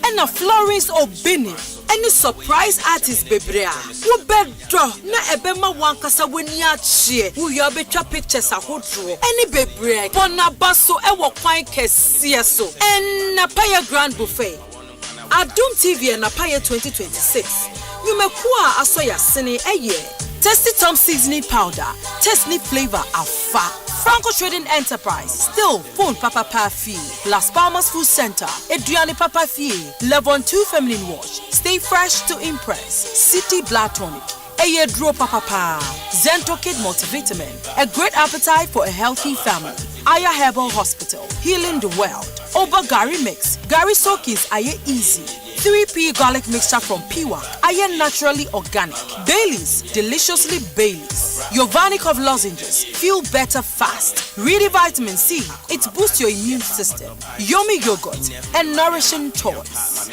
and a Florence Obini. Any surprise artist bebrea. Wo bedro na ebema wankasa weni achie. Wo yo betwa pictures ahodro. Any bebrea. Bona baso ewo kwan kesiye so. En na paya grand buffet. Adum TV and Napaya 2026. You may kwa asoya sene eye. Tasty Tom seasoning powder. Tasty flavor afa. Franco Trading Enterprise. Still phone Papa Fee. Las Palmas Food Center. Adriani Papa Fee. Level 2 Feminine Wash. Stay fresh to impress. City Blood Tonic. Aye Draw Papa. Zento Kid Multivitamin. A great appetite for a healthy family. Aya Herbal Hospital. Healing the world. Oba Gary Mix. Gary Soakins Aye Easy. 3P garlic mixture from Piwak. Aye naturally organic. Baileys. Deliciously Baileys. Yovanic of lozenges. Feel better fast. Ready vitamin C. It boosts your immune system. Yummy yogurt. And nourishing toys.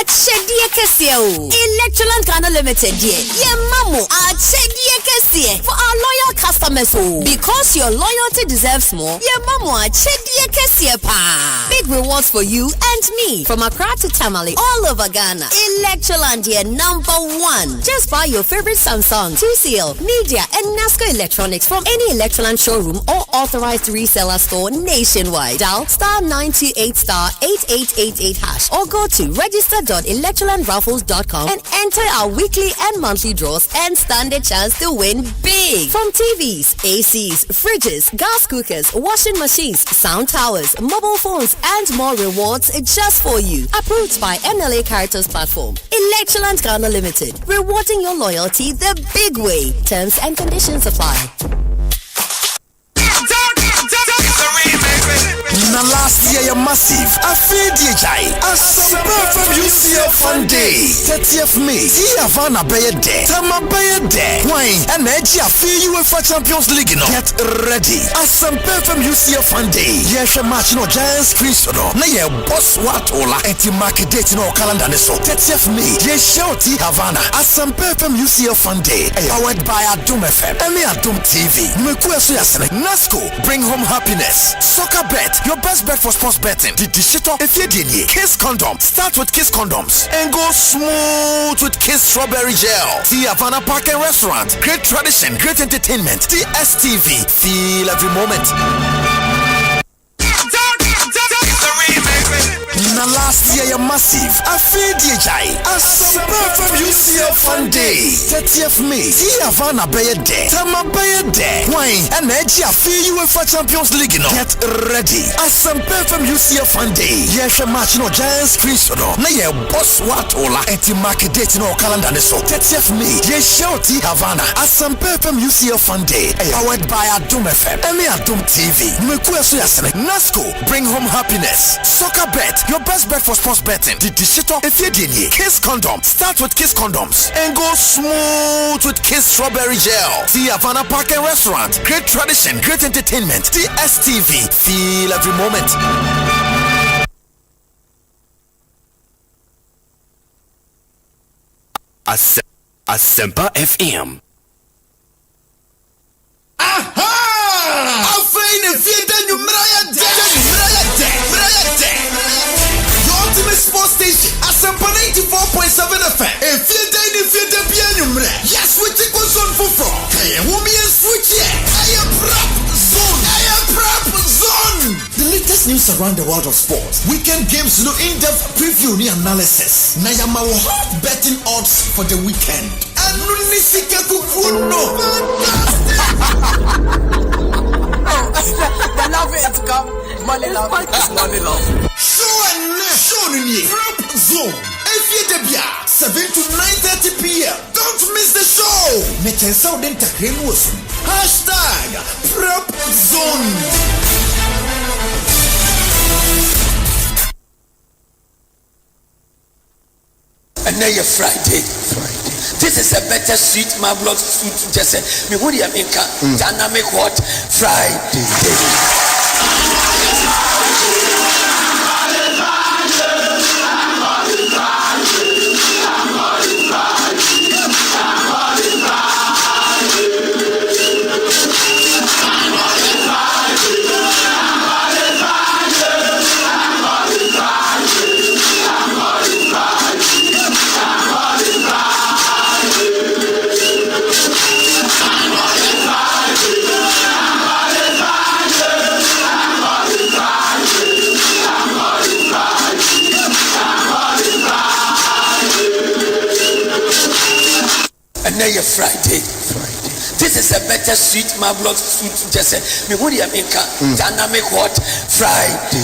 Achedie kesie o. Electroland Ghana Limited die. Ye mamu achedie kesie for our loyal customers o. Because your loyalty deserves more. Ye mamu achedie kesie pa. Big rewards for you and me from Accra to Tamale all over Ghana. Electroland die #1. Just buy your favorite Samsung, TCL, Media and Nasco Electronics from any Electroland showroom or authorized reseller store nationwide. Dial *98*8888# or go to register.electrolandraffles.com and enter our weekly and monthly draws and stand a chance to win big. From TVs, ACs, fridges, gas cookers, washing machines, sound towers, mobile phones, and more rewards just for you. Approved by NLA Caritas Platform. Electroland Ghana Limited. Rewarding your loyalty the big way. Terms and conditions apply. Na last year you're massive. I feel DHI. Asempa from UCF Fun Day. 30th May. See Havana Bayer Day. Tama Bayer Day. Wine and Edgy. I feel UEFA Champions League. No. Get ready. Asempa from UCF Fun Day. Yes, a match no Giants Chris no. Na ye boss watola. Enti market date no calendar ne so. 30th May. Yes, shouty Havana. Asempa from UCF Fun Day. Powered by Adum FM. Emi Adum TV. Mekueso yasene. Nasco. Bring home happiness. Soccer bet. Your best bet for sports betting. The digital if you did Kiss condom. Start with Kiss condoms and go smooth with Kiss strawberry gel. The Havana Park and Restaurant. Great tradition, great entertainment. The STV. Feel every moment. Na last year you're massive. I feel DHI. Asempa from UCF Fun Day. 30th May. See Havana Bayer Day. Tama Bayer Day. Wine and Edgy. I feel UEFA Champions League. No. Get ready. Asempa from UCF Fun Day. Yes, a match no Giants Chris no. Na ye boss watola. Enti market date no calendar ne so. 30th May. Yes, shouty Havana. Asempa from UCF Fun Day. Powered by Adum FM. Emi Adum TV. Mekueso yasene. Nasco. Bring home happiness. Soccer bet. Your best bet for sports betting. The digital if you did Kiss condom. Start with Kiss condoms and go smooth with Kiss strawberry gel. The Havana Park and Restaurant. Great tradition, great entertainment. The STV. Feel every moment. Asempa FM. Aha! Afraid if you then you Sports Station, Asempa 94.7 FM. If you day piano, yes, we take us on for from. Hey, woman, switch here. I am Prep Zone. The latest news around the world of sports. Weekend games, no in-depth preview ni analysis. Nayama hot betting odds for the weekend. And Nunisika Kukuno. The love it to come. Money love. Money love. Show Prep Zone. Every day, 7 to 9:30 p.m. Don't miss the show. Hashtag Prep Zone. And now you're Friday. This is a better sweet marvelous food to just say me what you mean dynamic what Friday. and now you're Friday. This is a better sweet marvelous food. Just say, me what do you mean? Dynamic what? Friday.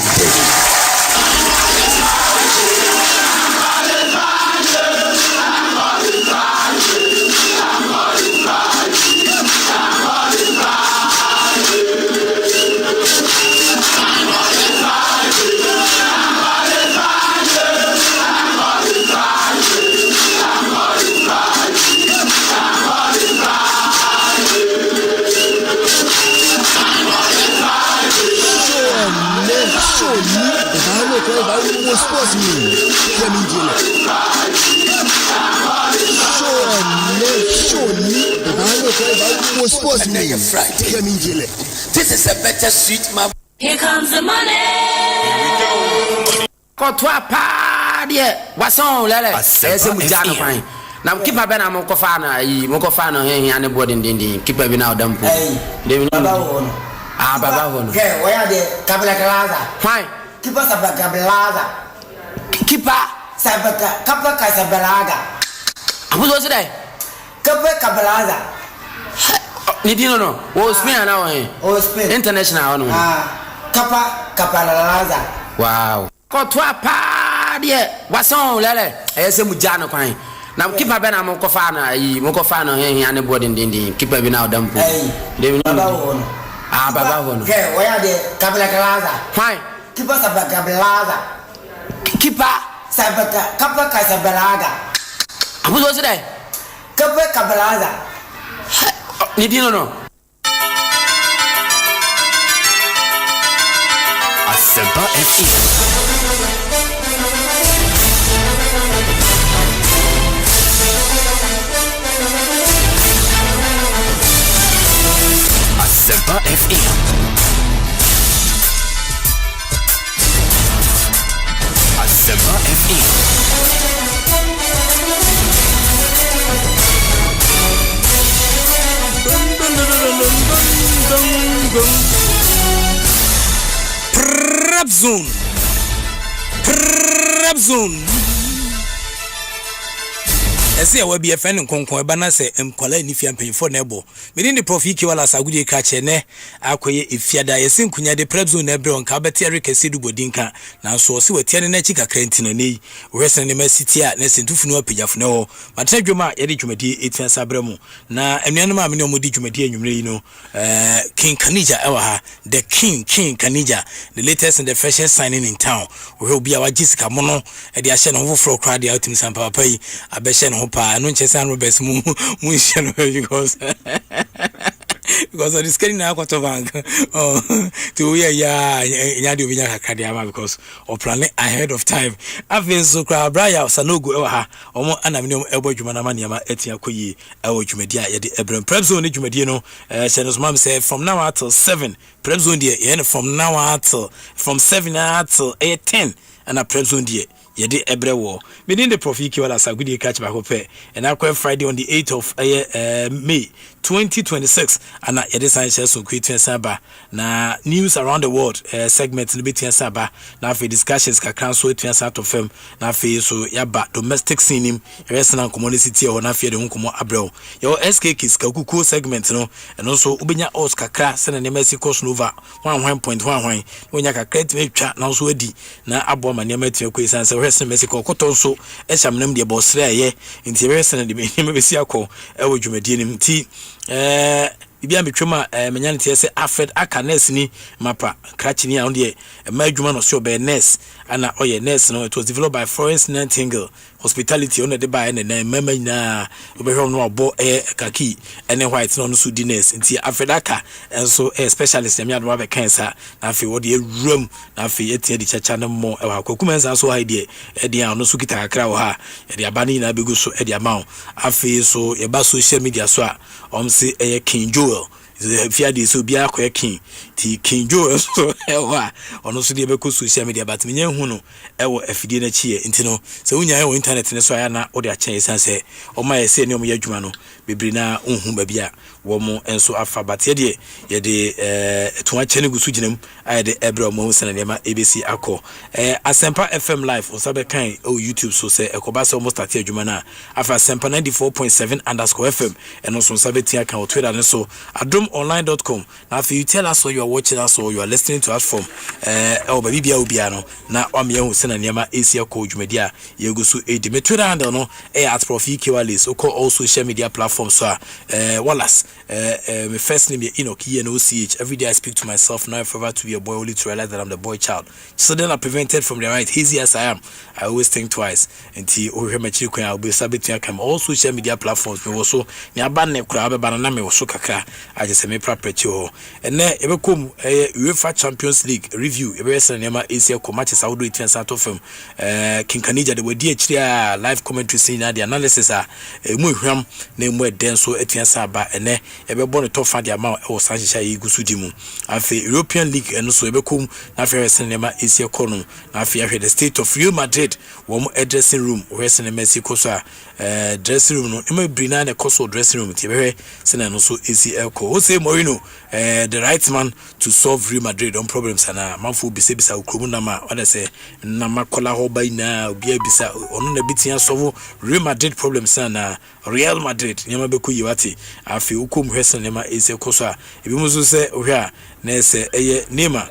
Sports me. This is a better sweet map. Here comes the money. Kotwa pa de wason lele ese mujano kwan na kipa be na mo kofa na yi mo kofa no hen ane boarding din kipa bi na odam po de mi baba wono baba wono ke oya de kabla kalaza fine kipa sabla kablaza kipa sabaka kapa kasabalaga abuzo se dai kapa kablaza ni dino no wo Spain na wo hen o Spain international no kapa kapalaza wow kotwa pa de wason lele ese mujano kwan na kipa be na mo kofa na yi mo kofa no hen ane boarding din kipa bi na odam po de mi baba wono baba wono ke oya de kabla kalaza fine kipa sabla kablaza kipa sabaka kapa kasabalaga abuzo se dai kapa kablaza ni dino no Asempa FM. Asempa FM. Asempa FM. Prepzone. Ese we be friend nkonkon eba na se mkwala ni fia mpanyfo na ebo me ni Prof Wallace agudi ka che ne akoye efiada yese nkunya de Prepzone na ebre onka beti Eric Sedu bodinka na so se watia ne na chi kakra ntino nei wesen ne masiti a na sentufu no apagafo ne ho matna dwoma ye de dwumadi etia sabremu na enuanom a me ne omodi dwumadi anwumre yi no King Kanija ewa ha the King Kanija the latest and the freshest signing in town we obi a wagisika mono e de ahye no ho fro crowd ya otim sampa papa yi abehye no pa no nchesan Roberts mu nhye no because of the scaring na kwato bank to ya nya de obinya kakade ama because of planning ahead of time afi so kra braya sanogo ewa ha omo anamne ebo dwuma na mane ma etia koyi ewo dwumadi a ye de ebrem Prepzone dwumadi no senos mam say from now until 7 Prepzone dey from now until from 7 until 10 and a Prepzone dey yede ebrewo within the Prof Wallace agudi catch back up and akwa Friday on the 8th of May 2026 and yede science so create saba na news around the world segment no betia saba na for discussions ka council etia sat of fam na for so yaba domestic scene resana community ho na for de nkomo abrewo yo SKKs ka kuku segment no and also ubenya os kakra sene ne mercy cost over 1.1 onya kakra twa na so adi na abo ma ne matia ko isan se Western Mexico kotonso eshamnam de bosre ye nti Western de be besi akọ ewo dwumadi nim ti bibia metwema menyane tie se Alfred Akanes ni mapa krachini a onde madwuma no so be nurse ana oye nurse no it was developed by Florence Nightingale hospitality on the by na mama nyina obehwe no obo kaki ene white no so di nurse nti Alfred Aka enso specialist emi adwa be cancer na afi wo de room na afi etie di chacha no mo kwakumensa so ha de e an no so kita kakra wo ha e de abani na begu so e de amount afi so e ba social media so a omsi King Joel fiade so bia ko king ti king jo so ewa ono so de be ko social media but me nya hu no ewo afidie na chi e ntino se unya e internet ne so ya na o de achen isanse o ma ye se ne o ye adwuma no bebri na unhu ba bia wo mo enso afa but ye de to achene gusu ginam aye de ebra mo sene ne ma ABC akọ Asempa FM live on sabe kan o YouTube so se ekoba se almost start adwuma na afa Asempa 94.7_FM eno so sabe tia kan o Twitter ne so adomonline.com. Now if you tell us or you are watching us or you are listening to us from baby bia obiano na omye hu sene ne ma AC akọ dwumedia ye gusu edi me Twitter handle no at Prof Wallace or all social media platforms so Wallace my first name Enoch ENOCH. Every day I speak to myself now forever to be a boy only to realize that I'm the boy child. So then I prevented from the right hazy as I am. I always think twice until I'll be sabiting I all social media platforms me also near banne kura banana me so kakra I just me proper and then ebekum UEFA Champions League review ebese nema AC ko matches I would do it in South of King Kanija the way DHR live commentary scene the analysis mu hwam na mu den so etiasa ba ene ebebo ne top fan the amount o sanhihya igusu di mu afi European League eno so ebekum na afi cinema AC ko no na afi ahwe the state of Real Madrid wo mu dressing room where cinema Mexico so dressing room no e brina na koso dressing room ti behwe cinema no so AC ko o say Mourinho the right man to solve Real Madrid on problems ana manfo bisa ukromu na ma wada say na makola ho bai na obi bisa ono na bitia solve Real Madrid problems na Real Madrid nyama be ko yiwati afi ukom hwese nema ese koso a ebi mu so se ohwa na se eye Neymar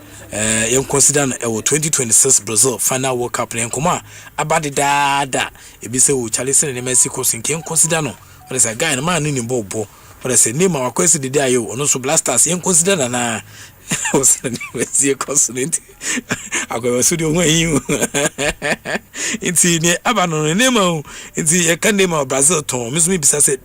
yen consider na 2026 Brazil final World Cup na nkoma abade daada ebi se o Charles ne Mexico sin ken consider no wada say guy na man ni bobo wada say Neymar wakwesi dede ayo ono so Blasters yen consider na osani wesi consonant akwa studio ho yin inti ne abano ne ma inti e kan Neymar Brazil ton misumi bisa se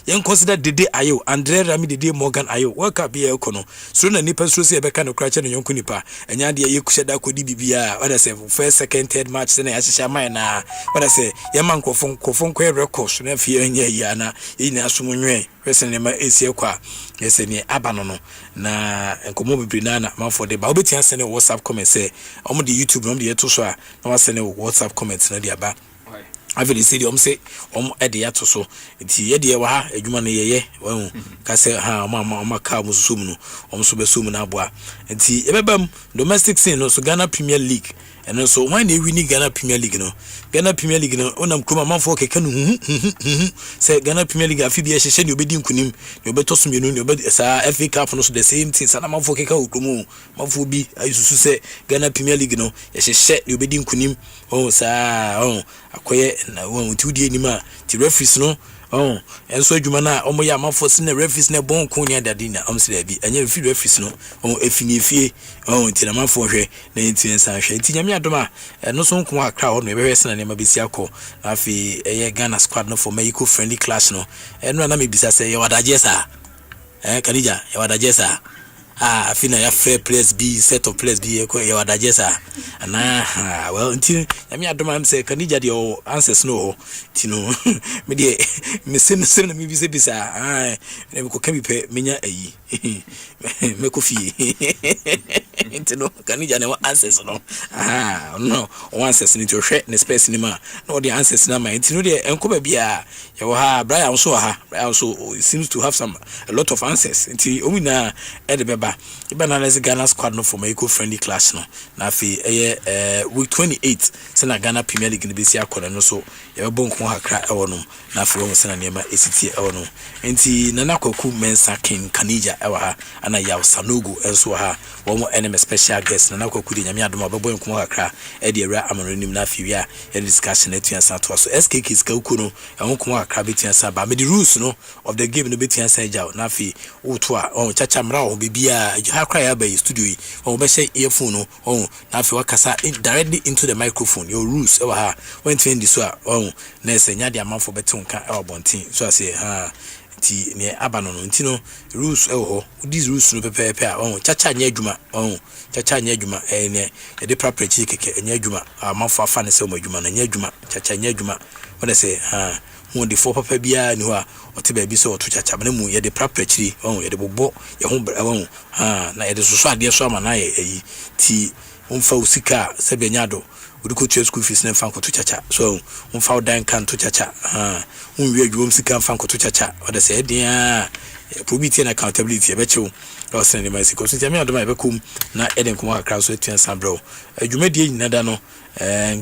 yen consider dede ayo Andre Rami dede Morgan ayo waka bia ekono so na nipa so se e be kan okra che no yonko nipa enya de ye kusheda kodi bibia wada se first second third match na ya hihya man na wada se ye man kofon kwa records na fie enya ya na yin asomunwe wese ne ma esi kwa yese ne abano no na enkomo bibrinana man for the ba obetia sene WhatsApp comment say omo the YouTube no de to so a na wasene WhatsApp comment na dia ba aveli say say e de ato so nti ye de wa ha adwuma no ye wahu ka say ha ma ka musum no so be sum na aboa nti ebebam domestic scene no so Ghana Premier League and so when they win Ghana Premier League no onam kuma manfo keke no say Ghana Premier League afi bia hye ne obedi nkunim ne obeto mienu ne obedi sa FA Cup no so the same thing sana manfo keke okumu manfo bi ayusu say Ghana Premier League no hye ne obedi nkunim akoye na won tudi enima ti referees no enso adwuma na omo ya manfo se na referees na bon ko nya dade na omse bi anya fi referees no efini fie ti na manfo hwe na enti ensa hwe ti nyame adoma no so nko akra ho no ebehwe se na ne mabesi akọ afi eye Ghana squad no for Mexico friendly clash no eno na mebisa se ye wadaje sa Kanija ye wadaje sa afina ya fair players B set of players B ye wadaje sa na well nti nyame adoma am se Kanija de answers no ti no me de me sem na me bisa me ko kan bi pe menya ayi me ko fie nti no Kanija ne answers no no answers ni to hwe ne space ni ma no the answers na ma nti no de enko ba bia ye wo ha Brian so seems to have a lot of answers nti omina e de beba na let's Ghana squad no for Mexico friendly clash no na fi week 28 se na Ghana Premier League ni besi akọ no so ye bo nko hakra e wono na fi wo se na nema esiti e wono nti na nakwaku mensa King Kanija e wa ha ana ya Sanogo enso ha wo mo enemy special guest na nakwaku de nyame adoma bebo nko hakra e de era amanonim na fi ya discussion etua santo so SKK ska uko no e nko hakra betia sa ba me the rules no of the game no betia sa jaw na fi woto a chacha mra o bibia hakra ya ba studio yi o be say earphone no na fi wakasa directly into the microphone your rules e wa ha when twend so a na se nya de amanfo betonka e obontin so ase ti ne abano no ntino rules e ho these rules no pepepe a chacha nya adwuma chacha nya adwuma ne e de property keke nya adwuma amanfo afa ne se o adwuma na nya adwuma chacha nya adwuma wona se hu de fo papa bia ni ho a ote ba bi so oto chacha na mu ye de prapachiri ye de bobo ye ho bra won na ye de soso ade so ama na ye eyi ti umfa usika se benyado udiko tue school fees na fanko to chacha so umfa dan kan to chacha unwie adwom sika fanko to chacha oda se edin probity and accountability ebecho o se ne ma sika so tiame adoma ebekum na eden kuma akra so etuan sambro adwumadi nyinada no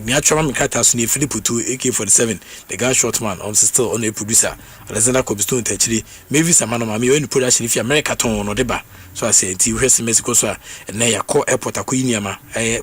ni atwama mikata so ne Philip 2 AK47 the guy short man still on a producer Alexander Cobstone tachiri maybe samano ma me when production if America ton no deba so I say ti hwese Mexico so na ya call airport akoyiniama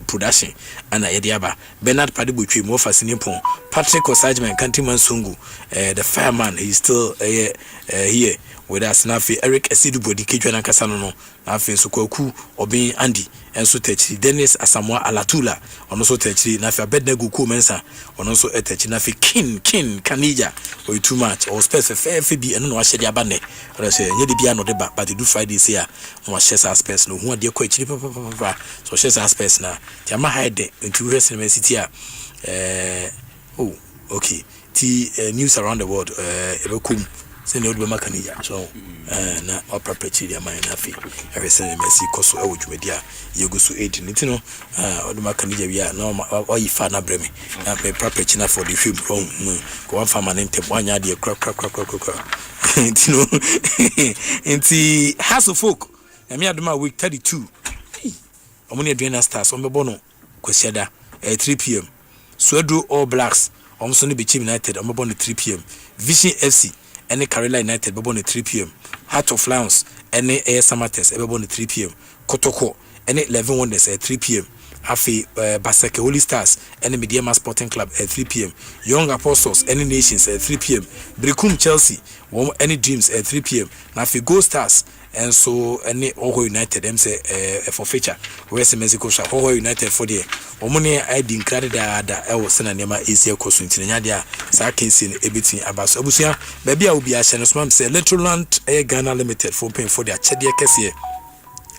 production ana ye aba Bernard Padibotwe mo fasini pon Patrick Osajman Kantiman Sungu the fireman he still here with us na fe Eric Esidu Bodi Kejwa na kasa no na fe so kwaku Obin Andy enso tachiri Dennis Asamoah Alatula ono so tachiri na fe Abednego Kumensa ono so tachiri na fe Kin Kanija or too much or space fe bi eno no ahye dia ba ne ora se nye de bia no de ba but do Friday say a no ahye sa space no hu ade kwa chiri papa so ahye sa space na ti ama hide into West University a oh okay ti news around the world ebekum se ne odbe makanija so na operate dia man na fi everything Messi koso e wodwumedia yegusu 8 nitino odbe makanija wi a na oyifa na bremi na pe prepare na for the film ko wan permanent anya de kra nitino enti house of folk na me adoma week 32 omuni adwena stars ombebo no kwesiada 3 pm Swedru All Blacks omso ne Bichim United ombebo no 3 pm Vision FC any Carolina United bebo no 3 pm Heart of Lions any Samates bebo no 3 pm Kotoko any 11 Wonders at 3 pm Afi Baseke Holy Stars any Mediama Sporting Club at 3 pm Young Apostles any Nations at 3 pm Brikum Chelsea any Dreams at 3 pm Nafi Go Stars and so any Oho United them say for feature West Mexico sha Oho United for the omune ID credit da ewo sena nema esia koso ntinya dia sa kensi ebitin abaso abusia baby a obi a hye no so mam say Electroland Ghana Limited for paying for their chede kese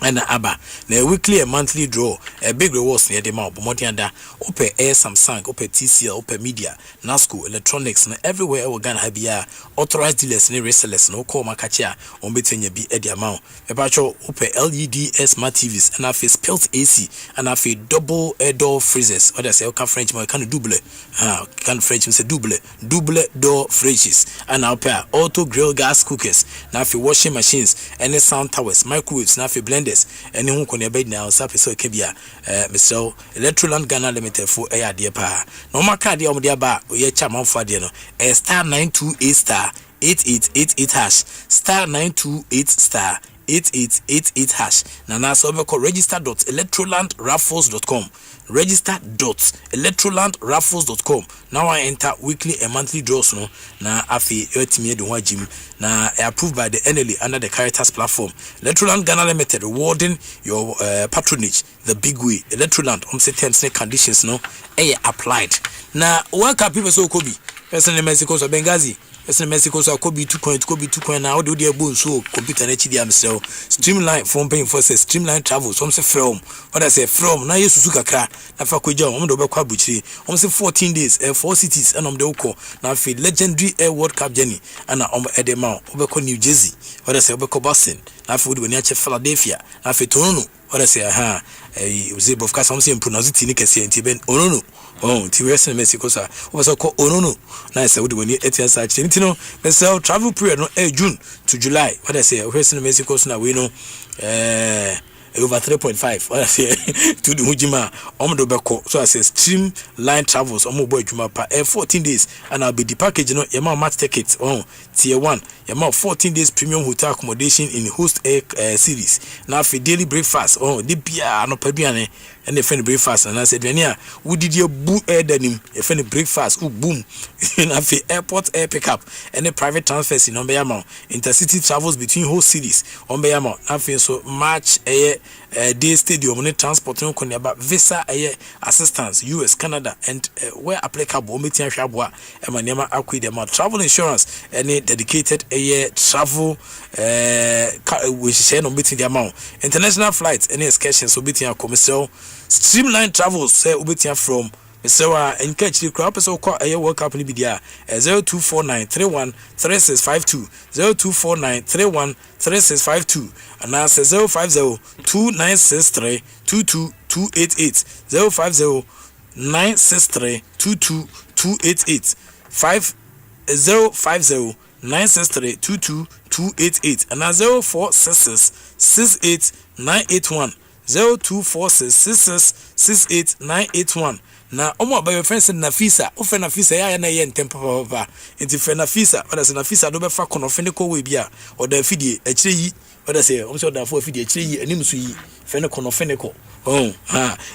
and aba na weekly and monthly draw a big rewards near the mouth bomodi da ope Samsung ope TCL ope Media Nasco Electronics na everywhere we Ghana ha bia authorized dealers ne resellers no call makachia on betenya bi e the amount e ba cho ope LED smart TVs and afi spelt AC and afi double air door freezers or say can French man can double can French say double door fridges and ope auto grill gas cookers na afi washing machines and sound towers microwaves na afi blender any who can be now so kebia Mr. Electroland Ghana Limited for air dear pa no maka dia om dia ba ye chairman for dia no star 928 star 8888 hash star 928 star 8888 hash na so be call register.electrolandraffles.com register.electrolandraffles.com now I enter weekly and monthly draws no na afi etimi de ho agim na approved by the NLA under the Caritas platform. Electroland Ghana Limited rewarding your patronage the big way. Electroland terms and conditions no applied na one can people so kobi person in Mexico so Benghazi person in Mexico so kobi 2 coin na audio dey bone so computer na chidi am sell streamline phone paying for streamline travel some say from what I say from na yesusu kakra na fa kwaja om do be kwa buchiri om say 14 days 4 cities and om de uko na fe legendary air world cup journey and om edema obeko New Jersey what I say obeko Boston na fe wodi wani ache Philadelphia na fe Toronto what I say uzebe of course om say pronounce it ni kese nti ben onono ti West Mexico sa obaso ko onono na say wodi wani etian sa ache nti no be say travel period no June to July what I say West Mexico na we no over 3.5 what I say to the hujima do beko so I say streamline travels boy juma pa 14 days and I'll be the package no your match tickets tier 1 your 14 days premium hotel accommodation in host air series now for daily breakfast the bia no paduane and the friend breakfast and I said when we did your boo air denim a friend breakfast boom na for airport air pickup and the private transfers in Ombeyama intercity travels between host cities Ombeyama na so match day stadium ne transport no koneba visa assistance US Canada and where applicable meeting hwabwa emanema akwi dem travel insurance any dedicated travel we share no meeting dem international flights any excursions so meeting commercial streamline travels say obetia from so in catch the crop so call a World Cup ni bidia 0249313652 0249313652 and now 05029632288 05096322288 05096322288 and now 046668981 02466668981 na omo ba your friends Nafisa o friend Nafisa ya na ye ntem papa enti friend Nafisa wada se Nafisa do be fa konofene ko we bia o da fidie akire yi wada se o so da fo fidie akire yi anim so yi friend konofene ko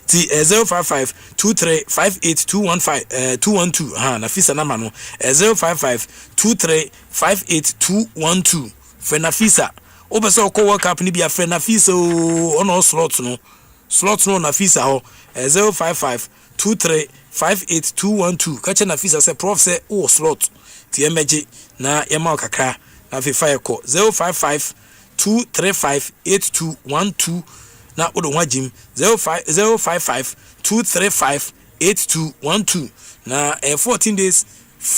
ti 05523582112 Nafisa na ma no 05523582112 friend Nafisa o be so ko World Cup ni bia friend Nafisa o no slot no Nafisa ho 05523582112 kache Nafisa se Prof se o slot ti emeje na yema kakra na fi fire call 05523582112 na odo wajim 05523582112 na 14 days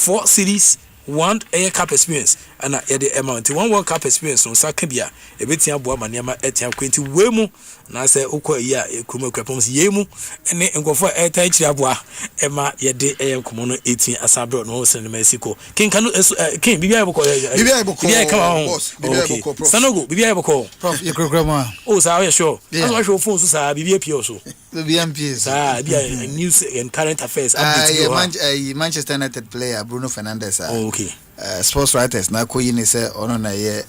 4 series 1 Air Cup experience and the amount 1 World Cup experience on Sakabia a bit ya boa maniama etiam kwenti wemu na say okwa ya ekume kwapoms yemu ene nkofo eta chiri aboa ema ye de enkomo no 18 asabro no se ne Mexico king kanu king bibia iboko boss bibia iboko prof sanogo bibia iboko prof ye krograma oh sa ya sure aso show phone so sa bibia pio so bibia mpie sa bibia news and current affairs update Manchester United player Bruno Fernandes okay sports writers na ko yini say ono na ye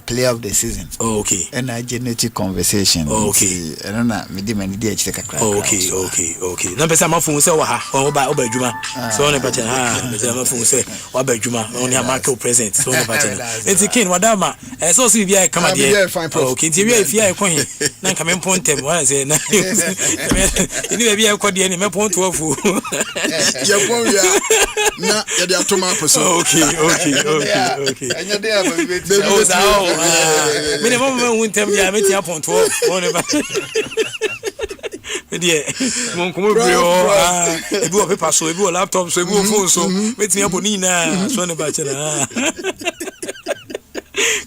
player of the season okay and a genetic conversation okay eno na medi mani di akire kakra okay na pesa mafun say wa ha oba adwuma so ne pache pesa mafun say wa ba adwuma oni amake present so ne pache enti kin wadama so si bia kama de okay enti bia ifia e kon na nka me pontem wa say na ini bia e kode ni me pont 12 ye pon ya na ye de atoma aposo okay anya de aba bi me mama wuntem ya meti apont 12 one ba media mon komo brio ebi o paper so ebi o laptop so ebi o phone so meti aboni na so ne ba chena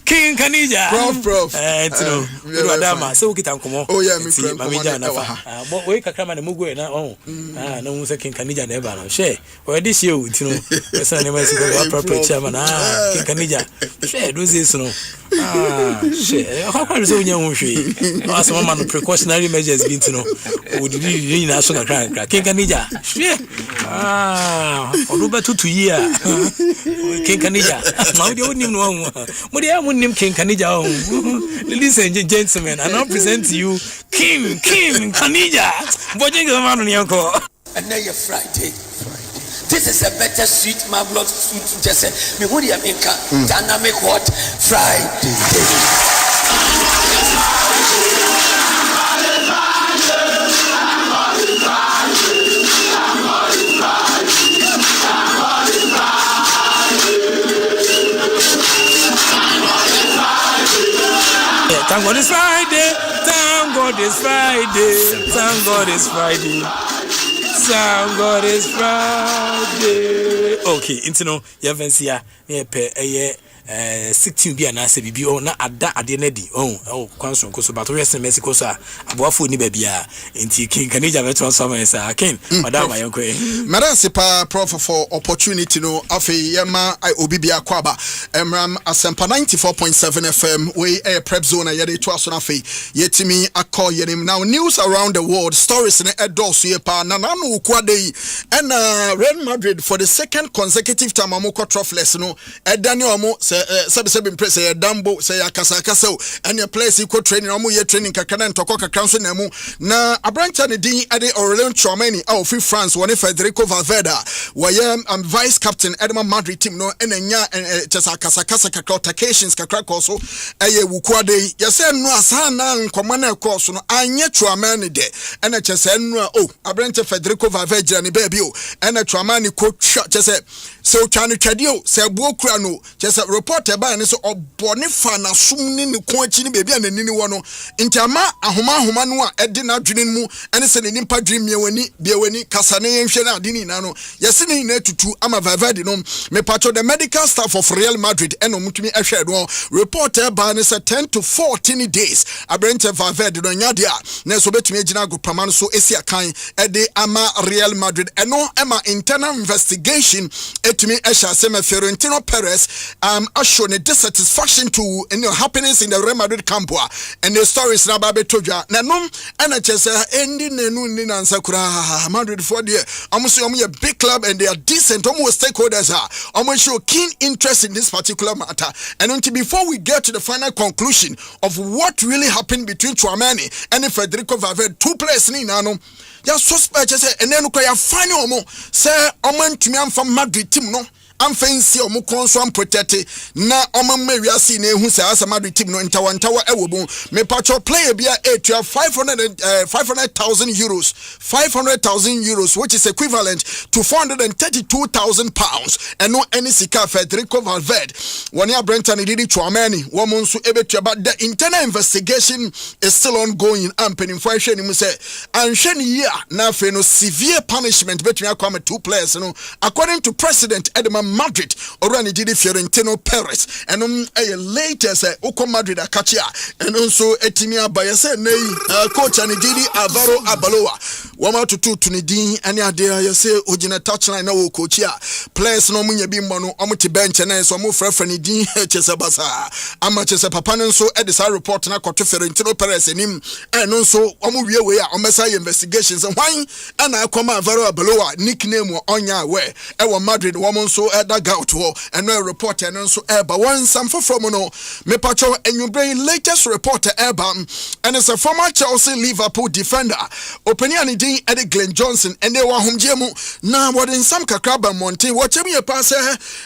King Kanija Prof tino wadama so ukita nkomo oh yeah me friend mamija na fa bo we kakra na mugo na na mu se King Kanija na eba na she we dis you tino pesa ne Mexico wa chairman King Kanija she do this no she akwa so nya hu hwe asoma man precautionary measures bin tino o di na so kakra King Kanija she oduba tutu yi a King Kanija ma odi onim no hu mo dey amunim King Kanija ladies and gentlemen I now present to you King Kanija bojing the man on yanko and now Friday this is a better sweet marvelous sweet just me who dey aminka dynamic hot Friday Thank God it's Friday. Thank God it's Friday. Thank God it's Friday. Thank God it's Friday. Okay, intino ya vensia ne pe 16 bia na se bibi o na ada ade na di kwanso nkoso bato yesen Mexico so aboafo ni ba bia enti King Kanija beto so ma sa King madam ayenko mercy pa prof for opportunity no afi yema obi bia kwaba emram Asempa 94.7 FM we Prepzone yede to aso na afi yetimi akọ yenim now news around the world stories ne edoso ye pa na nanu kwade yi and Real Madrid for the second consecutive time amoko trophless no edani omo sabe impress dambo say akasa and your place equal training omo ye training kakana ntoko kakra so na mu na abrancha ne din ade Aurelien Tchouameni of France one Federico Valverde where vice captain Edmond Madrid team no enanya chesa akasa kakra occasions kakra koso eye wukwade ye say no asana nkoma na koso no anye Tchouameni de ena chesa no abrancha Federico Valverde ne baby ena Tchouameni ko chesa so twane twade say buokura no chesa reporter ba ne so obone fa na sum ni ne ko achi ni bebi anani wo no ntama ahoma no a ede na adwene mu ene se ne nimpa dwene biawani kasa ne yenhwe na ade ni na no yesi ne na tutu ama Valverde no me patcho the medical staff of Real Madrid eno mutumi ehwe no reporter ba ne se 10 to 14 days abrente Valverde no nya dia na so betumi agina agopama no so esi akan ede ama Real Madrid eno ema internal investigation etumi ehya sema Florentino Perez shown a dissatisfaction to happenings in the Real Madrid camp and the stories na ba betodwa na nom ana chese endi nenu ni na nsakura Madrid for there almost a big club and they are decent almost stakeholders almost show keen interest in this particular matter and until before we get to the final conclusion of what really happened between Tchouaméni and Federico Valverde, two players ni na no ya suspect say and then ko ya final omo say omo ntumi am from Madrid team no am fancy omo konso am protect na omo mawiase na ehu say Madrid team no ntawa ewobu me patcho player bia 500,000 euros 500,000 euros which is equivalent to 432,000 pounds and no any sika Federico Valverde one ya Brenton didi Tchouaméni womo nso ebetua but the internal investigation is still ongoing and penifo ahwe ni mu say anhwe ni ya na fe no severe punishment between akwa two players no according to president Edmund Madrid already did Florentino Perez and latest Oko Madrid akachia and also etimia bayase nei coach and didi Alvaro Abaloa wama tutu tunidi ani ade yase ogina touchline na wo coach ya players no munye bi mbo no omuti bench na so mo frefre ni din chese basa ama chese papa no so edisa report na kwato Florentino Perez enim and also omu wie we a omesa investigations why ana akoma Alvaro Abaloa nickname onya we e wo Madrid womo so that out and no reporter and so but one some from no me patcho enwubre latest reporter and it's a former Chelsea Liverpool defender opinion din Eddie Glenn Johnson and they were homjemu na what in some kakraba monte watch me pass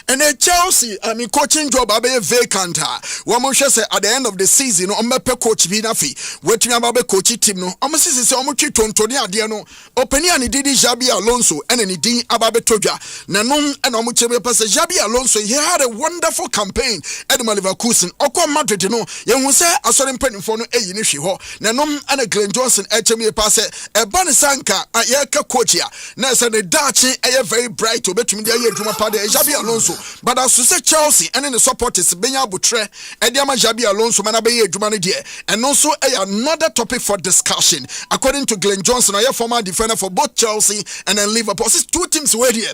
and Chelsea coaching job abe vacant one say at the end of the season on mepe coach bi na fi wetumi abe coach team no omsisi se omutwi tontoni ade no opinion din Xabi Alonso and ni din ababe todwa na no and omuchebe Xabi Alonso, he had a wonderful campaign at the Leverkusen. Oko Madrid, no, you say, I saw him penning for no Yinishi ho. Nanom and a Glenn Johnson, HME pass a Banisanka, a Yaka Kochia. Nasa the Dutch, a very bright to bet me the Druma Pade, Xabi Alonso. But as to say Chelsea and in the support is Benya Butre, Ediama Xabi Alonso, Manabe Drumani dear. And also another topic for discussion. According to Glenn Johnson, a former defender for both Chelsea and then Liverpool. It's two teams where here.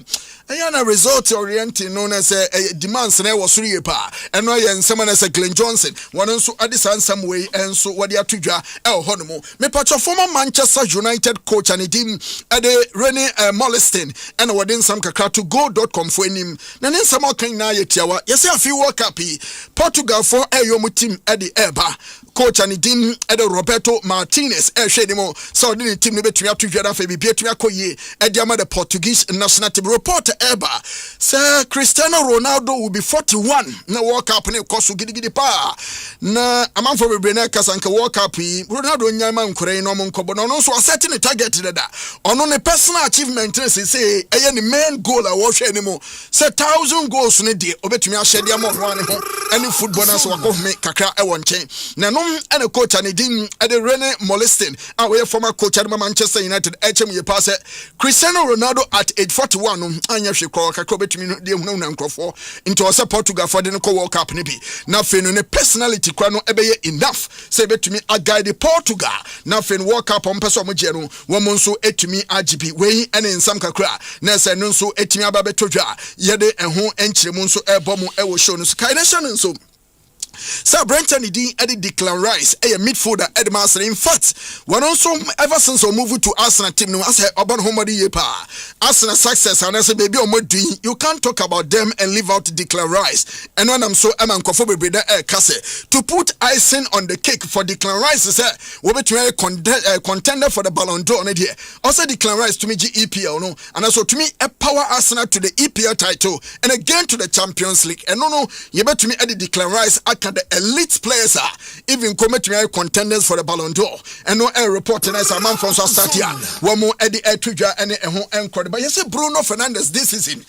And a result oriented known as a demands and was really pa and no yen someone as a Glenn Johnson one also at this some way and so what they are to draw El Honomo me patch of former Manchester United coach and team at the Rene Molestin and within some kakra to go.com for him then in some kind na yetiawa yes a few work happy Portugal for a yomu team at the Eba coach and team at Roberto Martinez shedimo so the team be to draw for be to akoye at the Portuguese national team report Eba Sir Cristiano Ronaldo will be 41 na World Cup ne koso gidigidi pa na amanfo bebrena kasanka World Cup Ronaldo nyama nkore no monkobo no so setting a target dada ono ne personal achievement say eye ne main goal a wo hwe ne mo say 1000 goals ne de obetumi ahyede am one ho any footballers wako me kakra e won chen na no ene coach ane din e de Rene Molestin we former coach at Manchester United HM ye pass Cristiano Ronaldo at age 41 anya hwe ko kakra obetumi de hu na nkrofo into us Portugal for the World Cup ne bi na fe no ne personality kwa no ebeye enough say betumi a guide Portugal na fe World Cup on person mo je no wo mo nso etumi agibi we ene nsam kakra na say no nso etumi ababetodwa ye de eho enkyeremu nso ebo mo e wo show no so kai nation nso Sir Brenton Idin Eddie Declan Rice, a midfielder Eddie Master. In fact, one also ever since we moved to Arsenal team, no, I said about Homadi Yepa, Arsenal success, and I said, baby, you can't talk about them and leave out Declan Rice. And when I'm so, I'm uncomfortable to put icing on the cake for Declan Rice, we're between a contender for the Ballon d'Or. Also, Declan Rice to me, GEPL, no, and also to me, a power Arsenal to the EPL title and again to the Champions League. And no, you bet me at the Declan Rice at the elite players are even come to me contenders for the Ballon d'Or. And no air reporting as a man from start here. One more Eddie Etridge and a but you say Bruno Fernandes this season.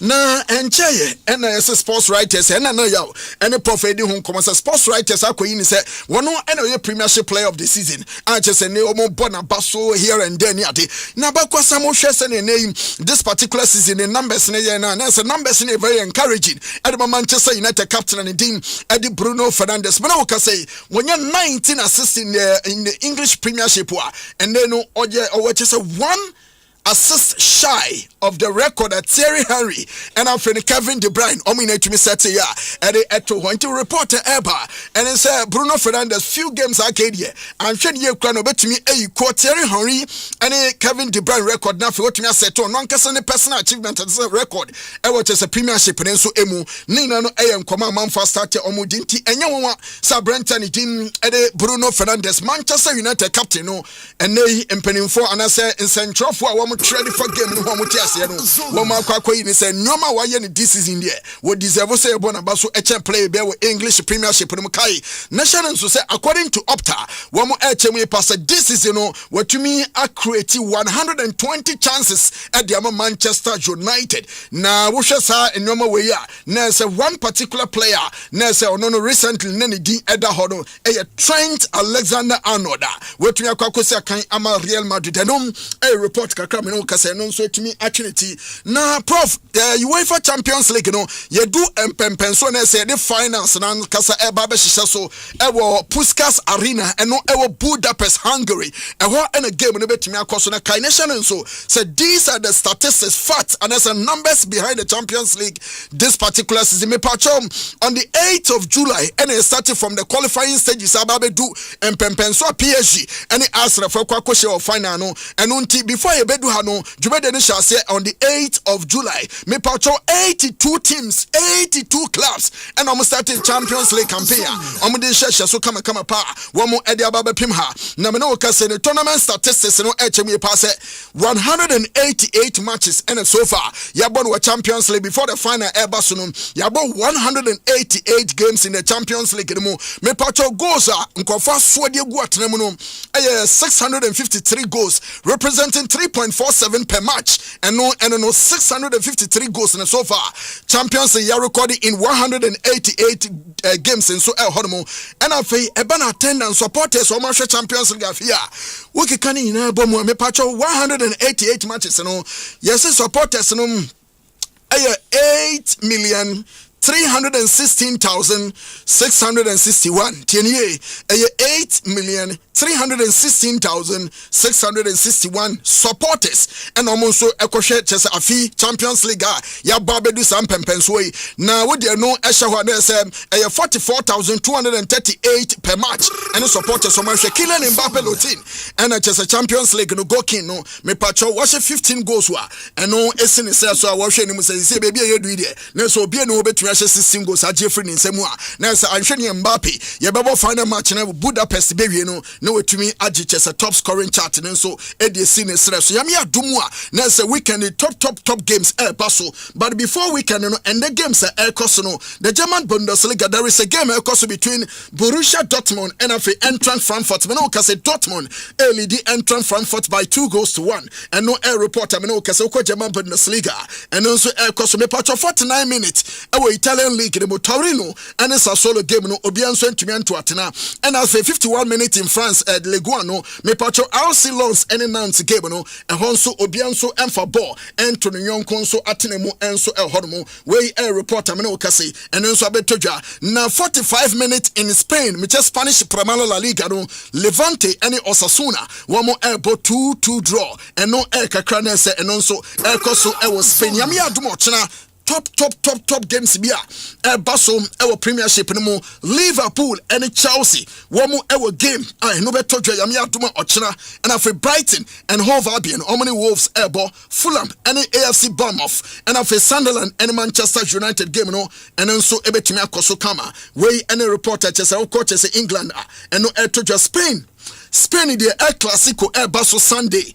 Na and Chaye and as a sports writers and I know you and a Prof who comes as sports writers are going to say one more and Premiership player of the season. I just say no more Bonabasso here and then yet. Nabakwa Samo shares a name this particular season in numbers and as a numbers in very encouraging. At the Manchester United captain and the team Eddie Bruno Fernandes. But I can say when you're 19 assists in the English Premiership and then or just a one assist shy of the record that Thierry Henry and I'm from Kevin De Bruyne to me set here at the Eto want to report to Eba and then say Bruno Fernandes few games arcade here I'm sure you can bet to me a quote Thierry Henry and Kevin De Bruyne record now for what me set on non personal achievement as a record which is a Premiership and so emu Nina no am command man for start omu dinti and you sa Brenton team at Bruno Fernandes Manchester United captain no and they impening for and I say in central for ready for game no mo tiase no wo ma kwakwa yi ni say nyoma wa ye ni this season there we deserve say Bonaba so play be with English Premiership no kai national so say according to Opta wo mo we pass this season no we to me create 120 chances at the Manchester United na wo hwe sa nyoma we ya na say one particular player na say no recently na ni din eda ho no Trent Alexander-Arnold we to me kwakwa say kan ama Real Madrid no report kakra me no kase no so etimi atwenity na Prof UEFA Champions League no ye do empempenso na say the finals na kasa eba be hihye so ewo Puskas Arena eno ewo Budapest Hungary eho en a game no betimi akoso na kai nation so say these are the statistics facts and there's numbers behind the Champions League this particular season me patchom on the 8th of July and it started from the qualifying stages ababe do empempenso PSG and Arsenal for kwakoshe of final no eno nti before you bedu hano Jumede shall say on the 8th of July me patcho 82 teams 82 clubs and I'm starting Champions League campaign I'm de share so come pa one more Eddie Ababa Pim ha na me no ka say the tournament statistics no HM pass 188 matches and so far ya born with Champions League before the final ever soon ya born 188 games in the Champions League no me patcho goals nkofa so de gu atenam no 653 goals representing 3.47 per match and no 653 goals and so far Champions League recorded in 188 games and so hormo and afei eba attendance supporters o ma hwe Champions League afia wo keka ni na bomu me patcho 188 matches no yes supporters no 8,316,661 TNA 8,316,661 supporters and almost ekoshe chese afi Champions League ya babedu sam pempenswe na wo de no ehwe na say 44,238 per match and supporters so much Kylian Mbappe routine and chese Champions League no go king no me pacho wash 15 goals wa and no esini say so wash ni mu say baby e do ide na so obi no betu 16 goals Jeffrey nsemu a na say anhwe Mbappe ye bebo final match na Budapest bewie no na wetumi agi chese top scoring chart and so edi sine stress so yami adumu a na say weekend top games paso but before weekend no and the games cost no the German Bundesliga there is a game cost between Borussia Dortmund and Eintracht Frankfurt me no ka say Dortmund lead Eintracht Frankfurt by 2-1 and no air reporter me no ka say German Bundesliga and also cost me part of 49 minutes Italian league the Torino and it's a solo game no obianso ntumi anto atena and as 51 minutes in France Ligue 1 no me patcho RC Lens and announce game no and honso obianso emfa ball ento no yonko so atena mu enso hodomo we air reporter me no kase and enso abetodwa na 45 minutes in Spain me Spanish Promotional La Liga no Levante and Osasuna one more air 2-2 draw and no air kakra na se and also air koso was Spain yami adumo chena top games bia baso ewo premiership no mo Liverpool and Chelsea womu ewo game no beto dwa yame adoma ochena and afi Brighton and Hove Albion Omni Wolves ebo Fulham and AFC Bournemouth and afi Sunderland and Manchester United game no and nso ebetimi akoso kama we any reporter chese o coach chese England and no eto dwa Spain the El Clasico baso Sunday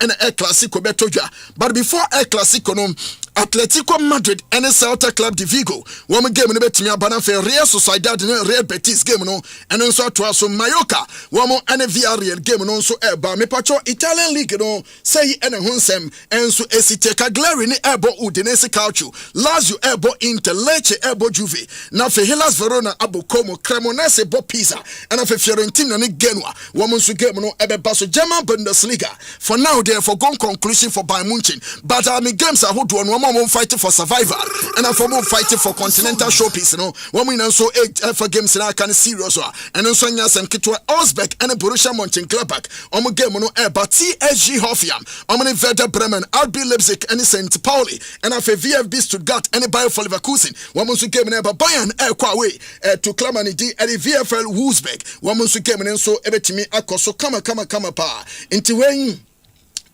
and El Clasico beto dwa but before El Clasico no Atletico Madrid and Celta Club de Vigo. One game in the betting abana for Real Sociedad and Real Betis game no and also to us Mallorca. One more and a Villarreal game no so eba me pacho Italian league no say and hunsem and so esite Cagliari ni ebo Udinese Calcio. Lazio ebo Inter Lecce ebo Juve. Na for Hellas Verona abo Como Cremonese ebo Pisa and for Fiorentina ni Genoa. One more so game no ebe baso German Bundesliga. For now therefore gone conclusion for Bayern Munich. But games are who do one fighting for survival and for more fighting for continental showpiece one we so 8 for games na can serious and so nya sem kitwa Osbeck and Borussia Mönchengladbach game no but TSG Hoffenheim Werder Bremen RB Leipzig and St. Pauli and for VfB Stuttgart and Bayer Leverkusen one so game na Bayern kwa way to Klamani D and VfL Wolfsburg one so game so ebetimi akoso kama pa into when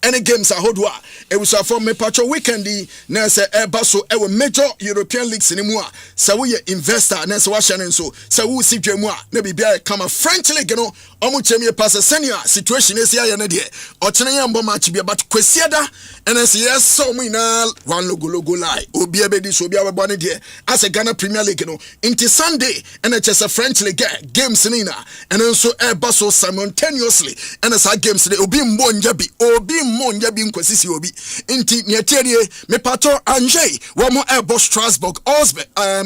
any games are hodwa it was a form me patcho weekendi na se baso e major European leagues ni mu a se we investor na se wa hye so se wo si dwamu a na bibia kama French league no omu chemie pass senior situation is here na de o chene yambo match bia but kwesiada and say yes so mu na one logo lie obi abedi so obi abebo ne de as a Ghana Premier League no into Sunday and it's a French league games ni na and so baso simultaneously and as games de obi mbo njabi obi Monja bin kwesisi obi inti nieterie me pato Angers womo ebo Strasbourg Osbe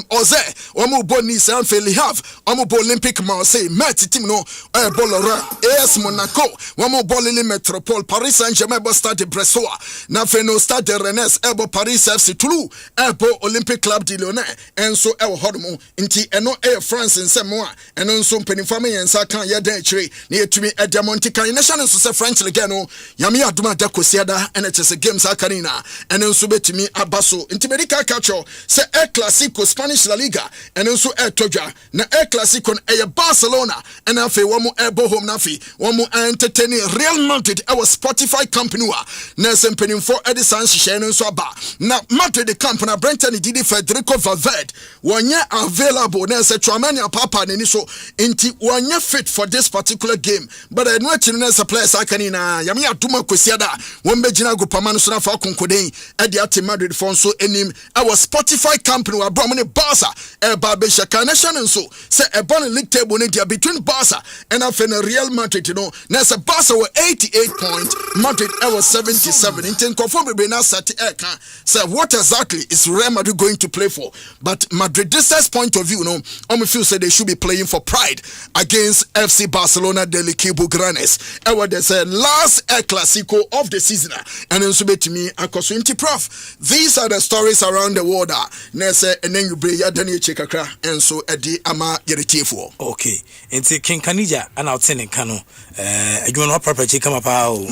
Oze womo bo Nice and Le Havre womo bo Olympique Marseille Met team no ebo Lorient AS Monaco womo bo Lille Metropole Paris Saint-Germain ebo Stade Bressois na feno Stade Rennes ebo Paris FC Toulouse ebo Olympique Club de Lyon enso ebo hodomo inti eno France nsemo a eno nso mpanimfa me yensa kan ye dan chire na yetumi Edemonti kan national so French league no yame aduma da kosiada and it's a games akarina and nso betimi abaso inti medical culture say El Clasico Spanish La Liga and nso etodwa na El Clasico e Barcelona and afi wo mo ebo home na afi wo mo entertaining Real Madrid our Spotify company wa na sempenim for Edison hye nso aba na Madrid the company na Brenton Didi Federico Valverde wonye available na say Tramania Papa ni so inti wonye fit for this particular game but I know chin na suppliers akarina yame aduma kosiada Wombejina go pamano so na fa konkoden e de ate Madrid for so enim our Spotify company wa bro mo Barca e ba be shaka nation so say e bon league table ne dia between Barca and afen Real Madrid no na say Barca were 88 points Madrid was 77 in confirm be na sat e kan say what exactly is Real Madrid going to play for but Madrid's point of view no feel say they should be playing for pride against FC Barcelona del Equipo Granes e what they say last El Clasico of the season and also bet me akoso inti Prof these are the stories around the world na say and then you bring ya Daniel Chekakra and so edi ama yeretiefo okay inti King Kanija and outstanding kano adwuma no proper check come pa o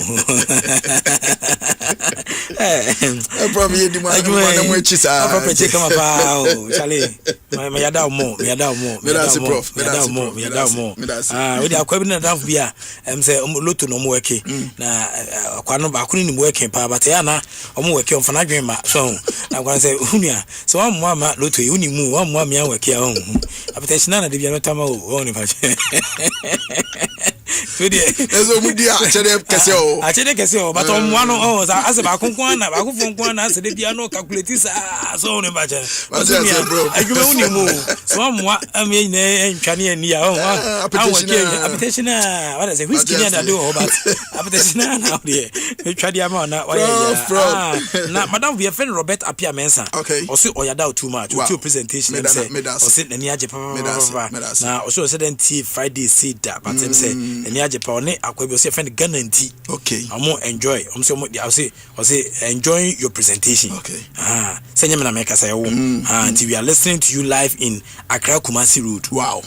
Prof ye di ma na mo echi sa proper check come pa o chale me yada mo me yada Prof we dey akwa bi na daf bia say loto no mo weke na akwa no ba kunu ni mo weke pa but ya na omo weke on fana dwen ma so na kwa say hunua so wa mo ama loto uni mu wa mo am ya weke a apeteshina na de bia no tama o ni pa so de ezo mu dia chere kese o achede kese o but on one o ase ba konkon na ba konkon na ase de bia no calculate so ni ba chere adwuma uni mu so wa mo am ye na ntwane ani a apeteshina what say whiskey na do o but apeteshina na de twade ama na na madam we friend Robert Apia Mensa o say oyada too much o presentation em say o say nani age papa na o say den tea Friday see that but em say nani age pa oni akwabi o say friend Ghana tea amo enjoy say o say enjoying your presentation say nyame na make say wo until we are listening to you live in Accra Kumasi Road wow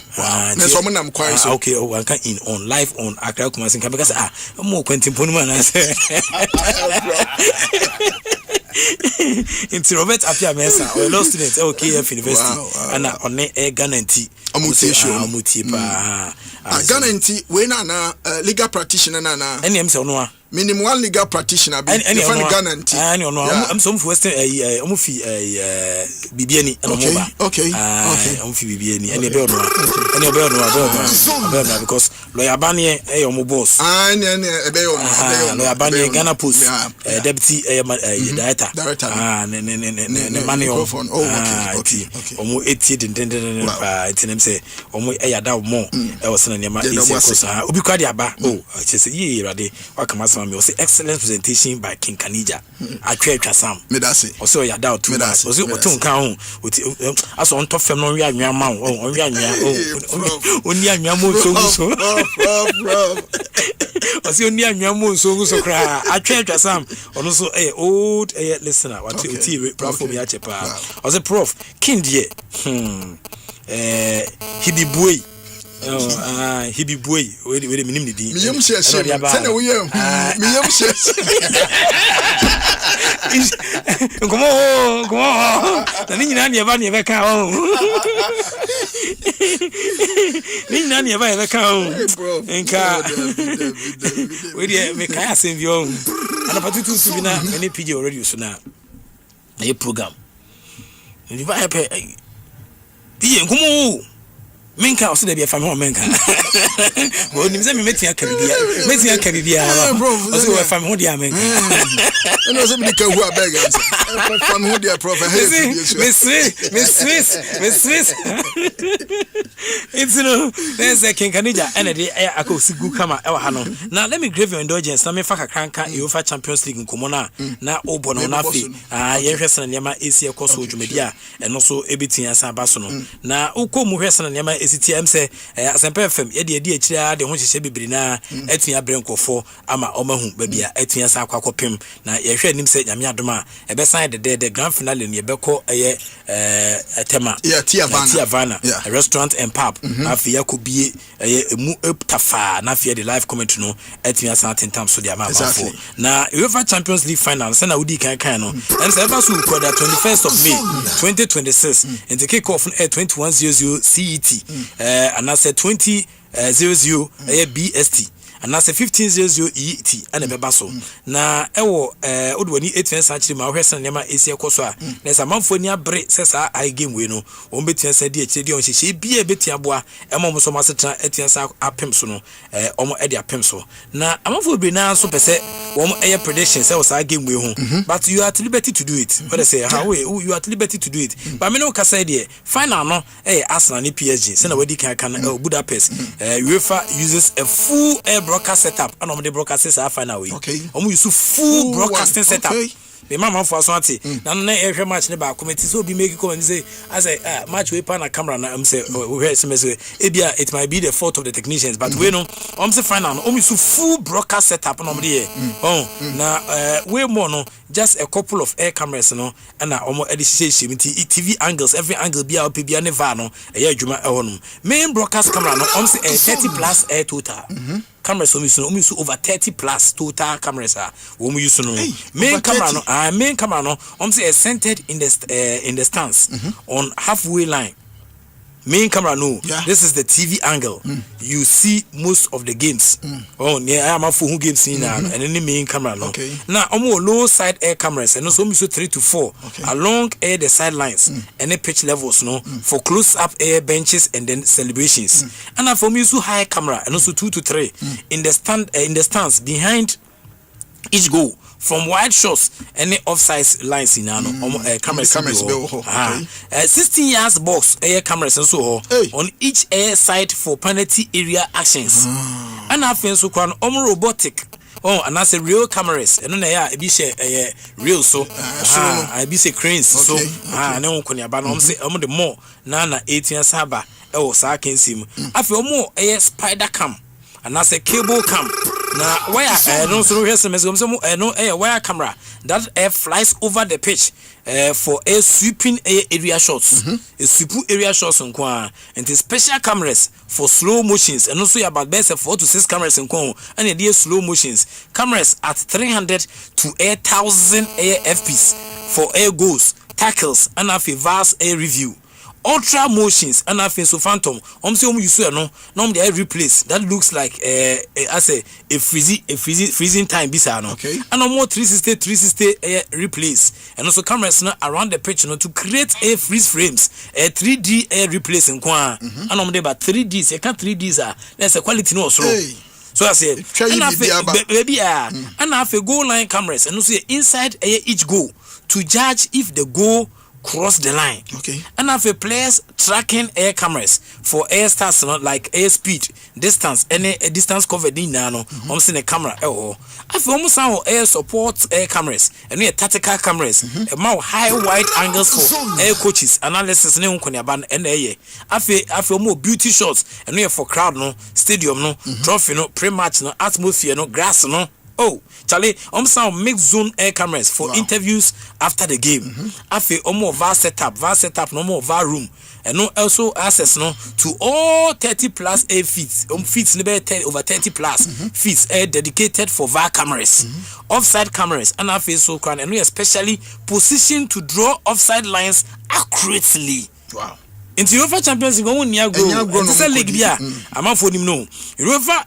na so mo nam kwai so okay o wan kan in on live on Accra Kumasi kan because mo kwantimponu ma na say Into Robert Apia Mesa or law student KF University and on a Ghanaian Ghanaian when legal practitioner any M. Minimum legal practitioner Ghanaian. I'm some Western Omufi Bibiani and Omoba. Okay. Omufi Bibiani and a bell because Lawyer Bani a boss. Lawyer Bani Ghana Post deputy director. Money okay. Omo 80 and say Omo Ayada more. I was saying Obi Kwadiaba. Oh, I just say ready. Wakamasa me say excellent presentation by King Kanija. I create Kasam. Me that say. Also ya doubt too much. Also otun kan ho. As on top fam no wi anwa ma o. On wi anwa o. Oni anwa mo so. Also oni anwa mo so kra. I create Kasam. Ono so old listener. What ti platform ya chepa. Also Prof King die. He be boy. He be boy. Wait a minute. Miyam shares. Send away. Miyam shares. Come on. Nani never count. Nani never count. Wait, make I send you. And about 2 to be now. Any PG already so now. A program. And if I pay, come on. Menka also dey be family menka. But you say me metia Caribbean. Metia Caribbean. Also we family ho dey menka. And also me ka who abeg am. Family ho dey Prof. Miss. It's no there's a King Kanija and a akosigu kama ewa ha no. Now let me grave your indulgence. Na me fa kakranka UEFA Champions League nkomo na obono na fi. Ye hwese na nyama esi ekoso odwumadi a eno so ebetin asa abaso no. Na ukomu hwese na nyama STM say Asempa FM ye de akira de ho hyehye bibiri na atua brenkofo ama omahu babia atua sa akwakwopem na ye hwe nim say nyame adoma ebesan de grand finale ne yebekọ tema Tiavana a restaurant and pub afi yakobie emu eptafa na afi the live comment no atua sa tentam so de ama bafo na UEFA Champions League final say na udi kan no and say ever so quarter 21st of May 2026 and the kick off at 21:00 CET and I said 20:00 BST and I said 15:00 ET and a bebaso na ewo odwani 8 century ma hwesa nema esi ekoso a na sa manfo ni abre sesa I game we no on betia sa di akire di on hyehye bia betia boa emom so masetra etia sa apem so no omo e di apem so na amanfo be na so pese wom eye predictions say was game we ho but you are at liberty to do it what they say how you are at liberty to do it but me no ka say there final no Arsenal ni PSG say na wadi kan Budapest UEFA uses a full broadcast setup and the broadcasters are final way. Okay. Use full broadcasting setup. The mama for Swanti. Now, every match never committee so be making come and say, as a match we pan a camera and I'm say, it might be the fault of the technicians, but we know, I'm say final, use full broadcast setup on the now, we more no, just a couple of air cameras, no, and almost edition TV angles, every angle be out, be never no, a year Juma main broadcast camera, no, I'm say 30 plus air total. Cameras use over 30 plus total cameras we use no main camera no main camera no say centered in the stance on halfway line. Main camera no this is the TV angle you see most of the games near I am for games in and any main camera no now low side air cameras and also 3 to 4 along the sidelines and the pitch levels no for close up air benches and then celebrations and for me so high camera and also 2 to 3 in the stands behind each goal from wide shots any offside lines in cameras 16 yards box air cameras and so on each air side for penalty area actions and I feel so robotic and I say real cameras and then I be say real so I be say cranes so and then konya ba no say the more na 18 saba sa kensim I feel more spider cam and as a cable cam. Now where no so here's some wire camera that flies over the pitch for a sweeping area shots. A sweep area shots and the special cameras for slow motions, and also about best 4 to 6 cameras and a slow motions. Cameras at 300 to 8,000 fps for air goals, tackles, and a vast air review. Ultra motions and I so phantom. Say you see no they replace that looks like as a freezing time bisa no. Okay. And no more 360 replace. And also cameras now around the pitch to create a freeze frames, a 3D air replace and kwa. And they but 3Ds, you can't 3Ds are there's a quality no so. Hey. So I say baby and I have a goal line cameras and also inside each goal to judge if the goal cross the line. Okay. And have a players tracking air cameras for air stats, like air speed, distance, any distance covered in nano. I'm seeing a camera. I've almost found air support air cameras and we tactical cameras. A more high wide angles for air coaches analysis. Ne unkonyaban and air. I've more beauty shots and we for crowd no stadium no trophy no pre-match no atmosphere no grass no. Oh, Charlie, some mixed zone air cameras for interviews after the game. I feel almost vast setup, no more VAR room, and no also access no to all 30 plus air feet, feet over 30 plus feet air dedicated for VAR cameras, offside cameras, and I feel so crown, and we especially positioned to draw offside lines accurately. Wow. Into UEFA Champions League, one year ago, it's a league bia. I'm for him no. UEFA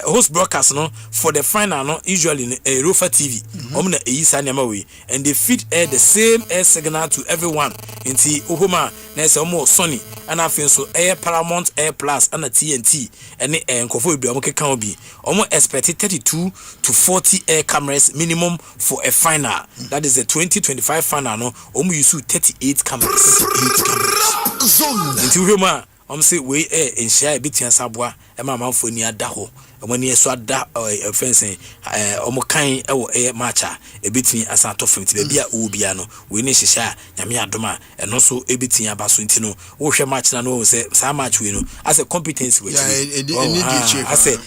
host broadcast no for the final no usually UEFA TV. Omna Eyisanemawe and they feed air the same air signal to everyone. Into Ohoma, there's almost Sony and I feel so air Paramount Air Plus and a TNT and Nkofo bi omoke kan obi. Omo expected 32 to 40 air cameras minimum for a final. That is the 2025 final no. Omo use 38 cameras. 8 cameras. Zone. Into Roma, say we in share between Sabwa and my mouth for near Daho. And when you saw that fencing, Omokai matcha, a bit me as a toffin to the Bia Ubiano, we need to share Yamia Doma, and also a bit in Abasuntino, Osha match and no say so much we know as a competence which I say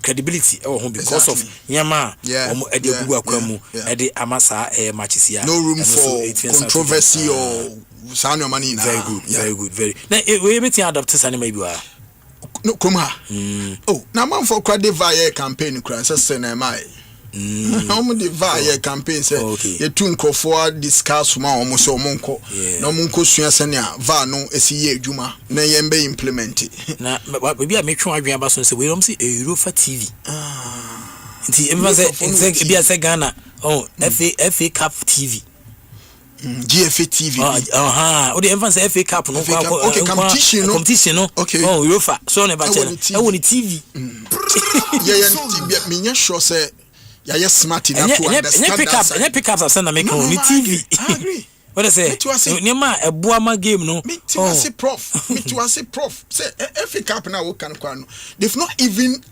credibility because of Yama, Eddie Guaquamu, Eddie Amasa matches here. No room for controversy or sound your money. Very good. Now we meeting adopters and maybe no come oh now man for credit via campaign crash say na mai how many via campaign say you tun ko for discuss ma o mo so mo nko na mo nko sua sene a va no esiye adwuma na yembe implement na bia me twa adwen aba so say we see Europa TV nti emfa bia say Ghana FA Cup TV GFA TV. Oh, the emphasis FA Cup no. Okay, competition no. Okay. Oh, UEFA. So never channel. I want the TV. Yeah, me sure say yeah smart enough to understand that. And pick up send make on the TV. I agree. What I say? Nyama e boama game no. Me to say prof. Me to say prof. Say FA Cup na wo kan kwa no. They've not even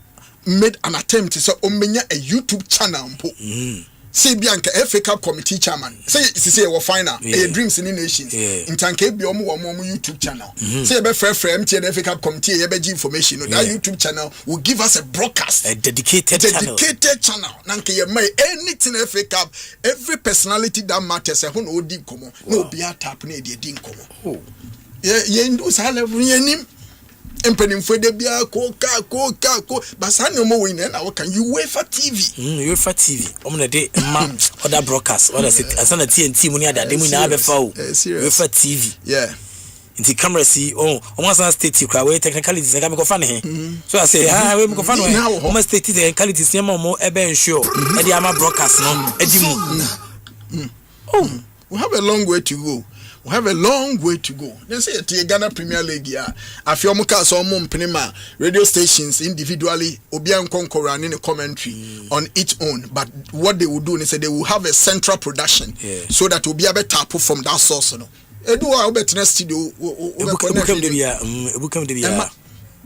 made an attempt to say omenya a YouTube channel mpo. Say Bianca FA Cup committee chairman. Say we final. Dreams in the nations. In tanke bi omo YouTube channel. Say be free MTN FA Cup committee ye be information. That YouTube channel will give us a broadcast. A dedicated channel. Nanke ye may anything FA Cup, every personality that matters. Who no di komo. No be a tap na di komo. Oh. Ye ndu sa level ye nim. Empenim for the bia ko basani omo we na we can UEFA TV. UEFA TV. Omo de ma other broadcast. What is it? Asana TNT money ada dem na abefa o. UEFA TV. Yeah. Inti camera see omo san state kra we technicalities na me ko fa ne he. So I say we me ko fa no. Omo state technicalities na mo ebe ensure e dey ama broadcast no edimu. Oh, we have a long way to go. We have a long way to go. They say the Ghana Premier League I feel muka so mumpenema radio stations individually obian konkoran in a commentary on its own. But what they will do is they will have a central production so that will be able to tap from that source. No. Edu a obetena studio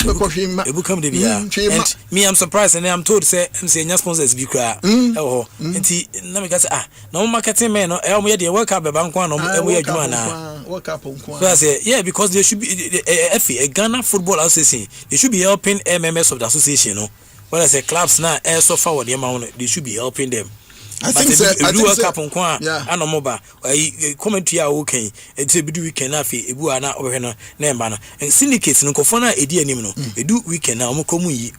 Ebu come the and me I'm surprised and I'm told say MC sponsors be cry. Oh, nti na me say no marketing man no e mo dey work up be bankwa no e we adwuma na. Work up on. So I say yeah, because there should be a Ghana Football Association. They should be helping MMS of the association, no. When I say clubs now, so forward the amount they should be helping them. I think so. I do work up on yeah. No mobile. Commentary are okay. It's a bit weekend na fi ebu ana ohena na emba no. And syndicates no kofona edi anim no. E do weekend na omokomu yi.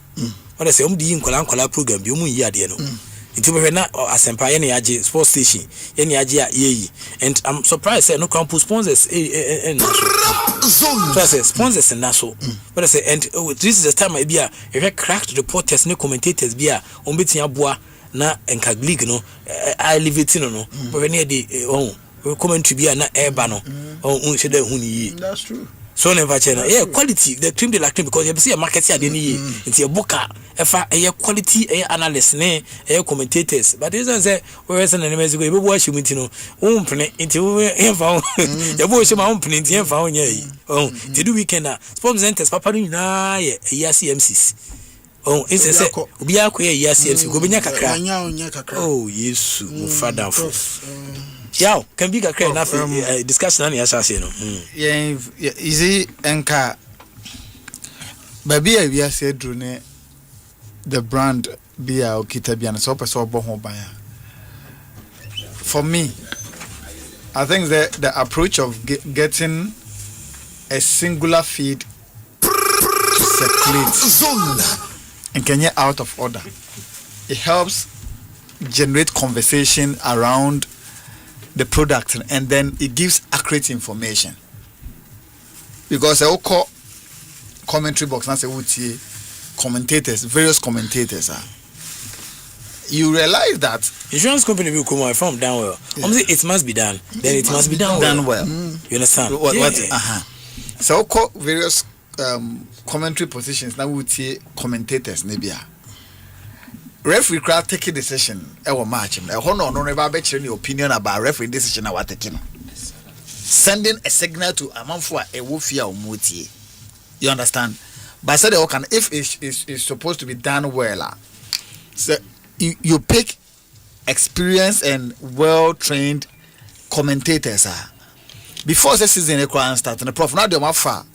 When I say di nkola program bi omu yi ade no. Nti we na Asempa ye na yaje sports station. Ye na yaje ye. And I'm surprised say no campus sponsors so I say sponsors and so. But I say and this is the time I be a cracked reporters no commentators be a ombetia aboa na enka league no I leave it no but when the commentary be na eba no unse da hu ni. That's true. So never channel yeah quality the cream de la cream because you see a market here dey ni nti e boka efa quality analysts ne commentators but this one say we reason na mezigo e bobo ahim nti no umpene nti we enfa e bo ahim umpene nti enfa onya yi nti do weekend na sports presenters papa no na ye CMCs it's say obi akoye CMC go benya kakra oh yesu mu father for yeah, can be a crane after discussion on the assassin. Yeah, easy enka. Baby, we are said Drune the brand be a Kitabian so baya. For me, I think that the approach of getting a singular feed circulate and Kenya out of order. It helps generate conversation around the product and then it gives accurate because I call commentary box and say commentators, various commentators you realize that insurance company will come from down well. It must be done. Then it must be done well. You understand? So call various commentary positions now we see commentators maybe. Referee crowd take a decision. Match him. No never bet your opinion about referee decision. What sending a signal to a man for a wolfia or muti. You understand? But said if it's supposed to be done well, so you pick experienced and well trained commentators. Before the season starts, and the Prof now they far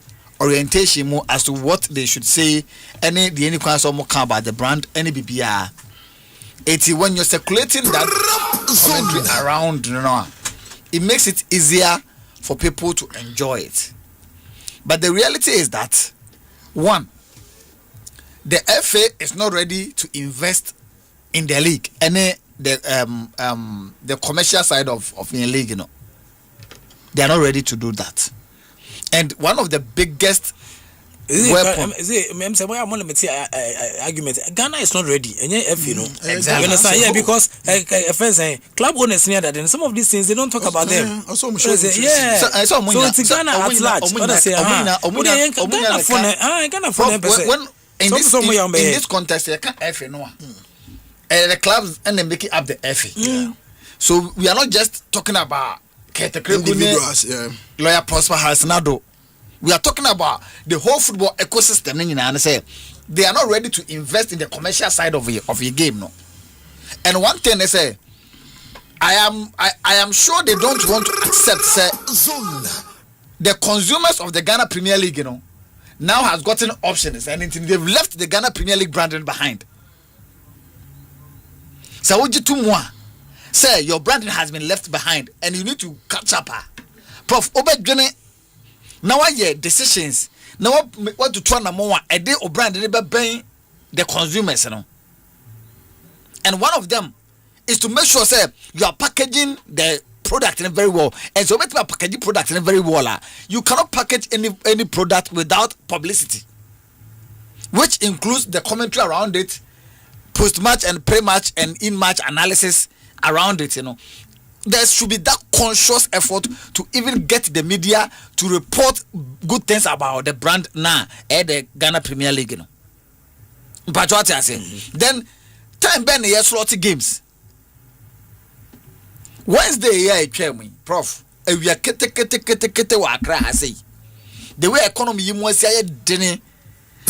orientation more as to what they should say. Any question about the brand, any BBR. It's when you're circulating that commentary around, it makes it easier for people to enjoy it. But the reality is that one, the FA is not ready to invest in the league. The commercial side of the league, they are not ready to do that. And one of the biggest argument Ghana is not ready exactly. Yeah, because club owners near that and some of these things they don't talk about them. So it's Ghana at large. In this context you can't FA the clubs and they make it up the FA. So we are not just talking about individuals, Lawyer Prosper Harrisonado. We are talking about the whole football ecosystem. And say they are not ready to invest in the commercial side of your game, no. And one thing they say, I am sure they don't want to accept the consumers of the Ghana Premier League, now has gotten options and they've left the Ghana Premier League branding behind. So what you do more? Say your branding has been left behind and you need to catch up. Prof, now I hear decisions. Now what to try na more a day or brand the consumers, And one of them is to make sure say you are packaging the product in very well. And so when you are packaging product in very well, you cannot package any product without publicity, which includes the commentary around it, post-match and pre-match and in-match analysis around it, There should be that conscious effort to even get the media to report good things about the brand now at the Ghana Premier League. But what I say, then time Ben year slot games. Wednesday here Prof. We are kete wa Accra say. The way economy you must say dene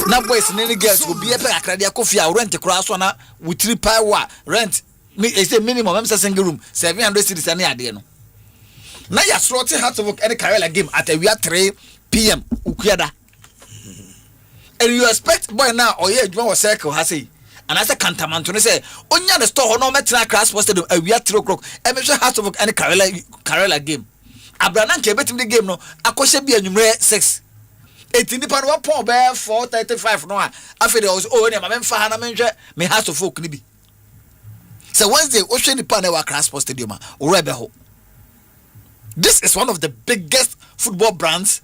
na boys ne girls go be e pe akrade akofi a rent kura so na with 3 power rent me say minimum am say single room 700 cedis na ade no na ya slot Hearts of Oak any Karela game at a 3 p.m. ukuada and you expect boy now or yeah adwuma was circle ha say and I say Cantamanto say onya the store no metra class posted a 3 o'clock e me Hearts of Oak any Karela game abrana nke betim the game no akoshe bi anwumre 6 18 pa no pon be 4:35 no after there was oh ne ma memfa ha na menhwe me Hearts of Oak ni bi so Wednesday o hwe ni pa na wa class post stadium o rebe ho. This is one of the biggest football brands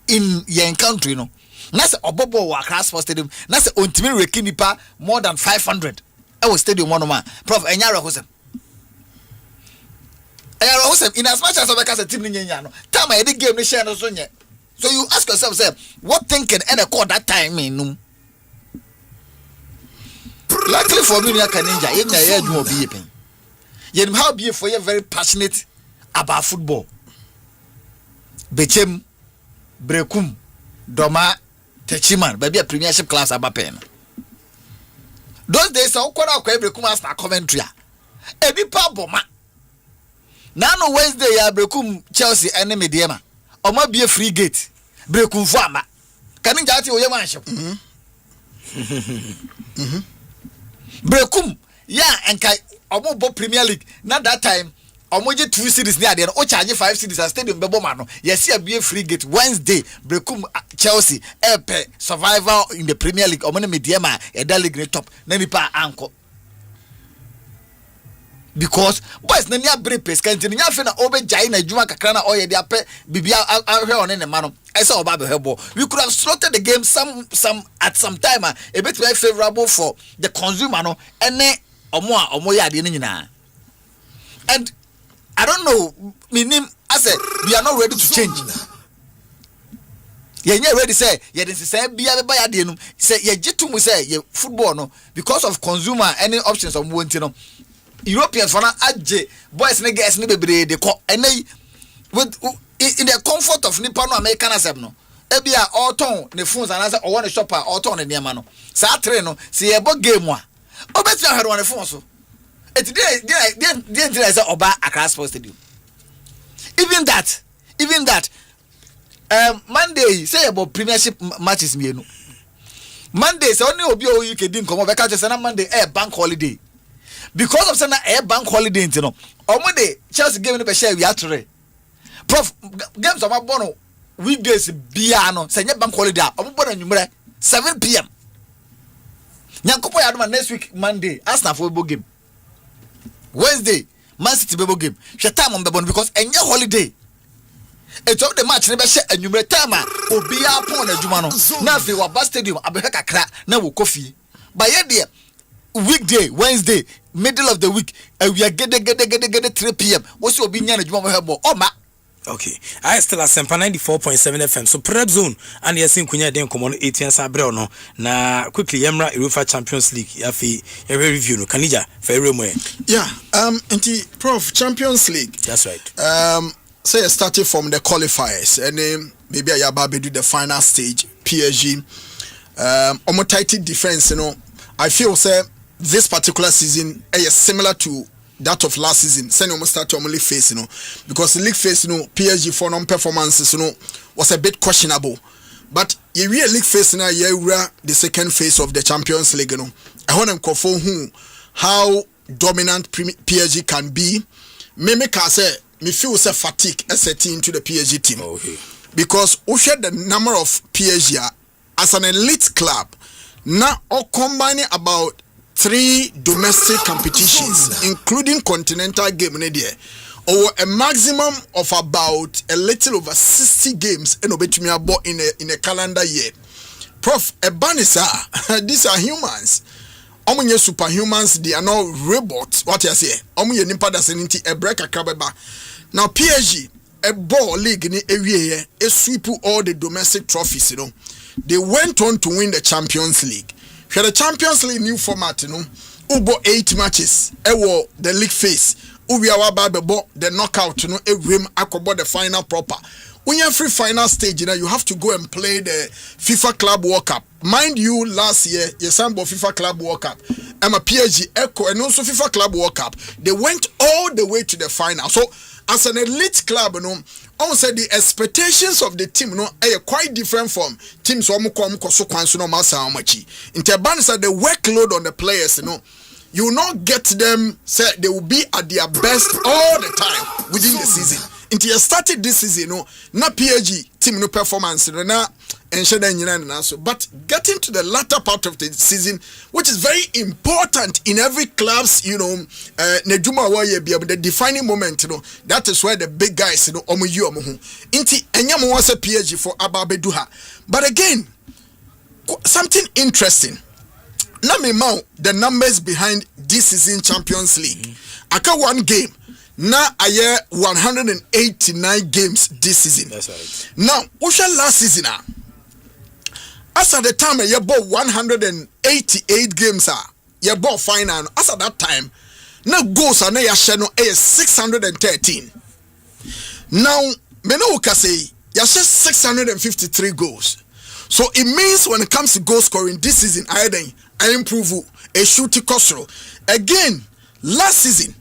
in your country, no. Nase obobo wa class for stadium. Nase ontimi rekini pa more than 500. Ewo stadium one man. Prof Enyara Hosem. Enyara Hosem in as much as Obeka say team ni nyanya no. Time e the game ni share no so nye. So you ask yourself say what thinking and a call that time mean no. Luckily for me Kaninja, ye na ye adwuma bi pen. Ye how be for you very passionate about football. Bechem Brekum Doma Techiman baby a premiership class about pen. Those days I kwara kwa Brekum as na Coventry. Ebi pa boma. Na no Wednesday ya Brekum Chelsea enemy diema. Omo be a free gate. Brekum fo ama. Kaninja ati oye manship. Brekum ya enkai omo bo Premier League na that time omoje 2 cities near there o charge 5 cities at stadium bebo man no yes be a free gate Wednesday Brekum Chelsea epe survival in the Premier League omone mediema e da league top na nipa anko because boys na nya brepes kan tin nya fe na obe jai na adwuma kakra na oye de ape bibia ahwe one ne ma no I say oba be hebo we could have slaughtered the game some at some time a bit very favorable for the consumer no ene omo ya de nyina. And I don't know, meaning I said we are not ready to change. Ye ready say ye didn't say be buy no say ye jitu say ye football no because of consumer any options of want no Europeans for na aje boys ne girls ne bebre de ko enai with in the comfort of nipa no American asem no e bia all ton ne phones and say o want shop all ton ne niam no sa tre no say ye bo game a obeti ahero on the phone so it didn't say Oba Accra Sports Stadium. Even that Monday say about premiership matches me no. Monday say only obi o UK din come over catch say na Monday bank holiday. Because of say na bank holiday you know. Omo dey Chelsea game no be share we atre. Prof games of abono weekdays bia no say bank holiday omo born anwumre 7 p.m. Nyankopo ya do next week Monday Arsenal for a game. Wednesday, Man City bebo game. She time on bebo because any holiday. It's all the match never share and you may time obi upon a jumano. Now if you are bus stadium, abeka crack, now we coffee. By year weekday, Wednesday, middle of the week, and we are get 3 p.m. What's your opinion? Oh ma. Okay, I still Asempa 94.7 FM. So Prepzone and yesin kunya den komo 18 sabre no na quickly Yemra UEFA Champions League yafi your review no Kanija for everywhere. Yeah, anti Prof Champions League. That's right. Say started from the qualifiers and maybe I about do the final stage PSG omo tight defense you know. I feel say this particular season is similar to that of last season. Send almost start to only face, you know, because the league phase, you know, PSG for non-performances, you know, was a bit questionable. But you really league phase now, you the second phase of the Champions League, you know. I want to confirm how dominant PSG can be. Me can say me feel say fatigue as a team to the PSG team. Okay. Because we share the number of PSG as an elite club now all combining about 3 domestic competitions, including continental game or a maximum of about a little over 60 games in a calendar year. Prof, these are humans. Omunye superhumans, they are not robots. What you say? Omunye nimpa daseniti a break a kabeba. Now PSG, a ball league in area, a sweep all the domestic trophies, you know. They went on to win the Champions League. The Champions League new format, you know, Ubo 8 matches, the league phase, Ubiawa Babebo, the knockout, ewim akobo the final proper. When you're free final stage, you have to go and play the FIFA Club World Cup. Mind you, last year, Asempa FIFA Club World Cup, I'm a PSG Echo, and also FIFA Club World Cup. They went all the way to the final. So, as an elite club, also the expectations of the team, are quite different from teams. In Terbanisa, the workload on the players, you will not get them. Say they will be at their best all the time within the season. Until you started this season, na PSG team no performance, but getting to the latter part of the season, which is very important in every club's, the defining moment, that is where the big guys, inti enyamo wase PSG for Ababeduha. But again, something interesting. Now me mount the numbers behind this season Champions League. Aka one game. Now I hear 189 games this season. That's right. Now, what's your last season? As at the time, you bought 188 games. You bought final. As at that time, now goals are now 613. Now, Menoka say you 653 goals. So it means when it comes to goal scoring this season, I improve a shooting costro. Again, last season.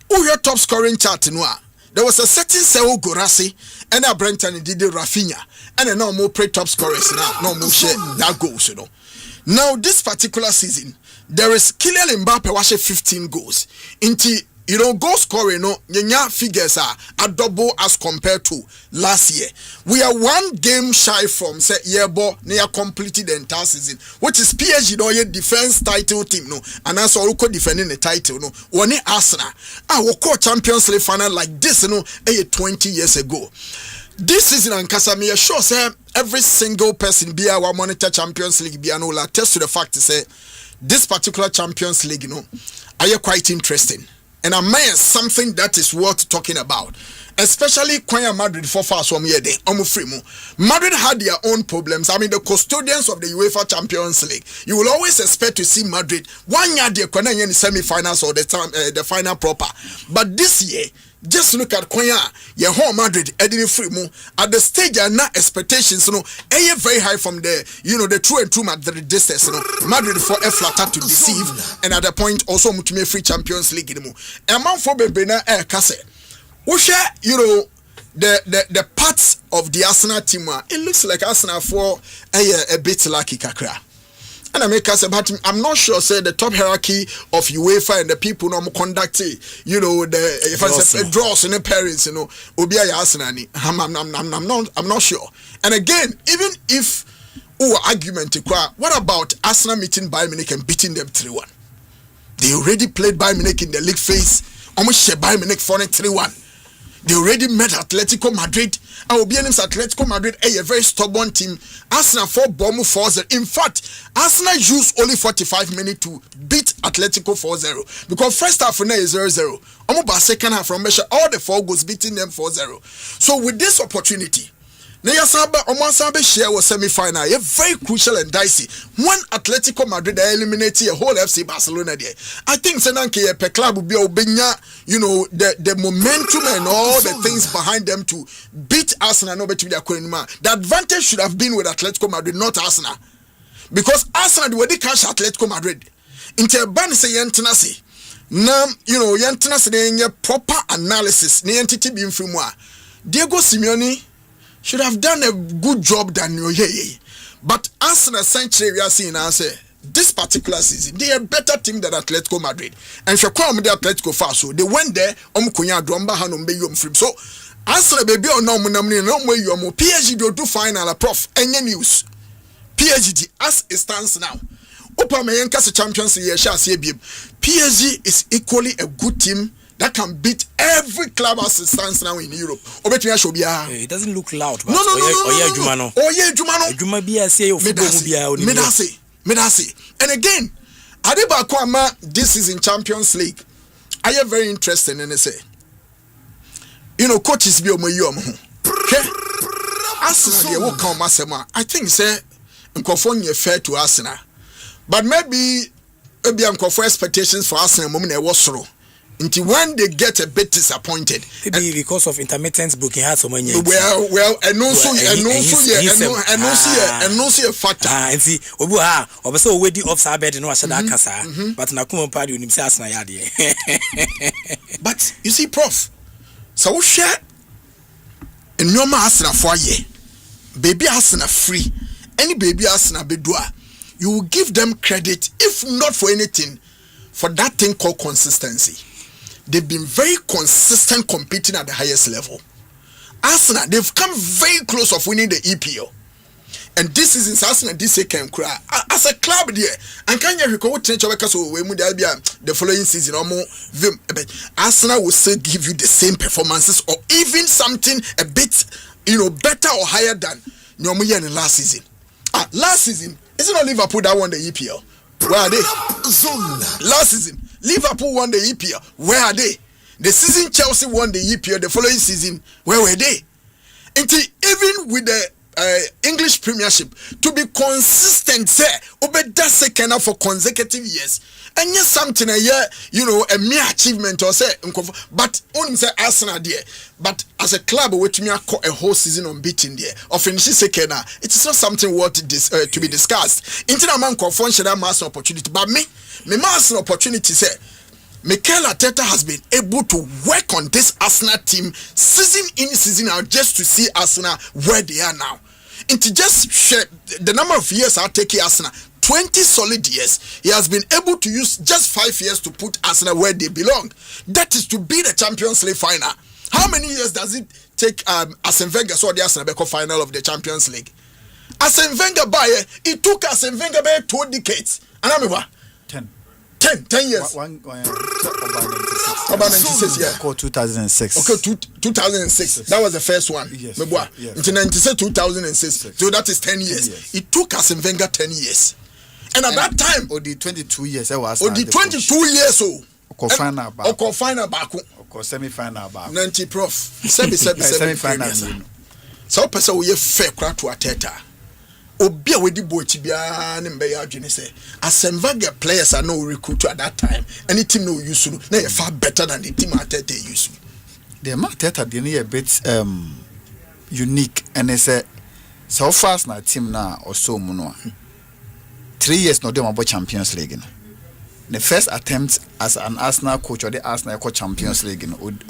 Who your top scoring chart noa? There was a certain Seo Gorasi and a Brenton did Rafinha and a no more top scorers now, no more share that goals, Now this particular season, there is Kylian Mbappe was 15 goals. Into goal scoring figures are a double as compared to last year. We are one game shy from say near completed the entire season, which is PSG defense title team and also also defending the title one Arsenal. Our Champions League final like this 20 years ago. This season and Casamia sure say every single person be our monitor Champions League be will attest to the fact to say this particular Champions League are quite interesting. And I mean something that is worth talking about. Especially Quaya Madrid for fast from here. Madrid had their own problems. I mean, the custodians of the UEFA Champions League. You will always expect to see Madrid 1 year they in the semi-finals or the final proper. But this year, just look at Quaya, your home Madrid, Eddie Free at the stage are not expectations, very high from the the true and true Madrid distance, Madrid for a flatter to deceive, and at the point also Mutime free Champions League. A man for Bebena Air Casse. The parts of the Arsenal team, it looks like Arsenal for a bit lucky kakra. And I make us about I'm not sure say the top hierarchy of UEFA and the people conduct the draws in the parents Obi Arsenal. I'm not sure. And again, even if argument what about Arsenal meeting Bayern Munich and beating them 3-1? They already played Bayern Munich in the league phase. Almost share Bayern Munich for 3-1. They already met Atletico Madrid. Atletico Madrid a very stubborn team. Arsenal 4 bomb 4-0. In fact, Arsenal used only 45 minutes to beat Atletico 4-0 because first half is 0-0. Second half from measure all the 4 goals beating them 4-0. So with this opportunity, Omasabe share was semi-final. A very crucial and dicey. When Atletico Madrid eliminated a whole FC Barcelona there, I think Senanke per club will be obenya, the momentum and all the things behind them to beat Arsenal. No better their the advantage should have been with Atletico Madrid, not Arsenal, because Arsenal were the cash Atletico Madrid. Interban say yentenasi. Now yentenasi ne proper analysis. Ne entity being from Diego Simeone should have done a good job than Yoye. But Arsenal century we are seeing say this particular season, they are a better team than Atletico Madrid. And if you come with the Atletico Faso, they went there, Kunya Dromba Hanombe Yom Free. So Arsenal baby or no way you are PSG do final Prof. Any news. PSG as it stands now. Opa Champions League PSG is equally a good team that can beat every club as it stands now in Europe. It doesn't look loud. But no. Medase. And again, Adebayo this is in Champions League. I am very interested in say. Coaches be okay. Arsenal will come I think say Nkofonye fair to Arsenal. But maybe Nkofonye expectations for Arsenal moment was through. Until when they get a bit disappointed, maybe because of intermittent booking has so many. Well, and also a factor. And see, Obuha, or so we off Sabed no Asada Kasa, but Nakuma Padi in himself. But you see, Prof, so share in your Asana foyer, baby Asana free, any baby Asana bedua, you will give them credit, if not for anything, for that thing called consistency. They've been very consistent competing at the highest level. Arsenal, they've come very close of winning the EPL. And this is in Arsenal, this can cry. As a club there, and can you recall the following season or more? Arsenal will still give you the same performances or even something a bit, better or higher than Nyomuya in the last season. Last season, isn't it Liverpool that won the EPL? Where are they? Last season, Liverpool won the EPL. Where are they? The season Chelsea won the EPL. The following season, where were they? Until even with the English Premiership, to be consistent, say, that's second for consecutive years. And yes, something a year, a mere achievement or say, but only say Arsenal there. But as a club, which me a whole season unbeaten there, or finishing second, it is not something worth to be discussed. Inter man confunction that mass opportunity, but me mass opportunity say, Mikel Arteta has been able to work on this Arsenal team season in season out just to see Arsenal where they are now. And to just share the number of years I'll take Arsenal, 20 solid years, he has been able to use just 5 years to put Arsenal where they belong. That is to be the Champions League final. How many years does it take Arsene Wenger saw the Arsenal Beco final of the Champions League? Arsene Wenger it took Arsene Wenger by 2 decades. And I mean what? 10 years. About 96, yeah. 2006. Okay, 2006. That was the first one. Yes. Until 96, 2006. So that is 10 years. It took Arsene Wenger 10 years. And at that time, the 22 years, I was. The 22 years old. Final back. Semi-final back. 90 Prof. Semi-final. So, person we fair crowd to Arteta. Obi a wedi boy tibia ne mbe ya adwene say Arsene Wenger players are no recruit at that time. Any team no use to na far better than the team Arteta use. The Arteta dey a bit unique and it's so fast na team na or so mu no 3 years no dey about Champions League no. The first attempt as an Arsenal coach or the Arsenal coach Champions League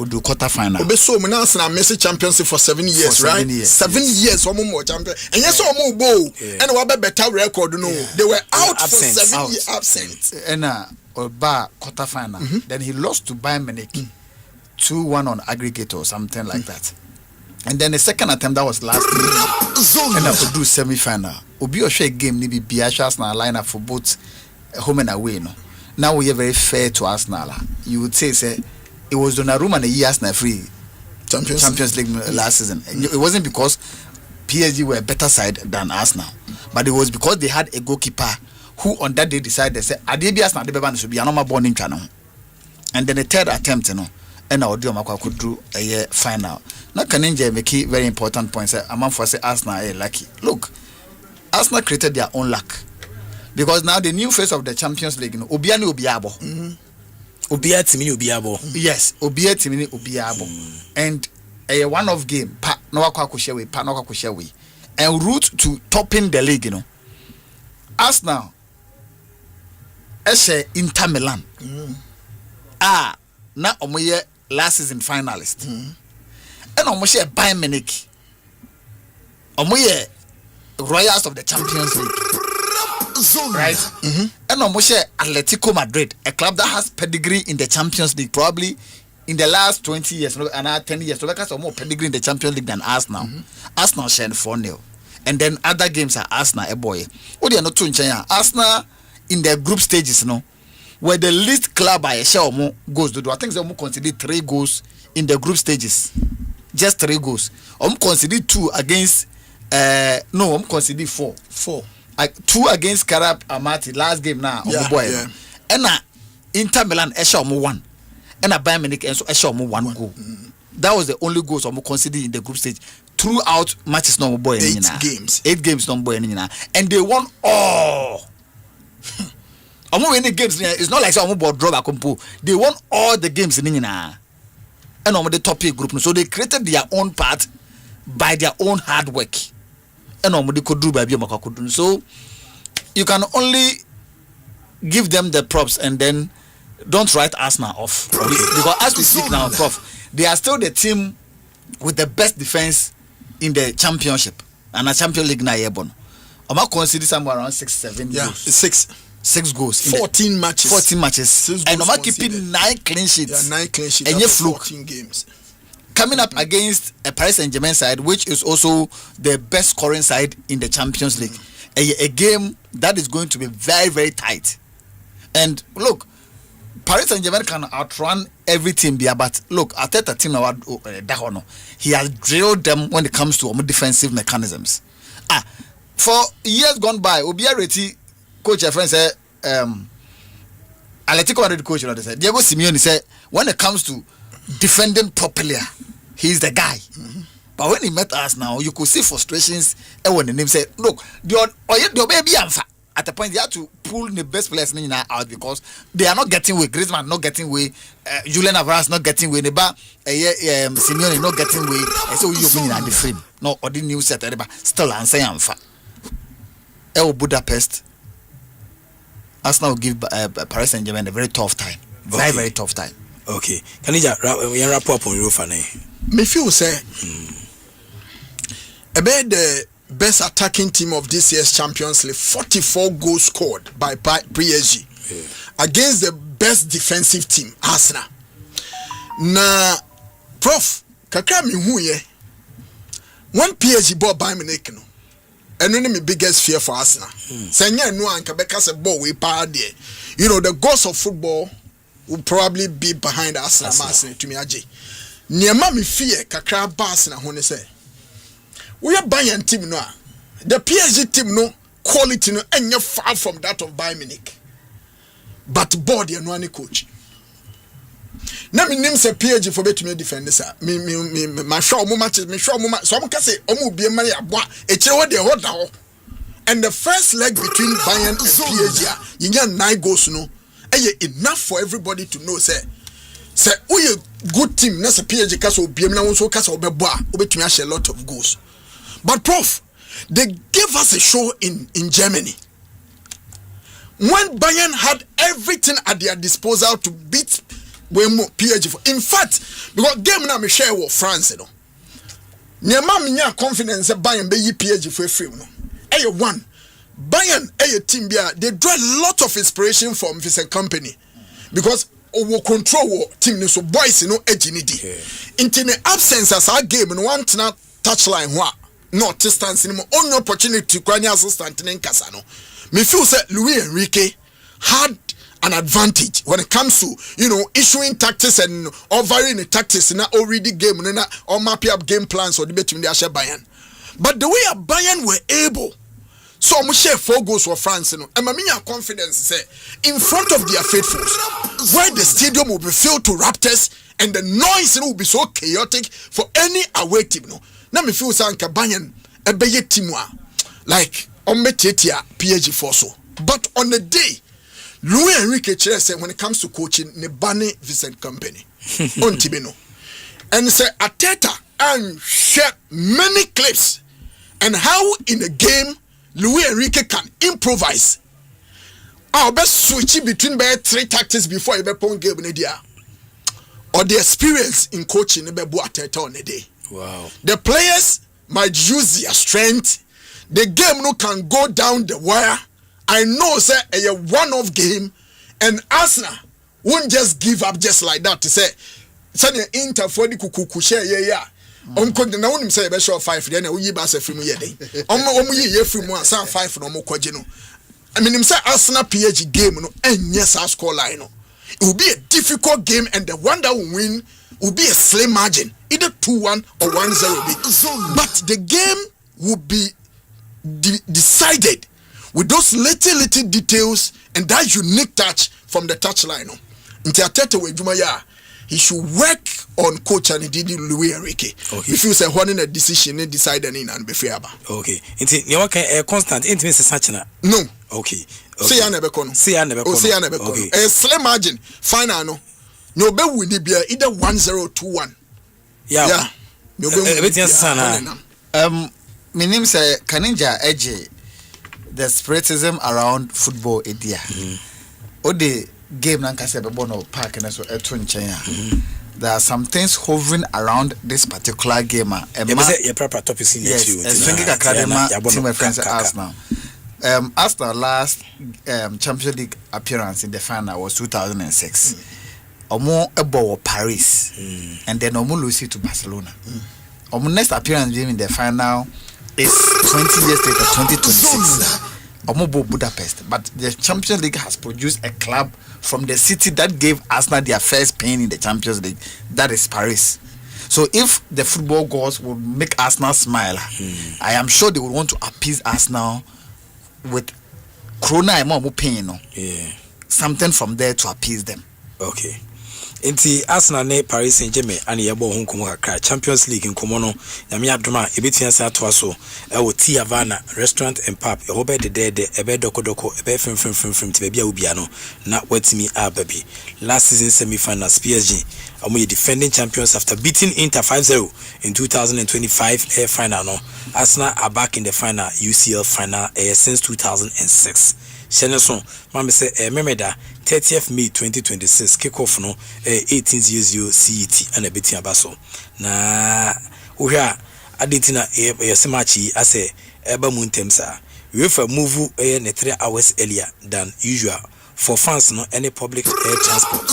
do quarter final. Obe so mo na Arsenal Messi Champions League for 7 years, right? 7 years more champion. And yes more bowl. And we have better record no. They were out for 7 years absent. And Oba quarter final. Then he lost to Bayern Munich 2-1 on aggregate or something like that. And then the second attempt that was last year. And I could do semi-final. Obi o share game ni be Arsenal lineup for both home and away no. Now we are very fair to Arsenal. You would say it was Donnarumma and a year Arsenal free Champions League last season. It wasn't because PSG were a better side than Arsenal, but it was because they had a goalkeeper who on that day decided they said Adebi Arsenal should be a normal born in channel. And then the third attempt, and I would do could do a year final. Now Kaninja make very important points. Among for say Arsenal lucky. Look, Arsenal created their own luck. Because now the new face of the Champions League, Obiani Obiabo. Obia Timini Obiabo. Yes, Obia Timini Obiabo. And a one-off game, no Kushewe, and route to topping the league, Arsenal, Eshe Inter Milan. Now Omoye last season finalist. And Omoye Bayern Munich. Omoye Royals of the Champions League. Right? And almost Atletico Madrid, a club that has pedigree in the Champions League, probably in the last 20 years, and 10 years, so because more pedigree in the Champions League than Arsenal. Arsenal shared 4-0. And then other games are Arsenal, a boy. What do you know to China? Arsenal in the group stages, where the least club by a share more goals to do. I think they almost consider 3 goals in the group stages. Just 3 goals. Consider 2 against consider 4. 2 against Karab Amati last game now. And Inter Milan Esha 1. And Bayern Munich Esha 1 goal. That was the only goals considered in the group stage. Throughout matches no boy 8 games no boy and they won all. Omo win the games. It's not like say omo board draw back compo. They won all the games in Nina. And omo the top group. So they created their own part by their own hard work. And omo they could do by Biomaka could do. So you can only give them the props and then don't write Arsenal off. Because as we speak now, Prof, they are still the team with the best defense in the championship. And a Champions League na yebon. Omo consider somewhere around 6-7 goals. 6 goals. 14 matches. 14 matches. And Omo keeping 9 clean sheets. Yeah, 9 clean sheets. And you fluke. 14 games. Coming up against a Paris Saint-Germain side, which is also the best scoring side in the Champions League. A game that is going to be very, very tight. And look, Paris Saint-Germain can outrun every team there, but look, Arteta team now, he has drilled them when it comes to defensive mechanisms. For years gone by, Obia Reti, coach, a friend said, Atletico Madrid coach, they said, Diego Simeone said, when it comes to defending properly, he's the guy. But when he met us now, you could see frustrations. And when the name said, look, the baby Anfa. At the point, they have to pull the best players out because they are not getting away. Griezmann not getting away. Julian Alvarez not getting away. Simeone not getting away. And so you're winning at the frame. No, or the new set. Still, I'm saying Anfa. Budapest. Arsenal will give Paris Saint-Germain a very tough time. Very, very tough time. Okay. Can you wrap up on your fan? Me feel say about the best attacking team of this year's Champions League, 44 goals scored by PSG against the best defensive team, Arsenal. Na Prof, kakra mi hu ye. When PSG bought Bayern Munich no, and only my biggest fear for Arsenal. Senya no anka beka se ball we pa there. You know the goals of football will probably be behind Arsenal. To me aje. Niema mi fear kakra ba Arsenal ho ne say. We are Bayern team no. The PSG team no quality no enye far from that of Bayern Munich. But board no any coach. Na me nim say PSG for betumi defend this. Me my show mo matches me show mo so am ka say omo bie mari aboa e kire wo de hoda ho. And the first leg between Bayern and PSG, you get 9 goals no. Enough for everybody to know say we a good team na say PSG ka so bie na won so ka say obeboa obetumi share a lot of goals. But Prof, they gave us a show in Germany. When Bayern had everything at their disposal to beat PSG. In fact, because game now me share with France, you know. Nyama minya confidence Bayern be PSG for free, no. One, Bayern team they draw a lot of inspiration from this company because we control team so boys you know edge in the absence as our game and one touchline not distance anymore. Only opportunity to crania assistant in Casano. Me feel that Luis Enrique had an advantage when it comes to issuing tactics and or varying the tactics in already game or mapping up game plans or debate between the Asha Bayern. But the way Bayern were able, so I'm share 4 goals for France, and my confidence say in front of their faithfuls, where the stadium will be filled to raptors and the noise will be so chaotic for any away team. Now me feel sanka Bayern a beye teamwa like ombetetia PSG for so. But on the day, Luis Enrique said when it comes to coaching, ne bane Vincent Company on Tibino, and say Arteta and share many clips and how in a game Luis Enrique can improvise. I'll best switch between 3 tactics before you be pon game in the or the experience in coaching be Arteta on the day. Wow. The players might use their strength. The game no can go down the wire. I know say a one-off game, and Arsenal won't just give up just like that to say send an Inter for the kuku share yeah. Na wonim say be show 5 then we ba say free mu ye den. Omo ye free mu san 5 no mo kwaje no. I mean him say Arsenal PSG game no enye sa score line no. It will be a difficult game and the one that will win will be a slim margin, either 2-1 or 1-0. But the game will be decided with those little details and that unique touch from the touchline. He should work on coach and he did Luis Enrique. Okay. If you say one in a decision, decide and be fair about. Okay. You can constant intimacy such. No. Okay. say ya nebe kono say ya nebe kono a slim margin final no no be win either 1-0-2-1 yeah no be everything sana my name say Kaninja Edge the spiritism around football idea o the game na nkase be bono park na so eto nchen there are some things hovering around this particular game your proper topic in yes thinking academy team my friends Arsenal Arsenal last Champions League appearance in the final was 2006 omo ebo Paris and then omo lose to Barcelona omo next appearance in the final is 20 years later 2026 Omobo Budapest, but the Champions League has produced a club from the city that gave Arsenal their first pain in the Champions League. That is Paris. So if the football gods would make Arsenal smile, I am sure they would want to appease Arsenal with Krona and pain. Something from there to appease them. Okay. Inti Arsenal ne Paris Saint-Germain ani yebo ho nkomo kakra Champions League nkomo no nyame adoma ebetia sa to aso e wo Tia Havana restaurant and pub e ho be de ebe dokodoko ebe fem ti bia obia no na watimi ababi last season semi-finals PSG amu defending champions after beating Inter 5-0 in 2025 air final no Arsenal are back in the final UCL final since 2006 Sheneson mama say memeda 30th May 2026 kick off no 1800 CET and a bit abaso na uhia adentina yesemachi ase eba muntemsa we for move ne 3 hours earlier than usual for fans no any public air transport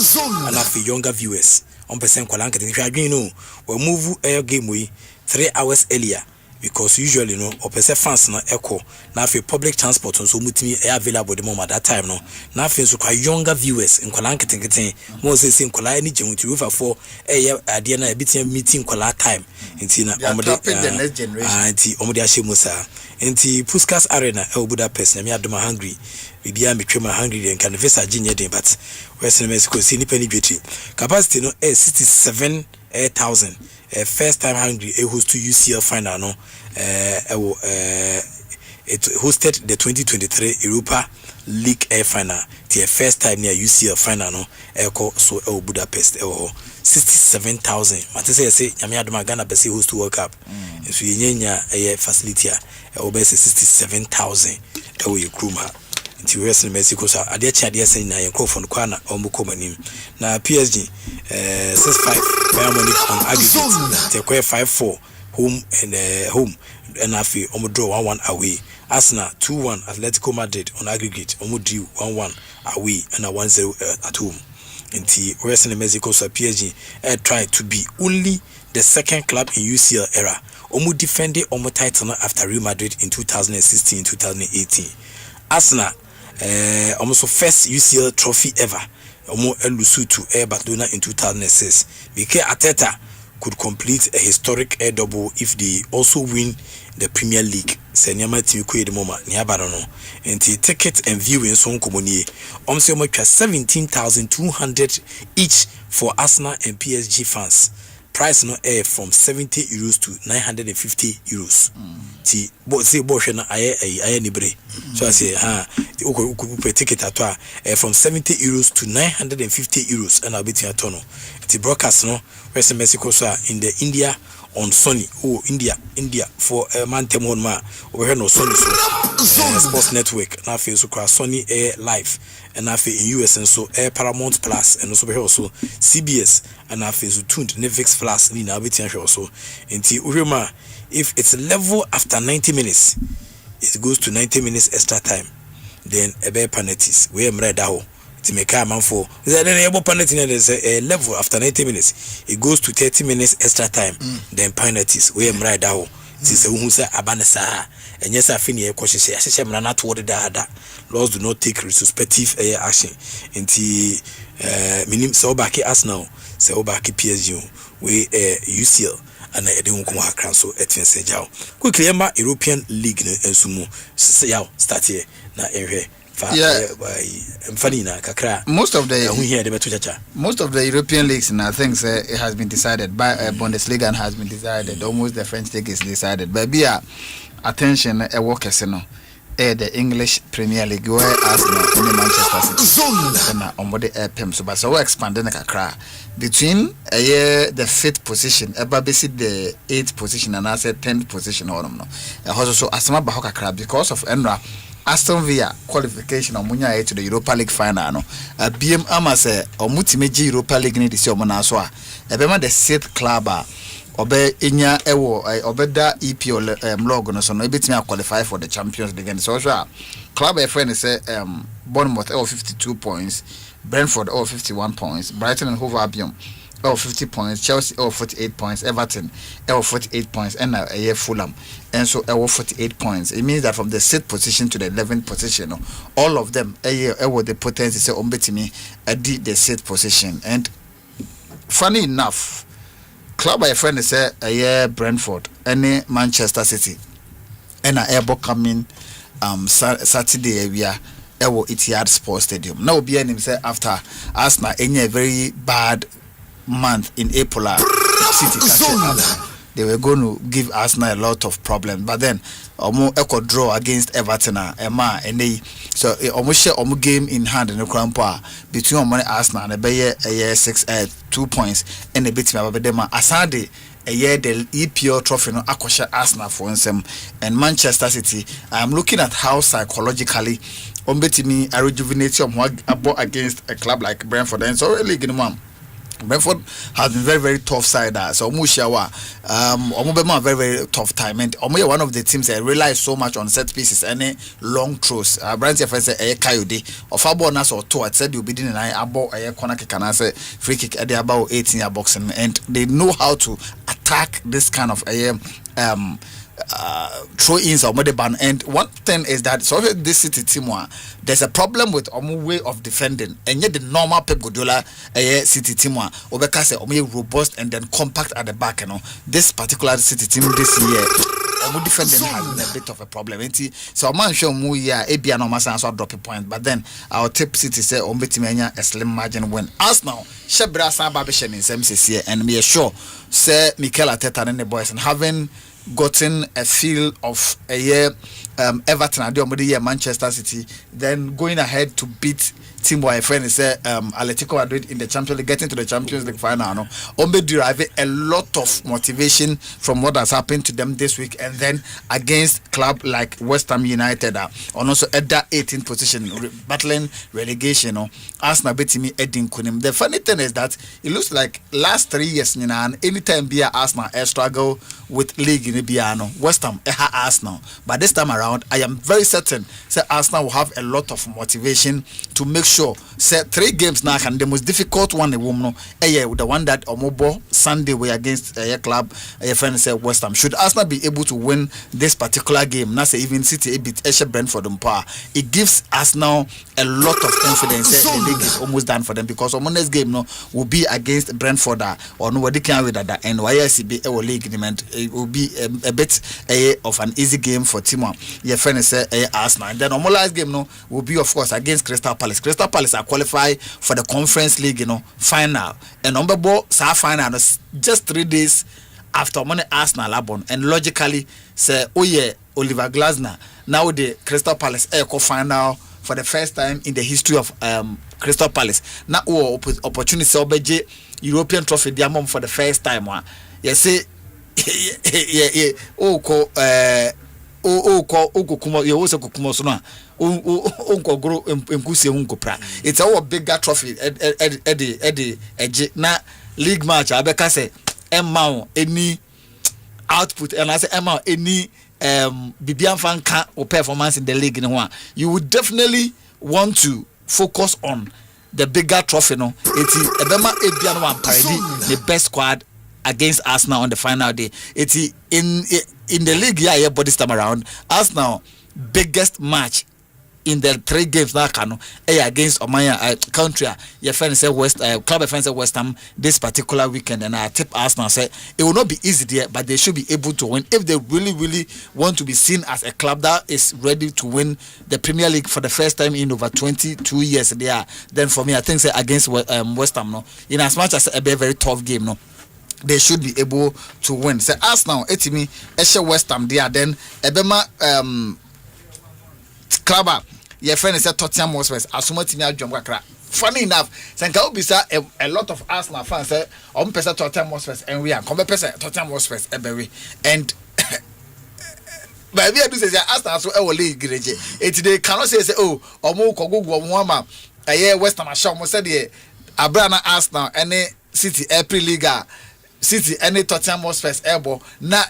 and for younger viewers on person kwalanka tin no we move air game we 3 hours earlier because usually no opese fans na echo na for public transport so mutimi available the moment that time no na for so quite younger viewers in kwalanka tin mo say sin kwala ni jemuti river for ade na bitin meeting kwala time nti na omode the next generation nti omode ahyemusa nti Puskas Arena Budapest na me adoma hungry bibia metwema hungry den kan visa ginye den but Western Mexico see ni penny beauty capacity no 67,000 first time hungry a host to UCL final no it hosted the 2023 Europa League air final the first time near UCL final no so Budapest 67,000 matese say nyame adoma Ghana be say host to World Cup so yenya facility a be 67,000 e kruma nti Western Mexico so ade chia sen na microphone kwa na omukomanim na PSG 6-5 Bayern Munich on aggregate they quite 5-4 home and afi draw 1-1 away Arsenal 2-1 Atletico Madrid on aggregate drew 1-1 away and 1-0 at home nti Western Mexico so PSG tried to be only the second club in UCL era defended title after Real Madrid in 2016-2018 Arsenal almost first UCL trophy ever lose to Barcelona in 2006 because Arteta could complete a historic air double if they also win the Premier League Senyama team ko edemoma ni abaro no enti ticket and viewing so nkomonie omse 17,200 each for Arsenal and PSG fans price no air from 70 euros to 950 euros ti bo say bo hwe na aye ni bre so I say uko ticket atwa from 70 euros to 950 euros and I'll be to atono ti broadcast no West Mexico so in the India on Sony India for mantem on ma we no Sony so sports network na fe so Sony Air Live and na fe in US and so Air Paramount Plus and also be also CBS and na fe so tuned Netflix Plus ni na beti ahwe also enti uhwema if it's level after 90 minutes it goes to 90 minutes extra time then ebe penalties we am ready ho to make a man for then able penalty is a level after 90 minutes it goes to 30 minutes extra time then penalties we am ready ho since who say abanesa and yes afini e kwhye ahye mra na to da laws do not take retrospective action enti minim so back Arsenal so back PSG we UCL and I don't come across so etwense jaw quickly emma European League ensumu yaw start here na ehwe most of the European leagues and I think it has been decided by Bundesliga and has been decided almost the French league is decided but be attention a workers no the English Premier League where Arsenal in Manchester City and omode pem so but so expanding kakra between the 5th position basi the 8th position and I said 10th position or no so Asempa ba kakra because of Enra Aston Villa qualification omunya to the Europa League final no BM amase omutimeji Europa League ni disi omona so a ebema the 6th club obe enya ewo obeda EPL log no so no ebetimi qualify for the Champions League and so club friend say Bournemouth 52 points, Brentford 51 points, Brighton and Hove Albion 50 points, Chelsea 48 points, Everton 48 points, and Fulham and so 48 points. It means that from the 6th position to the 11th position, all of them the potency say ombetimi the 6th position. And funny enough, club by friend say Brentford and Manchester City and airboat coming Saturday area Etihad Sports Stadium. Now be him say after Arsenal a very bad month in April City they were going to give Arsenal a lot of problems, but then echo draw against Everton and they so almost share game in hand in the crampa between Arsenal and a 2 points and a bit of them aside a year the EPL trophy no akosha Arsenal for them and Manchester City. I'm looking at how psychologically ombetimi a rejuvenation against a club like Brentford and so really good man. Brentford has been very, very tough side. So Mushawa, very, very tough time. And one of the teams that relies so much on set pieces and long throws. Brands say a coyote or Fabonas or two. I said you'll be doing an about a corner kick and I say free kick at the about 18-year boxing, and they know how to attack this kind of throw-ins or mode ban. And one thing is that so this City team there's a problem with way of defending, and yet the normal Pep Guardiola City team Obeka say robust and then compact at the back. You know, this particular City team this year defending has been a bit of a problem. So man show mu ya ebia no masa so drop a point, but then our tip City say a slim margin win. Arsenal Shebra Saba Bishan in SMCC and me sure say Mikel Arteta and the boys and having gotten a feel of a year Everton and Manchester City, then going ahead to beat team by a friend is Atletico Madrid in the Champions League, getting to the Champions League final. No, derive a lot of motivation from what has happened to them this week, and then against club like West Ham United, and also at that 18th position, battling relegation. Arsenal beat me Edin Kunim. The funny thing is that it looks like last 3 years, and anytime be Arsenal struggle with league in the Biano, West Ham Arsenal, but this time around, I am very certain that Arsenal will have a lot of motivation to make sure. Say 3 games now, and the most difficult one, the woman, the one that Omobo Sunday way against a club, a friend said West Ham. Should Arsenal be able to win this particular game, not say even City a bit Eshe Brentford on par, it gives Arsenal a lot of confidence. The league is almost done for them because on next game will be against Brentford or nobody can with that, and YSCB our league it will be a bit of an easy game for Timo. Your friend say Arsenal, and then our last game will be of course against Crystal Palace. Crystal Palace are qualified for the Conference League final, and number ball final just 3 days after money Arsenal Labon, and logically say Oliver Glasner now the Crystal Palace final for the first time in the history of Crystal Palace. Now opportunity to obey European trophy diamond for the first time. You see, it's our bigger trophy Eddie na league match abeka say emma any output, and I say emma any Bibian fan can or performance in the league in one. You would definitely want to focus on the bigger trophy. No, it's Ebema Ebian one parody the best squad against Arsenal on the final day. It's in the league but this time around Arsenal biggest match in the 3 games now against Omaya country. Your friend said club friends said West Ham this particular weekend, and I tip Arsenal say it will not be easy there, but they should be able to win if they really want to be seen as a club that is ready to win the Premier League for the first time in over 22 years. There, then for me I think say against West Ham in as much as a very tough game they should be able to win. Say Arsenal etimi Eshe West Ham there, then Ebema club your friend is Tottenham Hotspur asomati mi adwom kakra. Funny enough, Sanka Obisa a lot of Arsenal fans say on pesa Tottenham Hotspur and we are come pesa Tottenham Hotspur ebewe and but we do say Arsenal so e league greje it they cannot say oh omo kogogo omo ama West Ham show mo say the Abrana Arsenal any City April Liga City any Tottenham Hotspur ebo na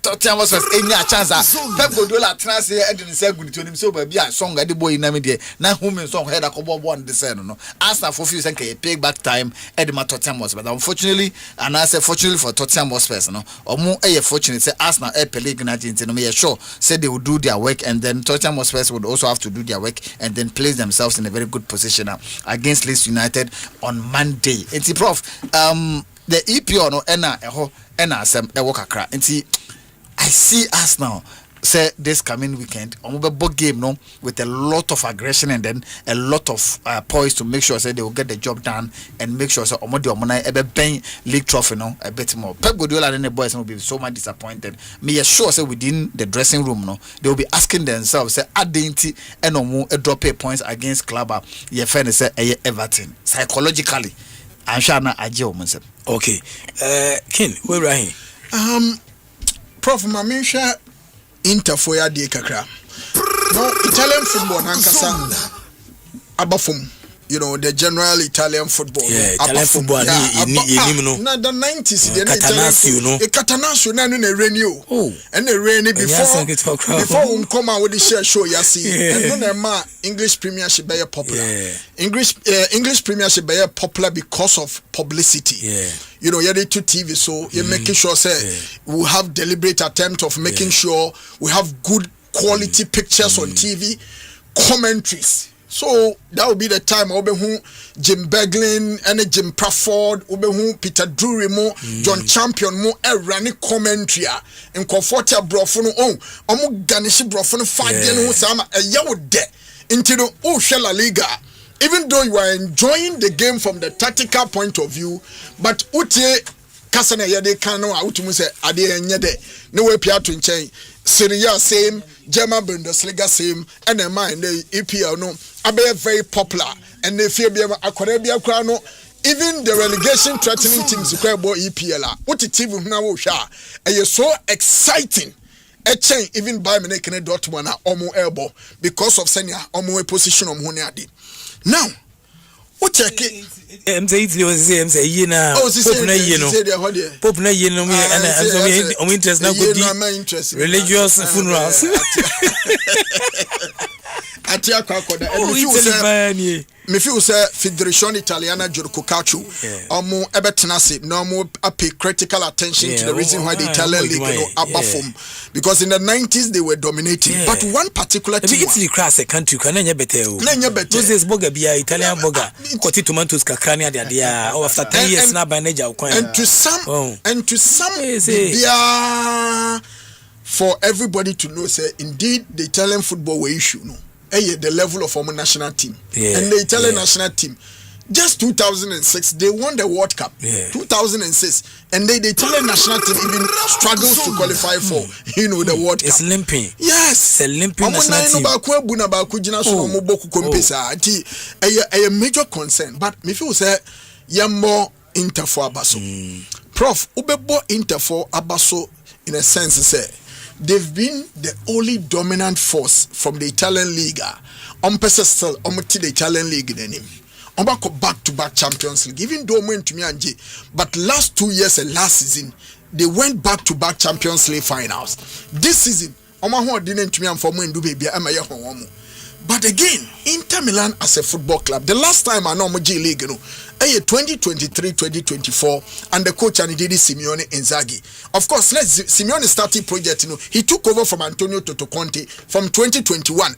Tottenham was any chance. Pep Guardiola transfer and then say good to him so be a song at the boy in Namibia. Now whom song head a couple one the no. Arsenal for few seconds pay back time at the Tottenham was but unfortunately and I say fortunately for Tottenham was no or more fortunate say Arsenal a league in Argentina me sure said they would do their work and then Tottenham was would also have to do their work and then place themselves in a very good position against Leeds United on Monday. It's Prof the EPO no ena asem work akra. I see us now say this coming weekend on big game no with a lot of aggression and then a lot of poise to make sure say they will get the job done and make sure say omo ebe ben league trophy no a bit more. Pep Guardiola and the boys will be so much disappointed. Me sure say within the dressing room no they will be asking themselves say adenti and omo drop a points against club ye friend say Everton psychologically I'm sure na aje omo say. Okay. Ken, where Rahim? Prof Mamisha Interfoya de kakra. No Italian football nankasa abafum. You know the general Italian football. Yeah, Italian football. Na the 90s the Italian. The Catanaccio na no renew. And the rainy before come out with the show you see. And no ma English Premiership be popular. English Premiership be popular because of publicity. You know, you're to TV, so you're making sure say we have deliberate attempt of making sure we have good quality pictures on TV, commentaries. So that will be the time Obehu Jim Beglin and Jim Prafford, Obehu Peter Drury mo, John Champion mo running commentary and comforta brofono omu ganishi brofono 5 yen who sama a yawo de into the La Liga. Even though you are enjoying the game from the tactical point of view, but utie kasana yade kano utumu se ade enyede no we pia to nchen Serie A same, German Bundesliga same, and the mind the EPL no abe very popular and they feel be akorebia kra no even the relegation threatening teams kwa bo EPL uti team na wo hwa e so exciting. A chain even by Munich and Dortmund are almost elbow because of senior almost position of Huniadi. Now, what check it? Say you know, Pope na you know, and I'm interested now. Religious funerals. Me feel say Federazione Italiana Giorgio Calcio omo ebetenase no mo pay critical attention to the reason why the Italian league abafom because in the 90s they were dominating but one particular team Italy class a country can nya better those boga bia Italian boga koti tomatoes kakrania dia or after 10 years na manager and to some bia for everybody to know say indeed the Italian football were issue no the level of our national team and the Italian national team just 2006 they won the World Cup 2006 and the Italian national team even struggles to qualify for the World Cup. It's limping. Yes, it's limping national team. A major concern but me feel say yambo Interfor abaso Prof ubebo Interfor abaso in a sense say they've been the only dominant force from the Italian Liga. Still, the Italian League in him. Back-to-back Champions League. Even though went to me and but last 2 years and last season, they went back-to-back Champions League finals. This season, didn't to me and for me and do baby. But again, Inter Milan as a football club, the last time I know G League, 2023-2024, and the coach and Didi Simeone Inzaghi. Of course, Simeone started project. He took over from Antonio Toto Conte from 2021,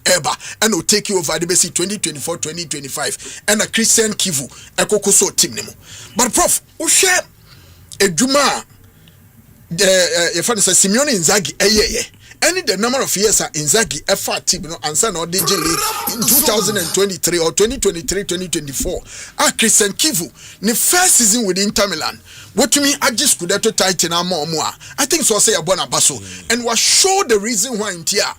and will take you over the basic 2024-2025, and a Christian Kivu, a Kokoso team. But Prof, who share a Juma? The Simeone Inzaghi, any the number of years are Inzaghi FR team and son or DJ League in 2023 or 2023-2024. Christian Kivu, the first season with Inter Milan. What to me, I just could have to tighten our more. I think so say a bona basso and was show the reason why in here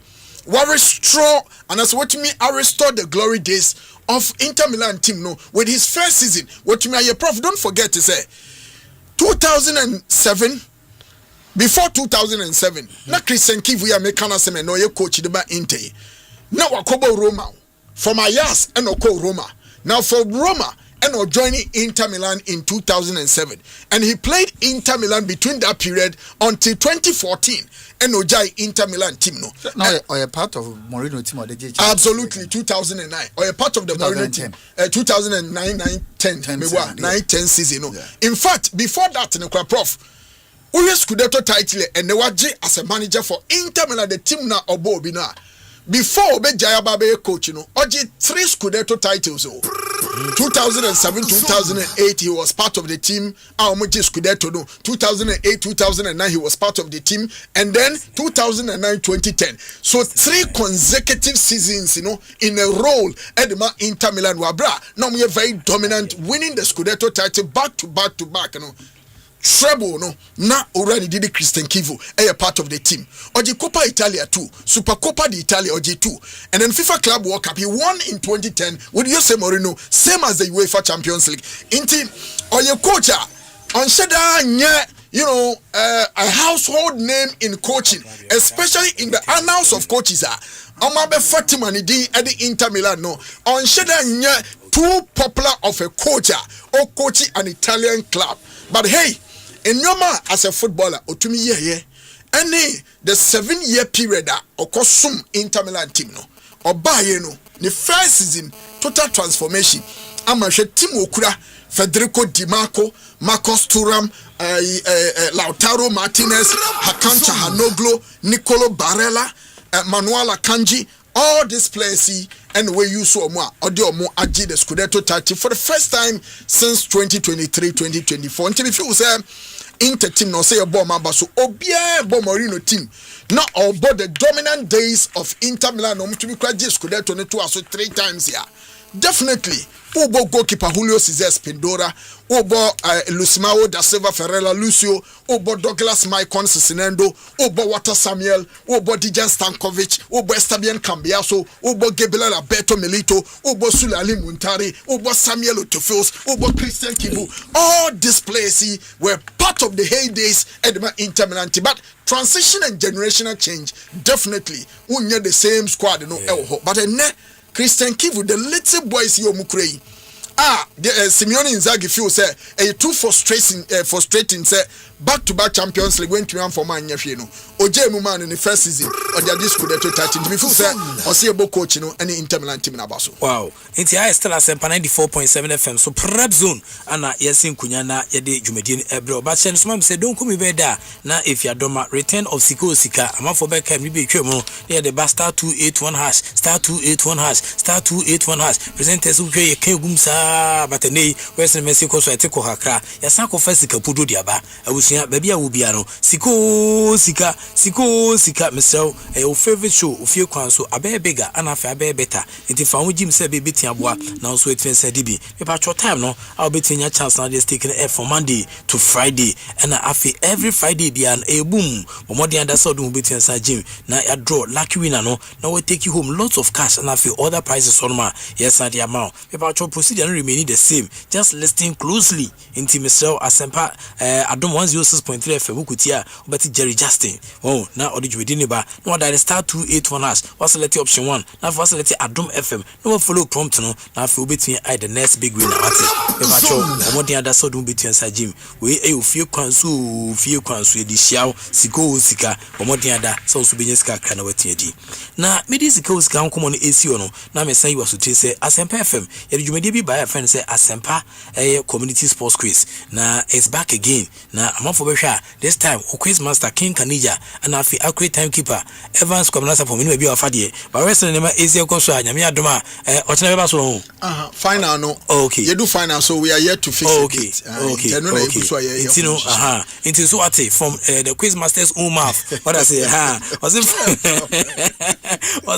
restore and as what me I restore the glory days of Inter Milan team no with his first season. What me a Prof, don't forget to say 2007 before 2007 na Christian Kivu ya mekana seme no ye coach de ba Inter na wakobo Roma from Ajax and oko Roma now for Roma and joining Inter Milan in 2007 and he played Inter Milan between that period until 2014 and Ojai Inter Milan team no now or a part of Mourinho team or the JJ absolutely 2009 or a part of the Mourinho team 2009 9-10 season no in fact before that in Prof Uye Scudetto title and Newaji as a manager for Inter Milan the team na obo bi na before Jaya Babe coach Oji 3 Scudetto titles 2007 2008 he was part of the team Aomoji Scudetto 2008 2009 he was part of the team and then 2009 2010 so 3 consecutive seasons in a role Edema Inter Milan wabra now we are very dominant winning the Scudetto title back to back treble no na already did Christian Kivu a part of the team Oji Coppa Italia 2 Super Coppa d'Italia Oji 2 and then FIFA Club World Cup he won in 2010 with Jose Mourinho same as the UEFA Champions League inti oye coach on sheda nye a household name in coaching especially in the annals of coaches Omabe Fatima ni di at the Inter Milan no on sheda nye too popular of a coach or coaching an Italian club but hey in Yoma as a footballer, Otumi ye any the 7-year period okosum Inter Milan team no. Obaye no, the first season total transformation. Amashe team okura Federico Di Marco, Marcos Thuram, Lautaro Martinez, Hakan Çalhanoğlu, Nicolo Barella, Manuel Akanji. All these players and we use so more audio more aji the Scudetto title for the first time since 2023-2024. Until if you say Inter team no say a bomb so obia Mourinho team not about the dominant days of Inter Milan no to be quite Scudetto ne two so 3 times here. Definitely Ubo goalkeeper Julio Cesar Spindora, Ubo Lusimao da Silva Ferreira Lucio, Ubo Douglas Maicon Cicinendo, Ubo Walter Samuel, Ubo Dijan Stankovic, Ubo Estabian Cambiaso, Ubo Gabriel Alberto Milito, Ubo Sulali Muntari, Ubo Samuel Otofils, Ubo Christian Kivu. All these players were part of the heydays at the Inter Milan team. But transition and generational change definitely won't the same squad but Christian Kivu, the little boys here Mukrei. Simeone Inzaghi feel say too frustrating say back-to-back Champions League went to run for man yefie no. Oje mu man in the first season or the Scudetto title. Me feel say or see a coach any Inter Milan team na baso. Wow. Inti I still Asempa 94.7 FM so Prepzone ana yesin kunya na yede dwumadi ebro but sen so say don't come be there na if you doma return of sika amafo be kam be twem no the star 281 hash star 281 hash star 281 hash presenters who ye kegum sa but nei wesen Mexico so etiko hakra ya sako fasika pudo diaba abusia baby a wo bia no sika Mr. Your favorite show ofie kwan so abe bigger and afa abe better inti fa wo jim say be betia boa na so etwen say dibi me pa time no I'll be tinya chance now just taking it from Monday to Friday and afi every Friday bia and boom omodi under so do be tinya say jim na ya draw lucky winner no now we take you home lots of cash and afi other prices on ma yes and the amount me pa procedure remain the same just listen closely inti Mr. Asempa Adom 106.3 FM kutia obeti Jerry Justin oh na odi within ba no that star 281 hash was select option 1 now for select Adom FM no follow prompt no now for obeti I the next big winner what e ba cho omodi ada so do beti ansa jim we ofie kwanso edi shiaw sika omodi ada so benya sika kra na wati edi na medi sika nkomo no esi no na me say was to say Asempa FM e dwumadi bi ba friend say Asempa community sports quiz na it's back again na amafo be hwa this time o quiz master King Kanija and afi accurate timekeeper Evans Kwamnasa for me be afade but wrestling nema ezi ekoso anyame adoma ochena be ba so final no okay you do final so we are yet to fix okay it's no it's so ate from the quiz master's own mouth what I say was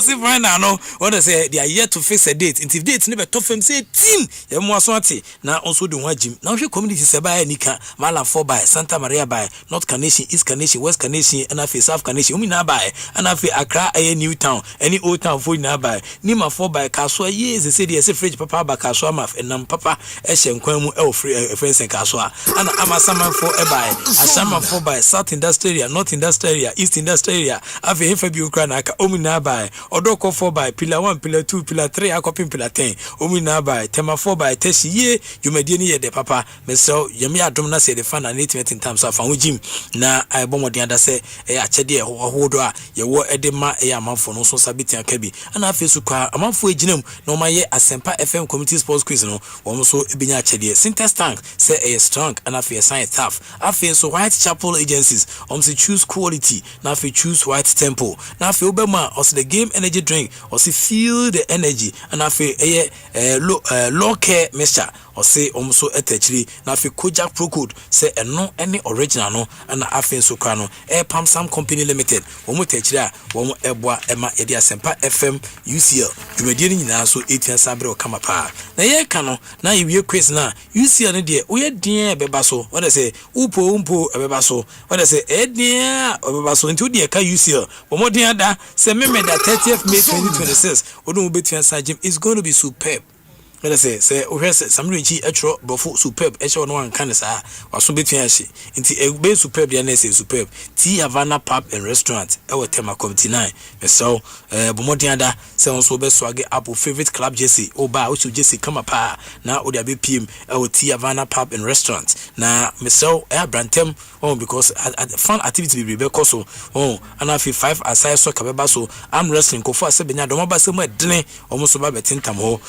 it final no what I say they are yet to fix a date if date never tough them say team ye mo aso ate na also do wajim na hwe community se ba nika Mala 4 by Santa Maria by North Carnation East Carnation West Carnation and and afi South Carnation umi na buy and afi Accra New Town any Old Town for na buy Nima for buy Kaswa years they say the fridge papa ba Kaswa maf and nam papa ehye nkwan mu e free friends and Kaswa and amasama for e buy asama for buy South Industrial area North Industrial area East Industrial area afi hefa bi ukra na aka umi na buy odoko for buy pillar 1 pillar 2 pillar 3 akopin pillar 10 umi na buy tema for buy teshi ye jumedie ni ye de papa meso yemi adom na say the fan and intimate in terms of fan gym na bomodin ada say achede hodo a ye wo edema amanfo no so sabiti akabi ana afesu kwa amanfo eginam no maye Asempa FM community sports quiz no wo so ebinya achede Sintex tank say strong and afi science tough afi so Whitechapel agencies say choose quality na afi choose White Temple na afi obema or the game energy drink or say feel the energy and afi low care mixture or say so etechiri na afi Kojak Pro Code say no any original no and afi so kwa no Pam Sam Company Limited womo techiri a womo eboa ema yedi Asempa FM UCL jumedie ni na so etian sabre o kama pa na ye ka no na ye quiz na UCL ne de oye den beba so what they say umpo beba so what they say edin beba so nti de ka UCL womo den ada say memeda 30th May 2026 odun betian sa gym is going to be superb. Let us say some rich etro bofo superb etro no one can say waso between ashi nti be superb ya na say superb T Havana Pub and Restaurant e wo tema committee 9 so bomodin ada say on so be swage apple favorite club jersey oba o chu jersey kama pa na o dia be pm e wo T Havana Pub and Restaurant na meso e brantem because fun activity be because so and afi 5 aside so kabeba so am wrestling ko for asebenya do maba se mu edene o so ba betintam ho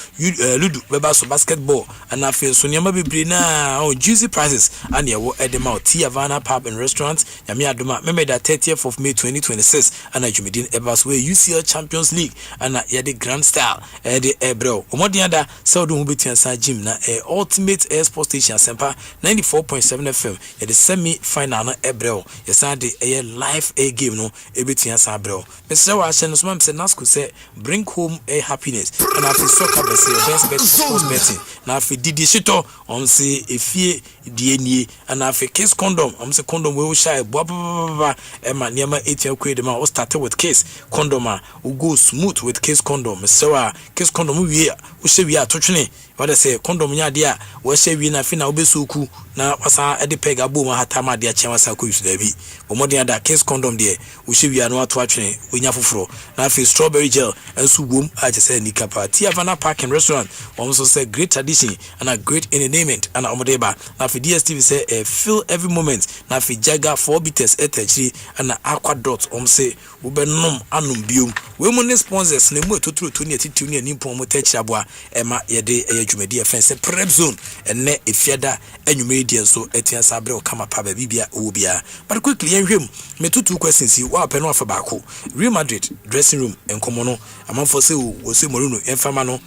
ludu beba so basketball and afi so niam be na juicy prizes and ye wo edema T Havana Pub and Restaurant yami adoma memeda 30th of May 2026 and ajumedin ebas we UCL Champions League and ye the grand style the ebro omodin ada so do betia sa gym na ultimate air sports station Asempa 94.7 FM ye the semi final na ebro ye sa de live a game no ebetia sa ebro mr wa hye no so mam say nasco say bring home a happiness and afi soccer be say best bet sports betting na afi didi shito on say efie die nie and afi kiss condom say condom we shy baba ema niema etia kwede ma o start with kiss condom we go smooth with kiss condom so kiss condom we she we atotwene what say condom nya de a we she we na fi na obesoku na wasa ede pega bo ma hatama de a chen wasa ko yusu da bi omodin ada kiss condom de we she we anu ato atwene we nya foforo na fi strawberry gel ensu wom a je say nikapa T Havana Park and Restaurant also say great tradition and a great entertainment and omodeba na fi DSTV say feel every moment na fi jaga 4 bitters etechiri and aqua dot say we benom anum biom we mo ne sponsors na mu etoturo to ne atitu ne nimpon mo techiri aboa ema yede dwumadi afen se Prepzone enne efiada anwumedi enso etian sabre o kama pa ba bibia owo bia but quickly enhwem metutu questions yi wa pɛ no afa baako Real Madrid dressing room enkomo no amanfo se wo se Mourinho enfama no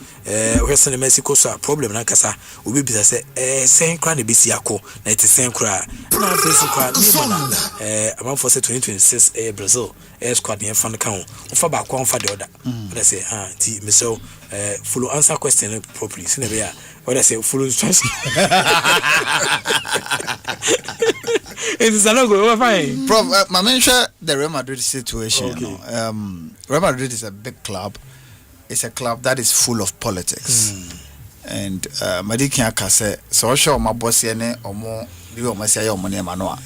hwese ne Mexico so problem na kasa obi bisa se sen kra ne bisi akọ na eti sen kra na face kra ni amanfo se 2026 Brazil squad ne enfan kan ho ofa baako ofa de order what I say ti meso follow answer question properly see never what I say follow instruction it is not go fine Prof my mention the Real Madrid situation okay. Real Madrid is a big club. It's a club that is full of politics and Madrid can say so sure my boss ene omo bi o masia ya omo ne manoa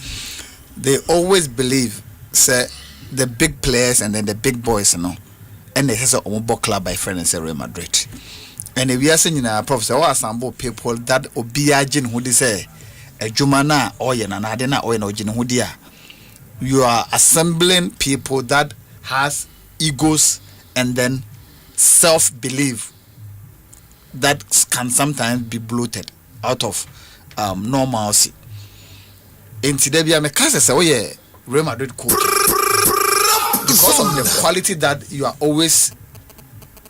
they always believe say the big players and then the big boys and they say omo club by friend and say Real Madrid and we are saying na Prof say o assemble people that obiagin who they say adwuma na oye na ade na oye na ogine ho dia you are assembling people that has egos and then self-belief that can sometimes be bloated out of normalcy. In Tidebia, me can say, oh yeah, Real Madrid coach because of the quality that you are always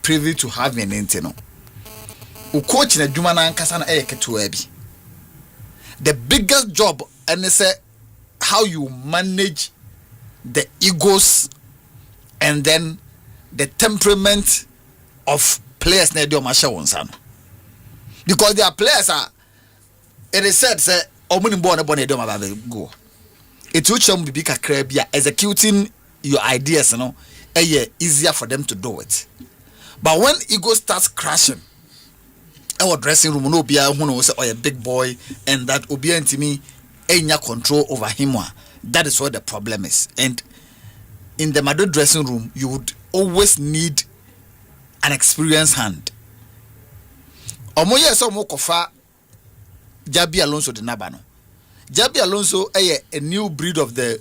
privy to having intino. U coach na juma na nkasa na ketu ebi. The biggest job and say how you manage the egos and then the temperament of players na do masha wonsano because their players are it is said say omuni born do ma go it will show be executing your ideas, easier for them to do it. But when ego starts crashing, our dressing room no be a big boy, and that obia to me ain't control over him. That is what the problem is. And in the Madrid dressing room, you would always need an experienced hand. Omoye so mo kofa Jabi Alonso de Nabano. Jabi Alonso a new breed of the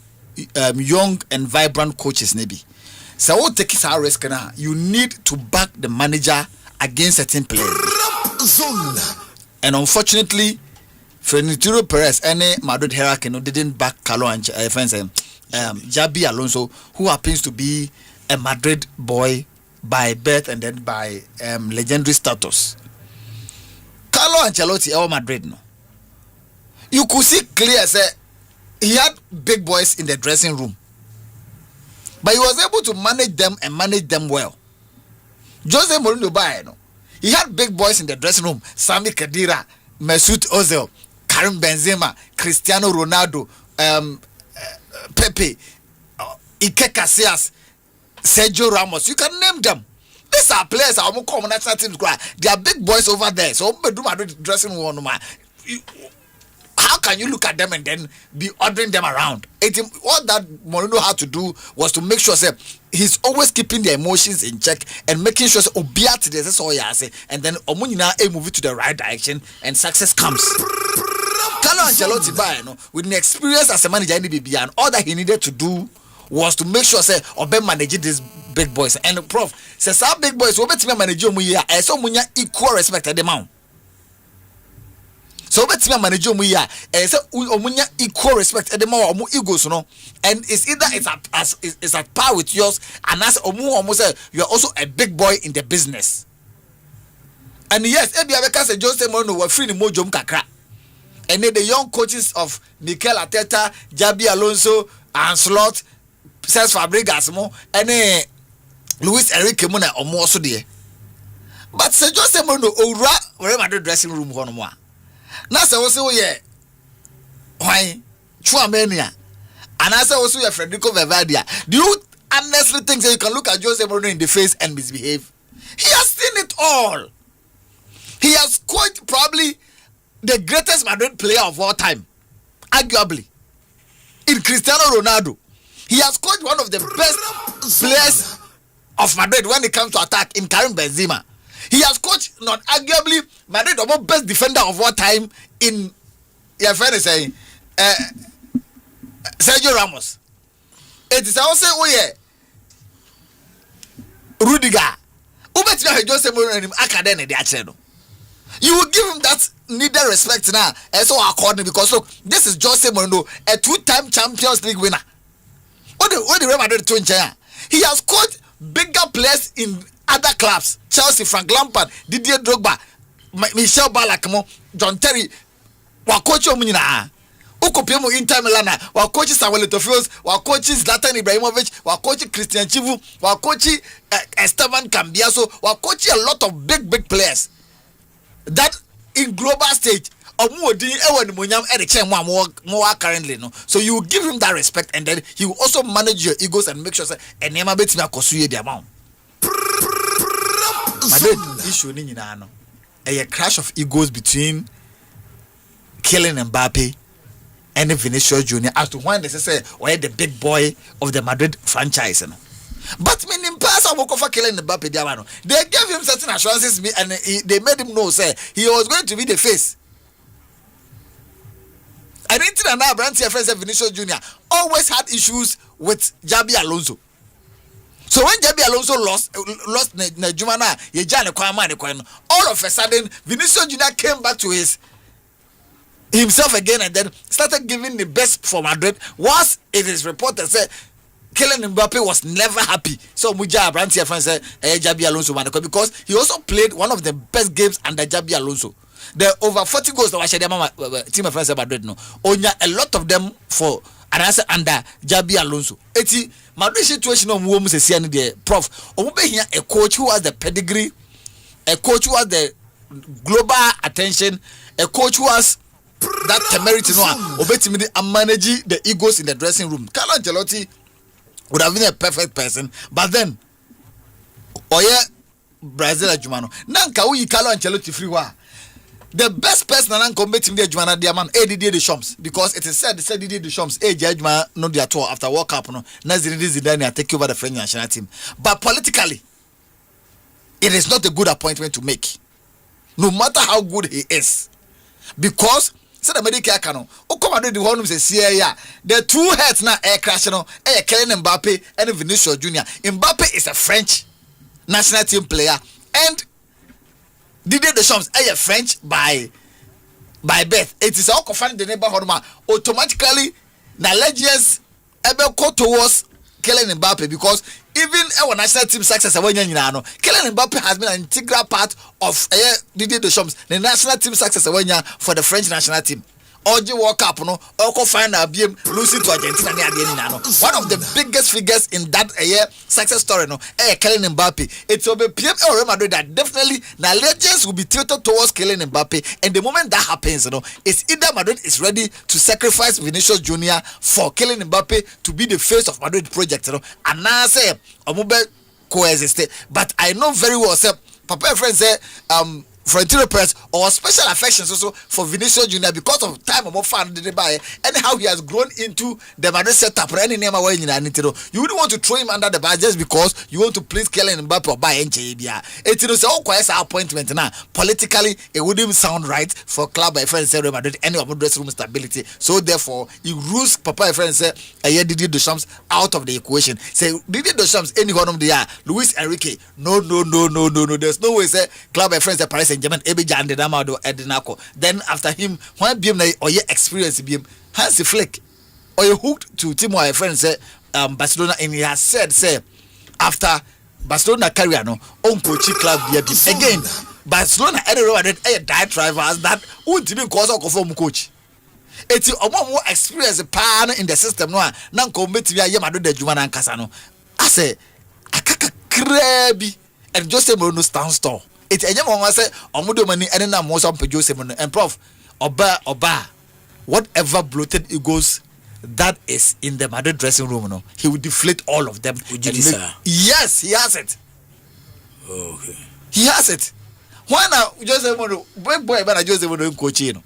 young and vibrant coaches maybe. So what take his risk now? You need to back the manager against certain players. And unfortunately, Florentino Perez and Madrid Hurricane didn't back Carlo and Jabi Alonso, who happens to be a Madrid boy by birth and then by legendary status. Carlo Ancelotti or Madrid no. You could see clear say he had big boys in the dressing room, but he was able to manage them and manage them well. Jose Mourinho no. He had big boys in the dressing room: Sami Khedira, Mesut Ozil, Karim Benzema, Cristiano Ronaldo, Pepe, Ike Casillas, Sergio Ramos. You can name them. These are players are more common national teams. They are big boys over there. So dressing room. How can you look at them and then be ordering them around? What that Mourinho had to do was to make sure he's always keeping their emotions in check and making sure and then move it to the right direction and success comes. Carlo Ancelotti with the experience as a manager in the BBN, all that he needed to do was to make sure Obe manage these big boys. And the Prof says our big boys Obe team manage equal respect at the mount. So Obe team manage equal respect at the mount egos, and it's either it's at par with yours, and as you are also a big boy in the business. And yes, Ebi Jose Mourinho were free in Mojom Kakra. And then the young coaches of Mikel Arteta, Jabi Alonso, and Slot, Cesc Fabregas, and Luis Enrique Muna or more so there. But Sir Jose Mourinho over the dressing room one more. Now say also why Chuamania, and I say also Federico Valverde. Do you honestly think that you can look at Jose Mourinho in the face and misbehave? He has seen it all. He has coached probably the greatest Madrid player of all time, arguably, in Cristiano Ronaldo. He has coached one of the best players of Madrid when it comes to attack in Karim Benzema. He has coached not arguably Madrid the best defender of all time in your friend is saying Sergio Ramos. It is also Rudiger. Jose Mourinho academic the you will give him that needed respect now, and so according because look, this is Jose Mourinho, a two-time Champions League winner. What the Real Madrid doing? He has coached bigger players in other clubs: Chelsea, Frank Lampard, Didier Drogba, Michel Ballack, John Terry. Wa coach omunina. Ukopiemo Inter Milan. Wa coach Samuel Eto'o, wa coach Zlatan Ibrahimovic, wa coach Christian Chivu, wa coach Esteban Cambiaso, wa coach a lot of big players. That in global stage, currently, no. So you give him that respect, and then he will also manage your egos and make sure that the amount. A crash of egos between Kylian Mbappe and Vinicius Junior as to when they say why the big boy of the Madrid franchise. But in person, they gave him certain assurances and they made him know he was going to be the face. I didn't know now Brandt friends Vinicius Junior always had issues with Jabi Alonso. So when Jabi Alonso lost Nejumana, all of a sudden Vinicius Junior came back to himself again and then started giving the best for Madrid. Once it is reported said Kylian Mbappe was never happy. So Muja Brandt friends said Jabi Alonso because he also played one of the best games under Jabi Alonso. The over 40 goals that was team of friends Madrid no. Onya a lot of them for and answer under Jabi Alonso. Eti Madrid situation on wom se see the Prof. Omube here a coach who has the pedigree, a coach who has the global attention, a coach who has that temerity no obetimi dey manage the egos in the dressing room. Carlo Ancelotti would have been a perfect person, but then Brazil adwuma no nanka wo yi Carlo Ancelotti free wa the best person na nanka obetimi dey adwuma na dia man Didier Deschamps, because it is said Didier Deschamps adwuma no dey at all after World Cup no na Zidane take over the French national team. But politically it is not a good appointment to make, no matter how good he is, because said America cano o come do the one say the two heads na air crash no Kylian Mbappe and Vinicius Junior. Mbappe is a French national team player and Didier Deschamps a French by birth. It is all confined the neighborhood automatically na legends ebe go towards Kylian Mbappe, because even our national team success Kylian Mbappe has been an integral part of Didier Deschamps the national team success for the French national team. Oji World Cup no oko final BM losing to Argentina one of the biggest figures in that success story no Kylian Mbappe. It will be PM Real Madrid that definitely now legends will be tilted towards Kylian Mbappe, and the moment that happens it's either Madrid is ready to sacrifice Vinicius Junior for Kylian Mbappe to be the face of Madrid project and now say omobe coexist. But I know very well say Papa friend say Florentino Perez or special affections also for Vinicius Junior because of time of fan did buy and how he has grown into the Madrid setup. Any name away you wouldn't want to throw him under the bar just because you want to please Kylian Mbappe or buy NCABia. It is all quite an appointment now. Politically, it wouldn't sound right for club by friends say Real Madrid any of dressing room stability. So therefore, he rules Papa friends say Didier Deschamps out of the equation. Say Didier Deschamps any one of the Luis Enrique. No. There's no way say club by friends Paris Saint-Germain then after him when BM or your experience BM Hansi Flick or you hooked to Timo my friend say Barcelona, and he has said say after Barcelona career no on coaching club again Barcelona a diet drivers that won't even cause a form coach. It's a more experience pan in the system no nan committee ya Madrid de Juma and Casano. I say akaka krebi and Jose Mourinho stand store. It's a young one say omudo money and na most of Jose Mourinho and Prof Oba whatever bloated egos that is in the Madrid dressing room no he will deflate all of them. Yes, he has it. Okay. He has it. Why now Jose Mourinho boy Jose Mourinho coach no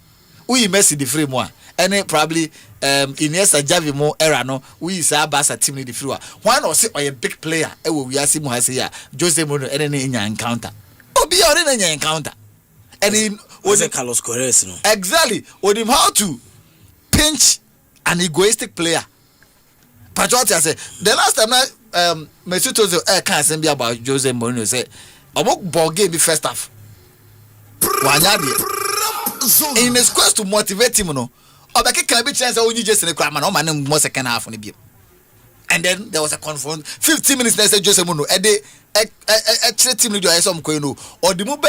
we Messi the free more and probably Iniesta Javi mo era no we say Barca team ni the free one. Why not say a big player we are see mo say Jose Mourinho any in your encounter obi already in your encounter and he was Carlos Corres no exactly with him how to pinch an egoistic player. Patriots say the last time Mesut Ozil can say about Jose Mourinho say omo ball game be first half in his quest to motivate him no obeke can be chance only just in the crowd man o man more second half on the game. And then there was a confront 15 minutes they said Jose Mourinho a team leader some ko no or the move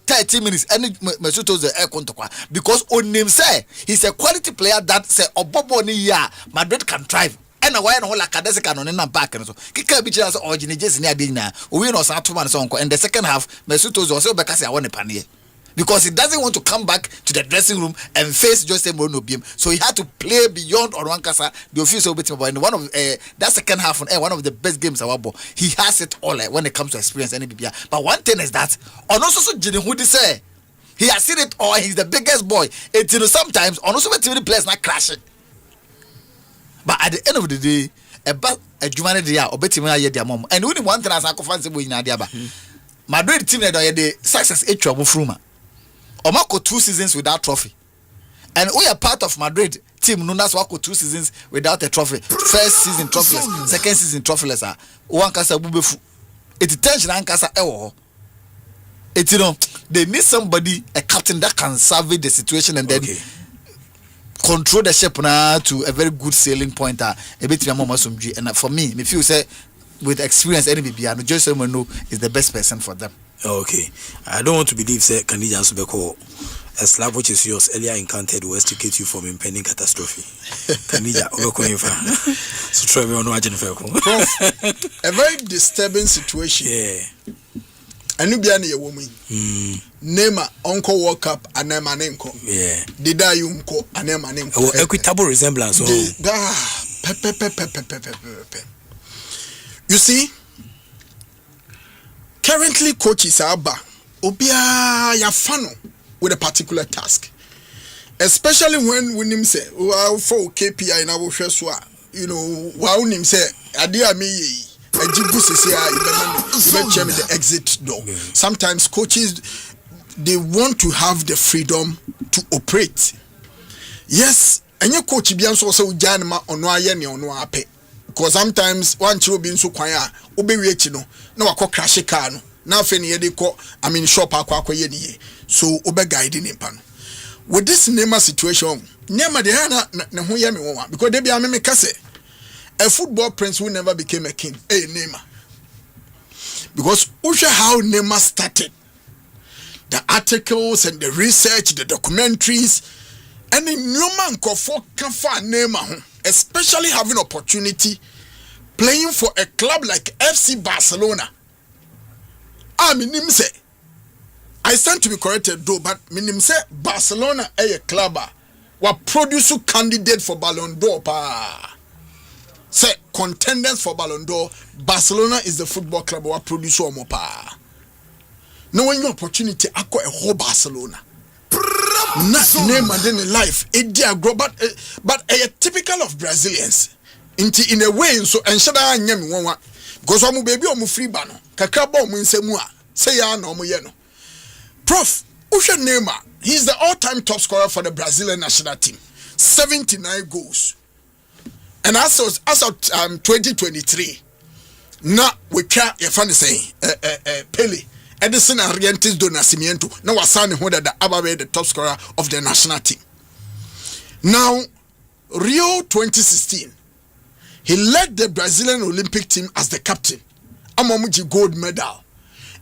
30 minutes and Mesut Ozil kontokwa because on him say he's a quality player that say obobo ni ya Madrid can thrive. And why no like kadese can on back and so kika be chance originate just near na we no san to man so and the second half Mesut Ozil say obeka say I want a panier because he doesn't want to come back to the dressing room and face Jose Mourinho. So he had to play beyond on one casa the official beating in one of that second half on one of the best games ball. He has it all when it comes to experience and BBA. But one thing is that on also Jini Hoodie say he has seen it all. He's the biggest boy. It's sometimes on also the players not crashing. But at the end of the day, a Jumane dia or betting their mom. And only one thing as I confess in Adiaba. Madrid team the success a trouble fruma. Omako 2 seasons without trophy. And we are part of Madrid team Nunas Wako 2 seasons without a trophy. First season trophyless, second season trophyless. One kasa bubefu. It's tension and kasa ewo. It's they need somebody, a captain that can salvage the situation and then control the ship now to a very good sailing point. A bit and for me, if you say with experience, any Jose Mourinho is the best person for them. Okay, I don't want to believe say Kanija Subeko a slab which is yours earlier encountered will extricate you from impending catastrophe. Kanija so try me on watching a very disturbing situation. Yeah. enu bia na ye wo mu Neymar Uncle World Cup anema nenko. Yeah. Did I unko anema nenko. Equitable resemblance. You see, currently coaches are obia ya fano with a particular task. Especially when him say, well, for KPI na wo hweswa, you know, wow him say, adia me the exit door. Sometimes coaches, they want to have the freedom to operate. Yes, and your coach be also janma ono aye ne ono ape. Because sometimes one chiro be so kwanya obe reach no na wako crash car no na afa ne yede ko shop akwa ye ne. So obe guide him pan. With this Neymar situation, Neymar de na ho ye me won because they be me kase a football prince who never became a king. Hey, Neymar. Because usha how Neymar started. The articles and the research, the documentaries, and the new man for Neymar, especially having opportunity playing for a club like FC Barcelona. I stand to be corrected though, but minim say Barcelona a club wa produce candidate for Ballon d'Or pa. Say contenders for Ballon d'Or, Barcelona is the football club wa produce omo pa. No when your opportunity akọ a whole Barcelona. Not name and then life it dia grow but a typical of Brazilians. In a way so enshada anyam won because omo baby omo free ba no kakra ba omo nsemu a say ya na omo ye no. Prof, Usha Neymar, he's the all-time top scorer for the Brazilian national team. 79 goals. And as of 2023, now we can't, if I'm saying, Pele, Edison Arientes do Nascimento, now we're signing who the Ababe, the top scorer of the national team. Now, Rio 2016, he led the Brazilian Olympic team as the captain, Amamuji gold medal.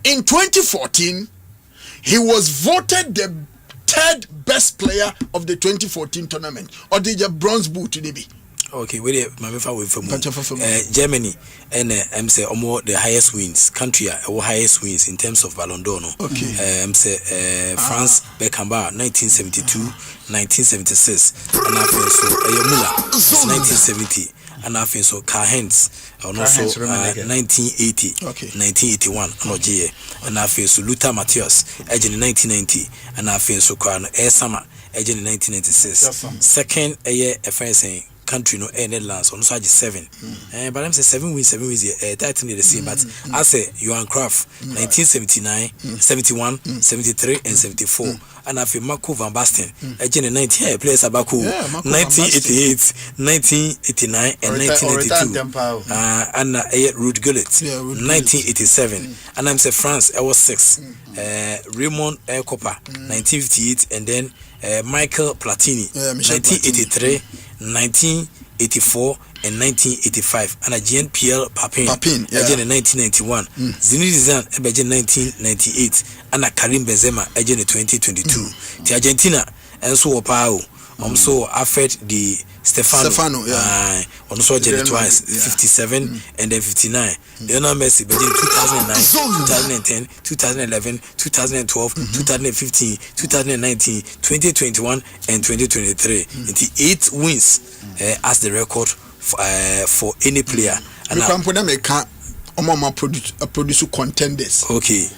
In 2014, he was voted the third best player of the 2014 tournament, or the bronze boot to be. Okay, wait Germany and say almost the highest wins country or highest wins in terms of Ballon d'Or. Okay. France Beckenbauer 1972, 1976, and I feel so Müller 1970. And I think so Karl-Heinz and also 1980, 1981 and I feel so Lothar Matthäus agent in 1990 and I feel so Asempa agent in 1996. Second a year a saying country no Netherlands on side 7. But I'm say 7 wins title the same. But I say Johan Cruyff 1979, 71, 73 and 74. And I feel Marco van Basten agent in 90 players Abaku 1988, 1989 and 1992. And Ruud Gullit 1987. And I'm say France I was 6. Raymond Kopa 1958 and then Michael Platini 1983, 1984 and 1985 and Jean Pierre Papin in 1991. Zinedine Zidane in 1998 and Karim Benzema in 2022. The Argentina and so Pau so affect the Stefano also twice 57 and then 59. Lionel Messi between 2009, 2010, 2011, 2012, 2015, 2019, 2021 and 2023. The 8 wins as the record for any player. And you can put them produce contenders. Okay.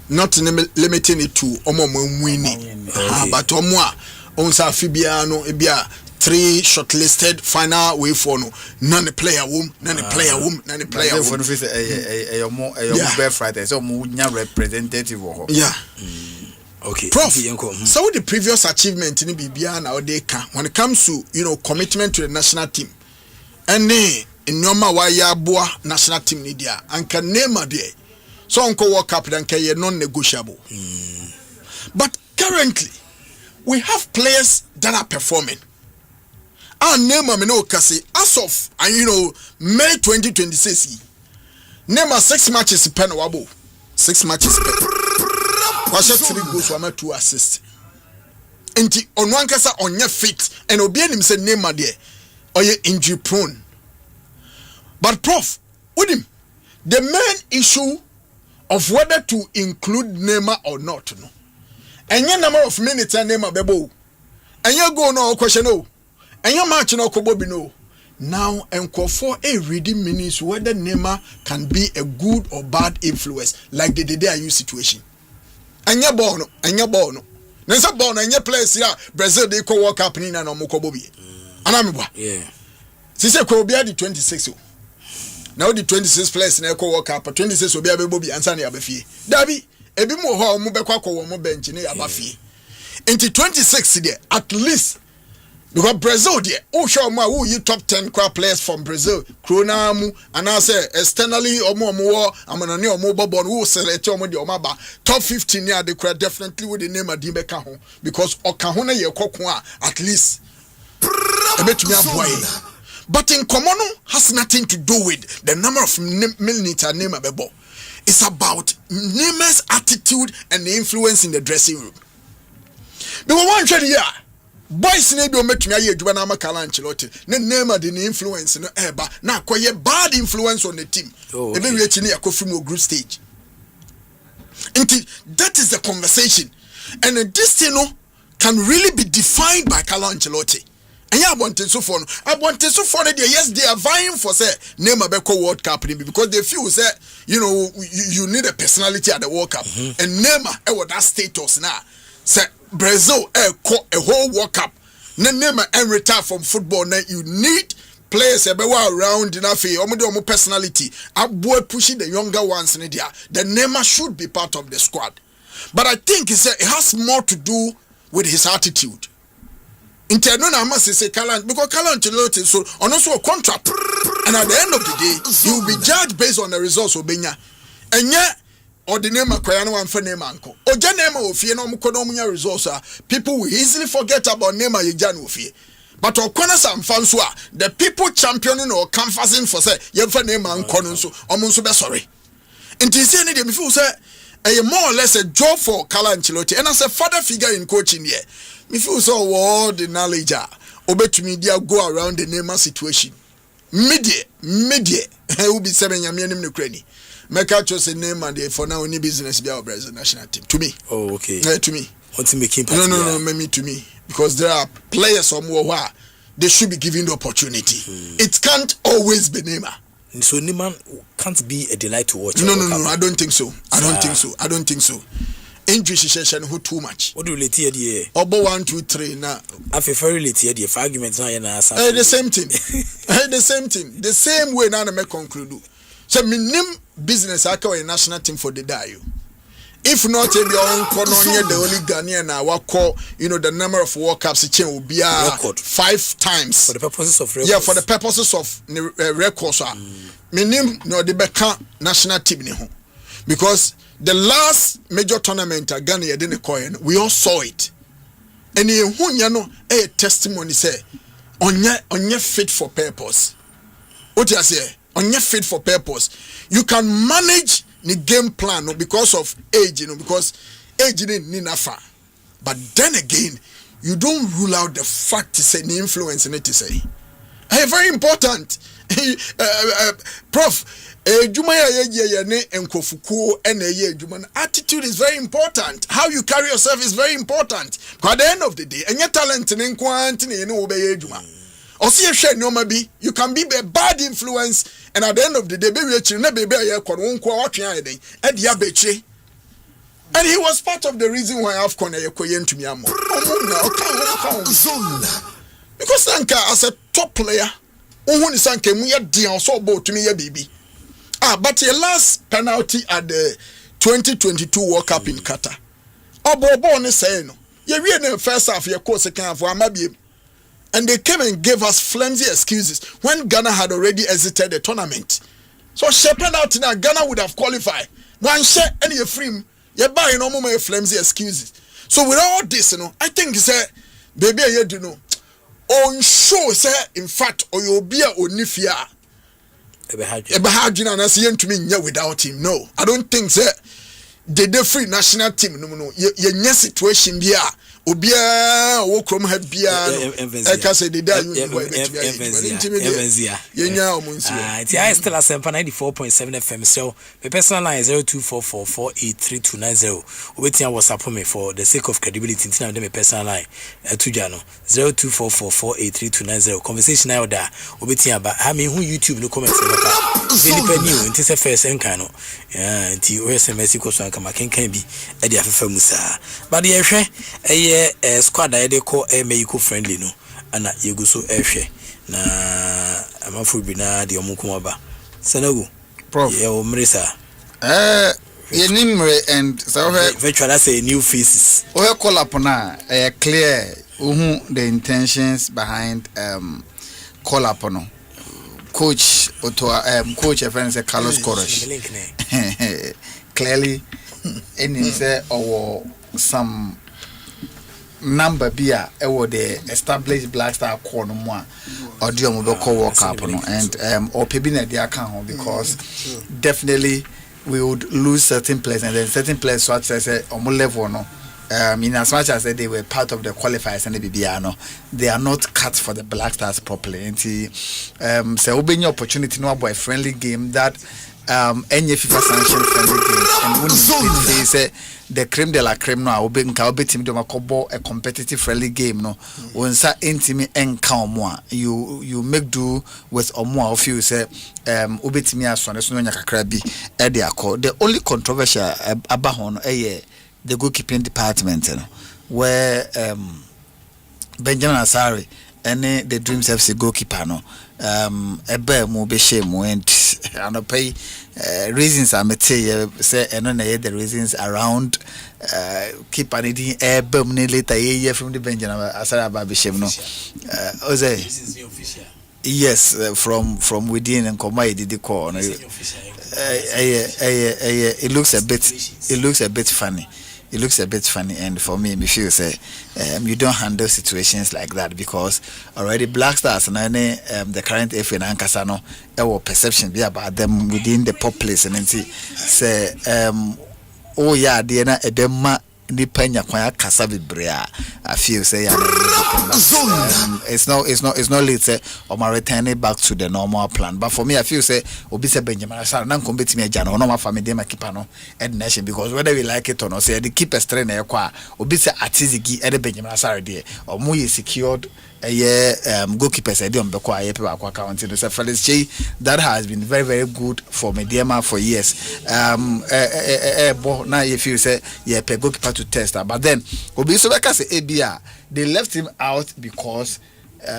Not limiting it to winning. But on Safibiano, Ebia 3 shortlisted final way for no none player womb. So representative. Yeah. Okay. Prof, so the previous achievement in BBA now they can when it comes to commitment to the national team. And in normal why boa national team media and can name a day. So Uncle World Cup then can non-negotiable. But currently we have players that are performing. And name a kasi as of May 2026. Name a 6 matches pen wabo. 6 matches pen. Was 3 goals or 2 assists. Enti on one kasa on your fit and obey him say name a there or you injury prone. But Prof, with him, the main issue of whether to include Neymar or not. No. And your number of minutes and Neymar bebo. And you go no question no. And your match no kobobi no. Now and call for a reading minutes whether Neymar can be a good or bad influence like the DDIU situation. And your born and your born. Nensa born and your place here Brazil they call World Cup in and Mokobobi. Anamwa. Yeah. Sise ko obi adi 26. Now the 26 players na World Cup 26 obi abebobi ansa na abafie. Dabi ebi mo ho mo bekwa ko wo mo bench na abafie. Into 26 there at least because Brazil there who show ma who you top 10 players from Brazil krona mu and I say externally omo amanani omo bobon who select omo de omo ba top 15 there they could definitely with the name of Dibeka ho because okaho na ye kokko at least ebetumi aboy. But in common has nothing to do with the number of minutes Neymar bebo. It's about Neymar's attitude and the influence in the dressing room. Because one shot here, boys maybe metumi aye adwuma na makala Ancelotti. Ne Neymar the influence no eba na akoye bad influence on the team. Ebe we chi ne yakofi mo group stage. That is the conversation. And this thing no can really be defined by Carlo Ancelotti. And I want to so for yes, they are vying for say Neymar Beko World Cup because they feel say you need a personality at the World Cup and Neymar with that status now say Brazil a whole World Cup Neymar and retire from football now you need players around enough omo personality boy pushing the younger ones in there the Neymar should be part of the squad but I think it has more to do with his attitude. Interno na must say Kalan because Kalan Ancelotti so on also a contract and at the end of the day he will be judged based on the results obenya enye or the name akwaya one for name anko oja name ofie no mkono munya results people will easily forget about name yeja no ofie but okona sam fanso the people championing or canvassing for say ye for name anko no so omo so be sorry until say any dem feel say a more or less a job for Carlo Ancelotti and as a father figure in coaching here me feel so all the knowledge obetumi dia go around the Neymar situation media will be 7 yamia nim no krani make out just Neymar there for now any business be our Brazil national team to me. Oh okay. To me want to make him no me to me because there are players somewhere where they should be given the opportunity. It can't always be Neymar. So Neymar can't be a delight to watch. No, I don't think so. I don't think so. Injury situation who too much. What do you relate here? Obo 1, 2, 3 now. I prefer relate here for arguments now. The same thing. The same way now I make conclude. So minim business I call a national team for the die. If not, the only Ghanaian now call the number of World Cups will be 5 times for the purposes of records. Yeah, for the purposes of records. Minim no the beka national team because the last major tournament at Ghana didn't coin. We all saw it, and a testimony say on your fit for purpose. What you say? On your fit for purpose, you can manage the game plan because of age, because age didn't need enough. But then again, you don't rule out the fact to say the influence in it to say. Hey, very important. Prof. Attitude is very important. How you carry yourself is very important. Because at the end of the day, and your talent you can be a bad influence, and at the end of the day, and he was part of the reason why I've come to me. Because Sanka as a top player, but your last penalty at the 2022 World Cup in Qatar. Obo ne say no. You read the first half, your course second half, and they came and gave us flimsy excuses when Ghana had already exited the tournament. So she penalty now Ghana would have qualified. One share any free, you buy no more flimsy excuses. So with all this, I think say, baby, you do know. On show say in fact or you'll be a onifia Ebahadjina and I to me without him. No, I don't think say the free national team no ye situation here Obia wo krom ha bia e ka say the day you yenya omunsi I still Asempa 94.7 FM so my personal line is 0244483290 obetia WhatsApp me for the sake of credibility ntina me personal line tuja no 0244483290 conversation now da obetia ba ha me hu YouTube no comment no ka Philip new nti se first enkan no nti o SMS ko so anka makenkan bi e dia fefa musa but ye hwe squad I dey call Mexico friendly no ana yegu so ehwe na amafu bi na de omuko ba Senego Prof ye o mresa ye nimre and so virtual say new faces o call up na clear the intentions behind call up no coach coach a friend say Carlos Koresh clearly any say or some number bia the established Black Star corner mo audio mo be call work up no and or pebi na dia account because definitely we would lose certain players and then certain players so say on level no in as much as they were part of the qualifiers and the BBR no they are not cut for the Black Stars properly and say open your opportunity no about a friendly game that any FIFA sanctioned friendly games and when they say the creme de la creme no obe nka obe team do makobo a competitive friendly game no wonsa intimi enka omo you make do with omo of you say obe team asone so nya kakra bi e de akọ the only controversial aba ho no the goalkeeping department where Benjamin Asare and the Dreams FC goalkeeper no ebe mo be shame and pay reasons I may say and on the reasons around keep anything ebe mo later year from the Benjamin Asare ba be shame no yes from within and come did the call it looks a bit funny. It looks a bit funny, and for me feel say you don't handle situations like that because already Black Stars and the current FA and Ankasano our perception be about them within the populace and say oh yeah they na edema ni penya kwa kasa bibrea I feel say it's not late say or my return it back to the normal plan but for me I feel say obi say Benjamin Asare na compete me agya no ma family dem keeper no ed nation because whether we like it or not say the keeper strain e kwa obi say atizigi ed Benjamin Asare there or mo ye secured goalkeepers I don't be quiet people account to say Felix Chey that has been very very good for Mediema for years now if you say yeah pe goalkeeper to test but then obi so say ABA they left him out because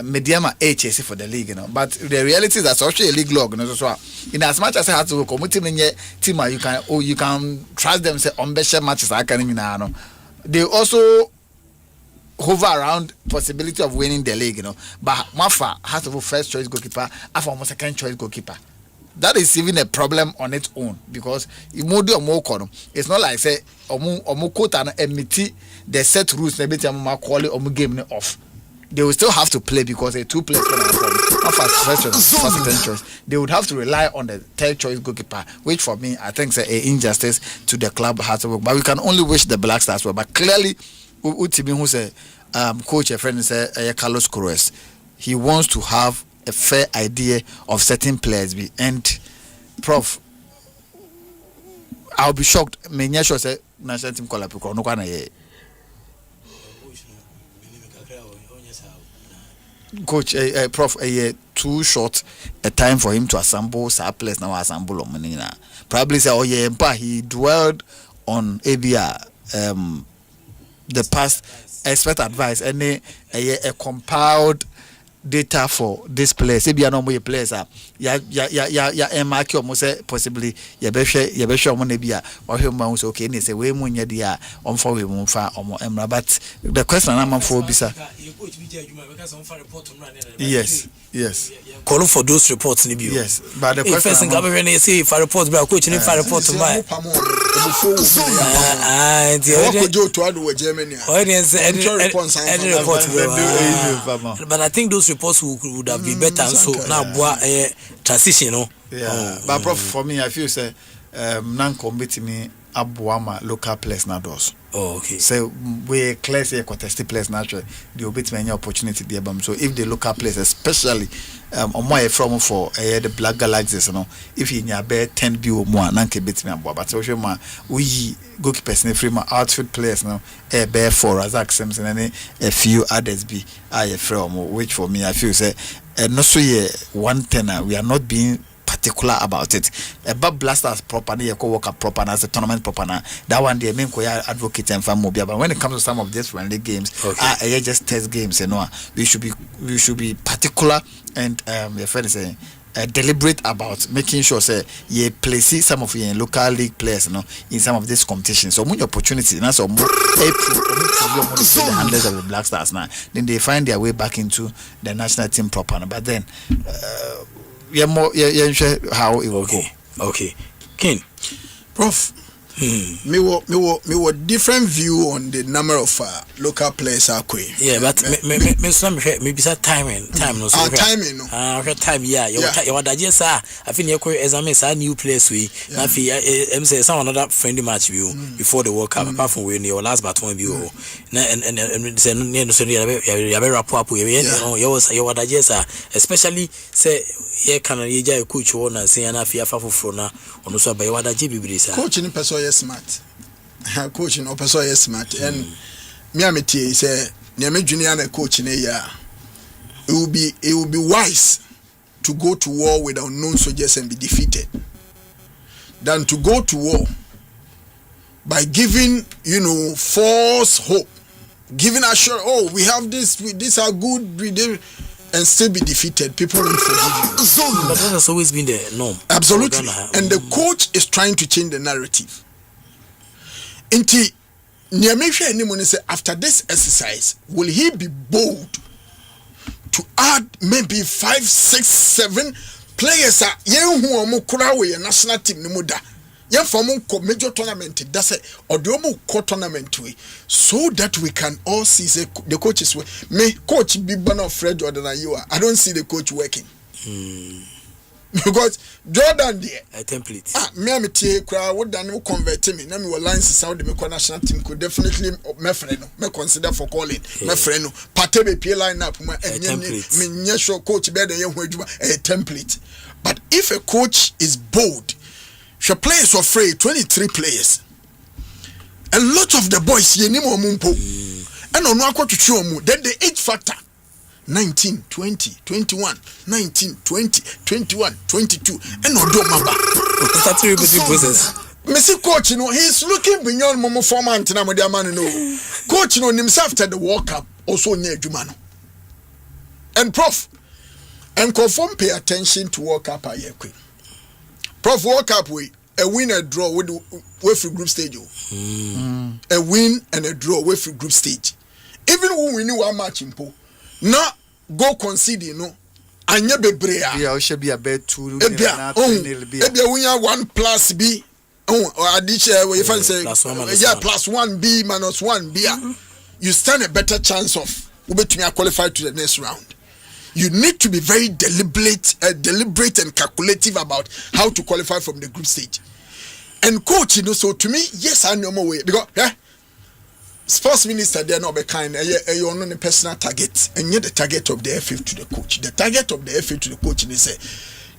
Mediema HSC for the league but the reality is that also a league log so in as much as I had to come team you can trust them say on better matches I can no they also hover around possibility of winning the league, but Mafa has to be first choice goalkeeper, after almost second choice goalkeeper. That is even a problem on its own because it's not like say Omukota emiti the set rules the game off. They will still have to play because a two players first choice. They would have to rely on the third choice goalkeeper, which for me I think is an injustice to the club has to work. But we can only wish the Black Stars well. But clearly Utimi who say coach a friend say Carlos Koresh he wants to have a fair idea of certain players and Prof I'll be shocked many sure say national team call up no kana coach Prof too short a time for him to assemble players now assemble probably say he dwelled on ABR the past expert advice and a compiled data for this place if you are no more players mark almost possibly you be sure money be or him okay ni say we munya dia on for we mun fa but the question am for bisa yes call for those reports ni bio yes but the question first thing when you say if I report bra coach ni fa report to my but I think those reports would have been better so now transition Yeah, but Prof, for me, I feel say non-committee me abuama local players na doors. Oh, okay. So we clear say contested players naturally the obit many opportunity there. So if the local players, especially on my from for the Black Galaxies, you know, if you near bear 10 bi or more, nanke bit me abua. But so ma we goalkeepers ne free my outfield players now bear for Razak Simpson and a few others be I from which for me I feel say no so one tenor we are not being particular about it. About blasters proper, you go work up proper as a tournament proper. That one they mean advocate and fan mobile. But when it comes to some of these friendly games, just test games, you know, we should be particular and your friend is saying deliberate about making sure say you place some of your local league players, you know, in some of these competitions. So when opportunity, that's all more the handlers of the Black Stars now, then they find their way back into the national team proper. But then how it will go. Okay. King. Prof. Me wo different view on the number of local players are queen. Yeah, but me some me bisa timing no so timing no. Time yeah. You want that just I feel you go examine sa new players we na fi say some another friendly match view before the World Cup apart from when your last baton view na and say no so you be wrap up you want that just especially say here can you coach one and say na fi afa foforo na ono so ba you want that bibiri sa coach ni person smart. Coach no person is smart and me ameti say near junior and coach in a year it will be wise to go to war with unknown soldiers and be defeated than to go to war by giving false hope, giving assurance, we have these are good, and still be defeated. People will forgive you. But that has always been the norm. Absolutely. And the coach is trying to change the narrative. Inti Nyamesha Nimoni say after this exercise, will he be bold to add maybe 5, 6, 7 players yen who are kurawe national team nimuda. Yen for major tournament that's it or the tournament way so that we can all see say the coaches me coach be banner Fred Jordan and you are. I don't see the coach working. Because Jordan there a template. Me tie kra would dan convert me na me lines sound me national team could definitely me friend me consider for calling me friend no parte be play line up me nye sure coach be den ye ho adwuma a template. But if a coach is bold, she players are free 23 players. A lot of the boys ye ni mo mumpo and ono akwotutu omu then the age factor 19, 20, 21, 19, 20, 21, 22, and no do maba. That's a repeating process. Messi coach, he's looking beyond Momo Forman to Namadia man. Coach, himself after the World Cup also near Jumano. And Prof, and confirm pay attention to World Cup a year quick. Prof, World Cup a win and draw with through group stage. A win and a draw with through group stage. Even when we knew one match in Po. No go concede anya bebrea yeah should be a bet 2 ebia we have 1 plus b addition we fan say plus 1 b minus 1 b you stand a better chance of ubetumi qualify to the next round. You need to be very deliberate and calculative about how to qualify from the group stage. And coach, so to me, yes, I know my way because sports minister they are not be kind. You on the personal target, and yet the target of the FA to the coach. The target of the FA to the coach is say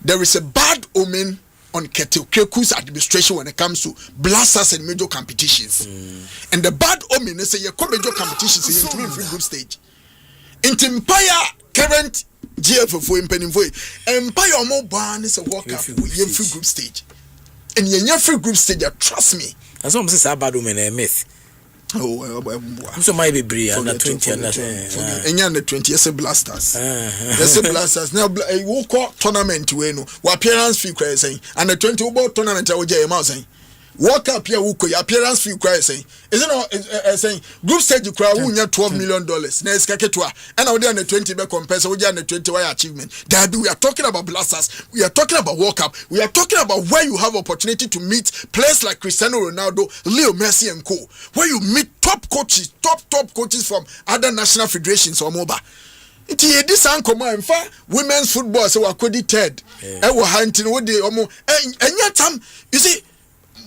there is a bad omen on Keku's administration when it comes to blasters and major competitions. And the bad omen is say you come major competitions in free group stage. In Empire current GF for Empire more ban is a walk up with free group stage. And your free group stage, trust me. That's what I'm saying. Bad omen a myth. So might be brave under 20 and the 20 years blasters. Yes, blasters. Now we call tournament we no. Appearance fee cry saying and the 20 about tournament I will get a saying. Walk up here who appearance fee cry saying. Is it not saying group stage you cry who $12 million. Now it's kaketwa. And I will on the 20 be compare so we on the 20 y achievement. That we are talking about blasters. We are talking about walk up. We are talking about where you have opportunity to meet players like Cristiano Ronaldo, Leo Messi and co. Where you meet top coaches from other national federations or MOBA. It ye this uncle in fact women's football so akodi third. I will hunting with the and yet you see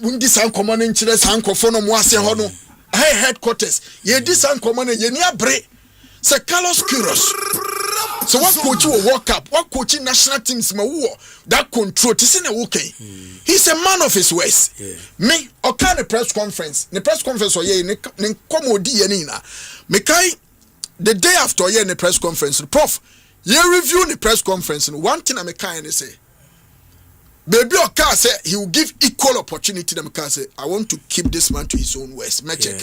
when this uncle in Chile uncle for no mwase hono high headquarters ye this uncle ye near break. Sir Carlos Queiroz. So what coach will walk up? What coaching national teams ma war that control? This is okay. He's a man of his ways. Me, or kind of press conference. The press conference or ye ne comedy yenina. Me kai the day after ye ne press conference. Prof, ye review the press conference. And one thing I me kai say. Baby or car say he will give equal opportunity. Them car say I want to keep this man to his own ways. Me check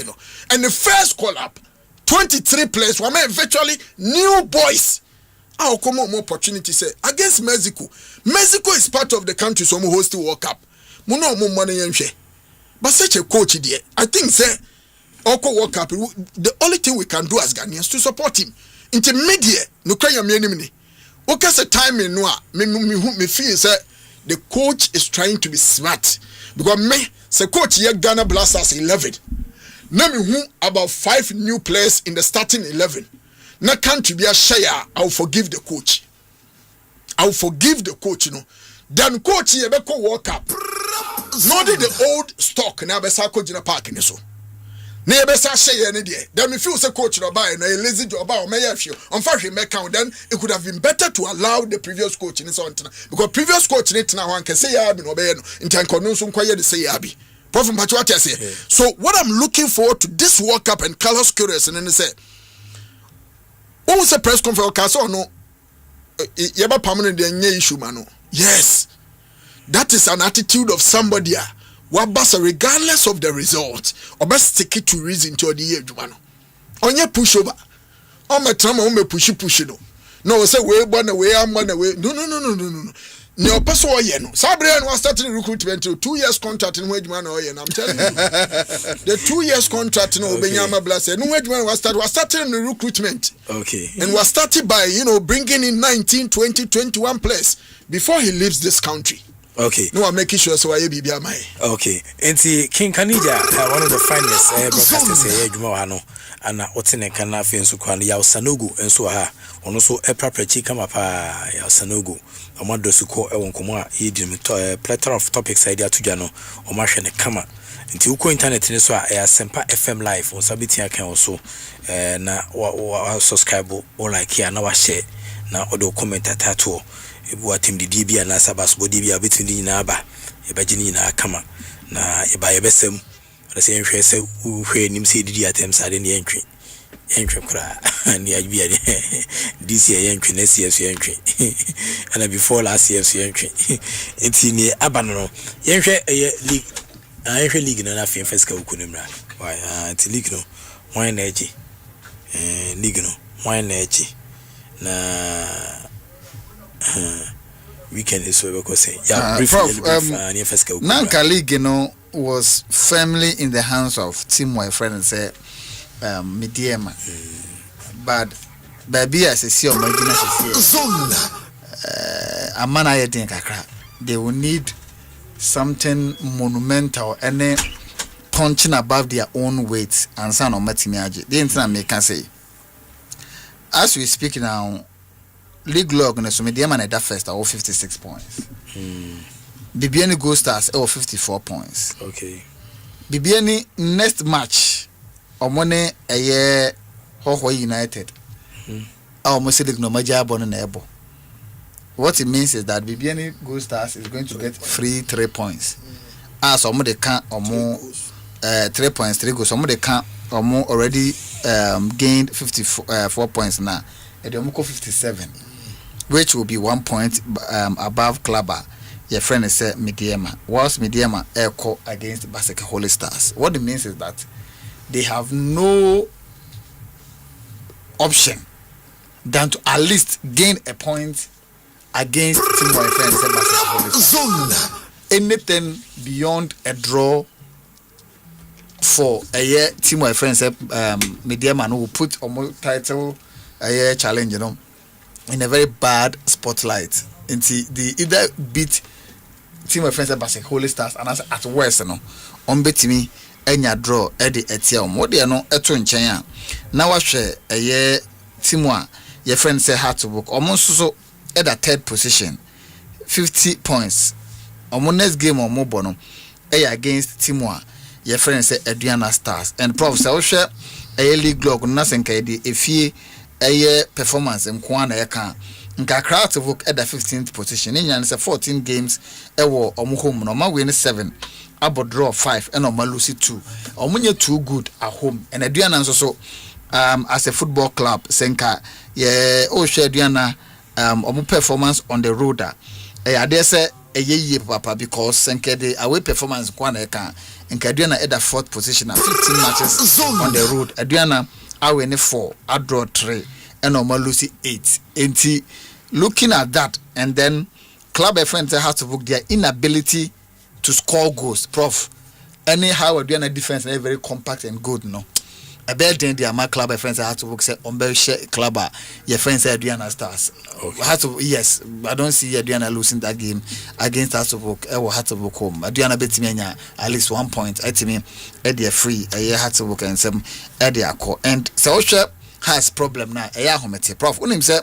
and the first call up, 23 players were virtually new boys. I'll come on more opportunity say against Mexico. Mexico is part of the country so mo host the World Cup. Muno mo money yenhwe. But such a coach there, I think say Oko World Cup the only thing we can do as Ghanaians to support him. Intermediate no kan ya me okay say time no me feel say the coach is trying to be smart because me say coach here Ghana Blasters 11. Now me who about 5 new players in the starting 11. Na country be a share. I'll forgive the coach. I'll forgive the coach, you know. Then coach ye be ko World Cup. No the old stock na be sa ko jina park ni so. Na be sa share ni there. Then me feel say coach no buy na lazy job o me yafio. On fa hwe make count then it could have been better to allow the previous coach ni so ntena. Because previous coach ni tena wan kese ya bi no be no. Ntan kono so nkwaye de say ya bi. Prof Mpacho say. So what I'm looking forward to this World Cup and Carlos Queiroz and then say what was a press conference? Kaso no, yeba permanent the issue mano. Yes, that is an attitude of somebody. Wabasa regardless of the result, or best stick it to reason to the year mano. On your pushover, on my time on me push no. No say we born away, I'm born away. No. No person no. Sabrian was starting recruitment to 2 years contract in wage man or I'm telling you. The 2 years contract no Benyama Blase. No wage man was starting the recruitment. Okay. And was started by bringing in 19, 20, 21 players before he leaves this country. Okay. No, I'm making sure so I be my. Okay. And see King Kanija, one of the finest broadcasters here, Jumano, and Otine Kanafi and Sukwani Yao Sanogu and so on also a proper chicken up Yao Sanogu. Amado Suko Ewonkoma, he plethora of topics idea to Jano, or Martian Kama. Until Uko internet in so Asempa FM live on Sabitia can also na subscribe or like here now share na odo comment tattoo. What him the DB and Nasabas body be a bit in the Naba, a bajini na Kama, na by a besem, the same face who heard him say the attempts at any entry. Entry cry, and the idea this year entry, next year's entry, and before last year's entry. It's in the Abano. League, I actually league in an affair Fesca Kunimra. Why, it's league no, wine edgy, league no, wine edgy. Na weekend is so because say Nanka League was firmly in the hands of team my friend and say Midiema, but baby as a see on my a man I think they will need something monumental and punching above their own weight and son of Matimiaji. The internet can say as we speak now. League log na so Mediama na that first all 56 points. Bibiani Gold Stars all 54 points. Okay. Bibiani next match omone eye Hoho United. Almost league no maja bon na ebo. What it means is that Bibiani Gold Stars is going to get free 3 points. As omo de can omo 3 points 3 goals omo de can omo already gained 54 points now. And omo 57. Which will be 1 point above Clubber. Your friend is said Midiema. Whilst Midiema echo against Baseke Holy Stars. What it means is that they have no option than to at least gain a point against Team My Friends and Baseke Holy Stars. Anything beyond a draw for a year Team My Friends Midiema who will put almost title a year challenge, in a very bad spotlight. And see, they either beat Team of Friends at Holy Stars and at worst, on bet me any draw Eddie Etium. What they are not at Chenya. Now I share a year Timwa, your friend say hard to work almost so at the third position 50 points omo next game omo bono against Timor your friend say Adriana Stars and Prof say wo hwe league log na senka de efie performance nko na yeka nka crowd to work at the 15th position in say 14 games ewo omo home no ma win 7 abo draw 5 and omo lose 2 omo nye too good at home and Adriana so as a football club senka o hwe Adriana omo performance on the road there say ye papa because senka the away performance kwa na yeka nka Adriana at the 4th position 15 matches on the road Adriana I win 4 I draw 3 and omo lose 8 enti looking at that and then club friends have to book their inability to score goals Prof anyhow Adriana defense is very compact and good no a bad then their club friends have to book say on club your friends Adriana Stars have to yes I don't see Adriana losing that game against us to book have to book home Adriana bet me at least 1 point at me at their free had to book and some at their core and so has problem now Prof unim say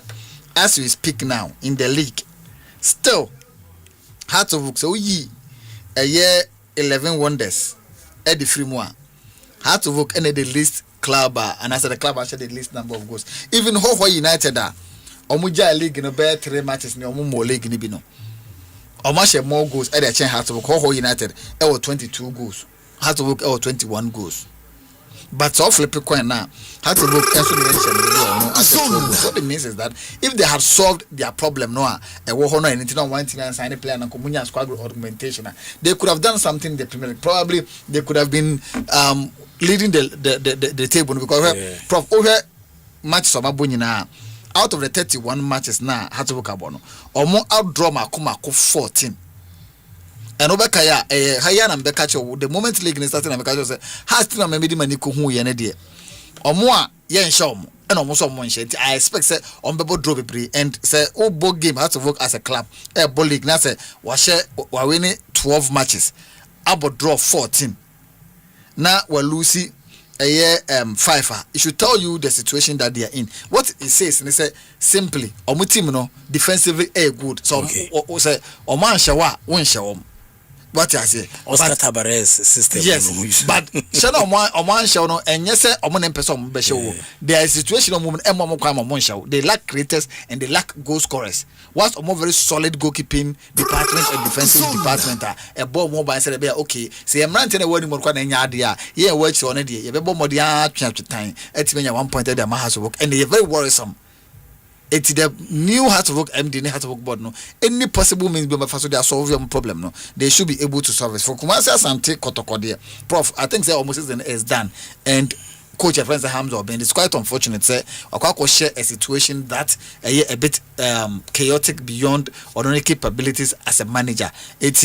as we speak now in the league still hard to book so ye a year 11 wonders at the free more hard to book any the least club and as the club actually the least number of goals even Ho United omuja league no bear 3 matches ni omo league ni bi no omo more goals at the chain hard to book Ho United 22 goals hard to book 21 goals but so flip coin now how to book so what it means is that if they had solved their problem no anything on one team and sign a player and community squad augmentation they could have done something in the Premier League. Probably they could have been leading the table because Prof over matches of Abunina out of the 31 matches now how to book abono or more outdraw Makumako 14 and Obekaya higher and Bekacho the moment league is starting and Bekacho say has to remember the money who ye ne or more yen shom and almost someone shit I expect say on bebo draw be and say both game has to work as a club ball league now say we winning 12 matches about draw 14 now we lose a year 5 it should tell you the situation that they are in what it says and they say simply team no defensively good so say man shawa won shawom what I say Oscar Tabarez system yes but shana oman show no enye say omo person be show there is situation on moment emo kwa omo show they lack creators and they lack goal scorers whilst omo very solid goalkeeping department and defensive department a ball more by say be okay say emrante na wani mo kwa na nya ade a ye watch on dey ye be ball more dey atwetan etimenya 1 point dey ma has work and they are very worrisome. It's the new heart of work MD heart of work board no any possible means be so they solve your problem no they should be able to solve it for Kumasi Asante Kotoko there Prof I think say almost is done and coach friends Hamza Oben it's quite unfortunate say Okwako share a situation that a bit chaotic beyond ordinary capabilities as a manager it's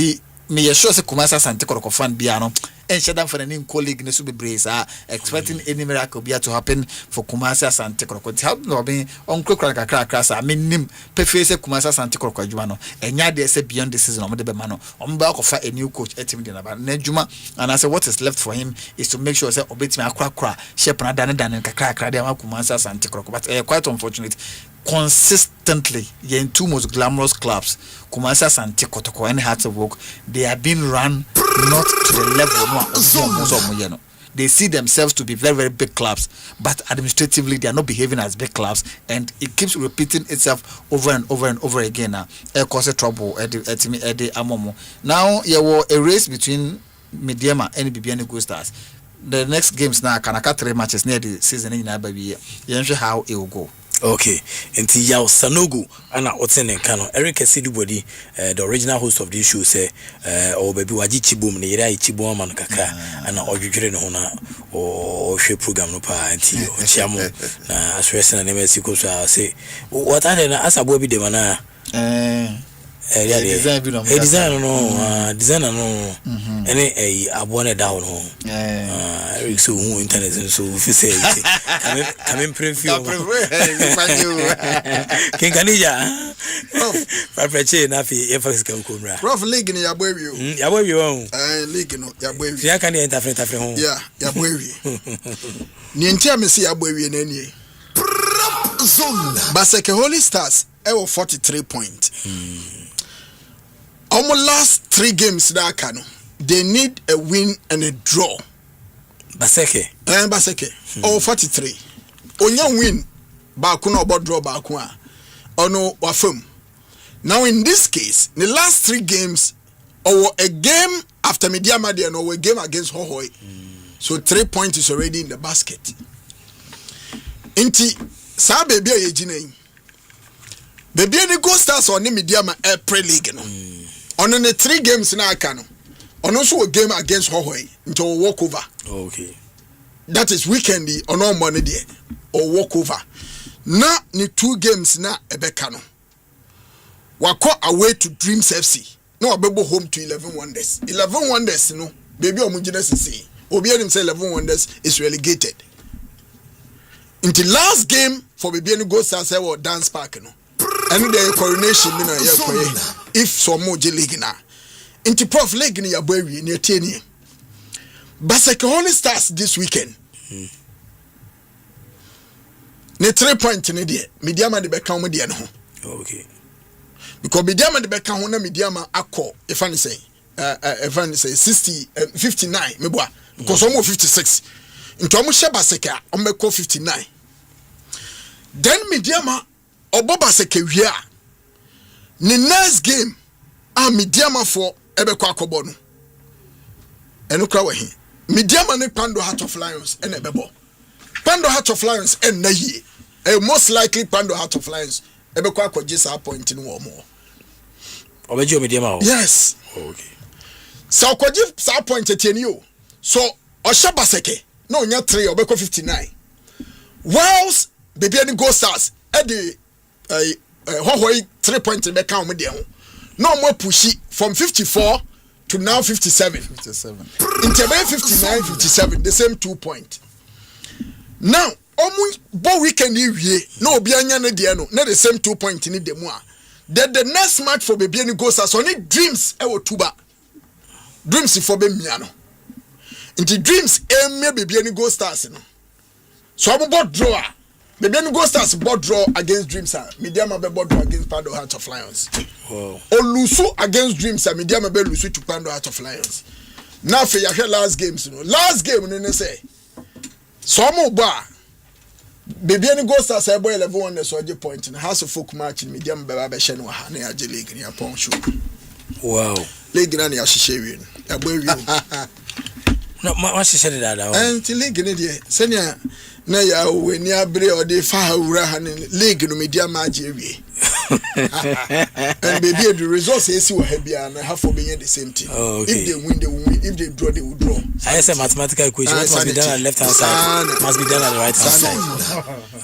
me sure say Kumasi Asante Kotoko fan biano and shut down for an colleague ne be brace expecting any miracle be to happen for Kumasi Asante Kotoko help no be on krakrakrakras I mean nim pefe Kumasi Asante Kotoko adwuma no enya dey say beyond the season omo de be ma no omo ba ko fa a new coach etim de na ba na adwuma and I say what is left for him is to make sure say obetimi akrakra shape na dan kakrakra dey ma Kumasi Asante Kotoko but quite unfortunate consistently in two most glamorous clubs Kumasi Asante Kotoko and Hearts of Work they are being run not to the level they see themselves to be very very big clubs but administratively they are not behaving as big clubs and it keeps repeating itself over and over and over again now cause trouble at the amomo now there was a race between Mediama and BBN Go Stars the next games now Kanaka 3 matches near the season in Ababi you know how it will go. Okay, and Yao Sanogu and Otsen and Kano, Eric Sidibody, the original host of this show, say, or baby Wajichi Boom, Nira Chibom and Kaka, and Ojuren Hona or She program no pa and Chamo, as Western and Mexico say, what are the as a bobby de mana? Design no any a bonnet down home. Eric so internet so if you say come in preview King Kanija Prepzone Nafi Efas Kamkumra Prof league in your baby league no your baby ya can interfere home yeah your baby Nientia me see your baby in any Zone. Baseke Holy Stars 43 points. Almost last 3 games that can they need a win and a draw. Baseke 43. Onya win bakuna about draw bakuna. Ono wafum. Now in this case, the last 3 games or a game after Mediama and or a game against Hohoi. So 3 points is already in the basket. Inti sa baby ye jine. Baby any go stars on the Mediama April League no. On the 3 games na aka no. On also a game against Hohoi into a walkover. Okay. That is weekendy on all money there or walkover. Na ni 2 games na ebeka no. Wako away to Dreams FC. No abebo home to 11 Wonders. 11 Wonders no. Baby omujina sisi. Obi him say 11 Wonders is relegated. In the last game for baby any go stars or dance park no. And the coronation me na ye koye. If some more league na. In the Prof league ni ya boy ni eteni. Baseke Holy Stars this weekend. Ne 3 points ni there. Mediama de beka mo there no. Okay. Because Mediama de beka ho na Mediama akọ if I say 59 meboa because almost 56 into almost Baseke omeko 59. Then Mediama obo Baseke wia ne next game Mediama for ebekọ akọbọ no eno kra we hi Mediama ne Pando Heart of Lions and ebebo Pando Heart of Lions and na yie most likely Pando Heart of Lions ebekọ akọje sa point no more. Obeji Mediama. Yes. Okay. So akọje sa point etieni o. So Osha Baseke no nya 3 obekọ 59. Whilst baby any go stars at the Hohoi 3 points beka o de ho. No more pushy from 54 to now 57. 57. In 59, 57, the same 2 points. Now, bo weekend wie no obi anya na de no, na the same 2 points ni de mu a. Then the next match for baby any goes as only Dreams e wo tuba. Dreams for be mia no. Into Dreams me baby any go stars no. So am board draw. Baby any go stars board draw against Dreams a. Mediama be board draw against Pando Heart of Lions. Wow. Olusu against Dreams a Mediama be lusu to Pando Heart of Lions. Now for your last games no. Last game no say. So am ba baby any go stars e boy 11 on the soje point in House of Folk match in Mediama be ba she no ha na ya league ni upon show. Wow. League na ya hihye wi no. Ya boy wi. No ma hihye that that. And league ni de senia na ya weni abre o de fa wura ha ni league no Mediama age wi. And baby the results is we have bia na have for being the same thing. Oh, okay. If they win they will win, if they draw they will draw. I say mathematical equation what must be done on the left hand side must be done on the right hand side.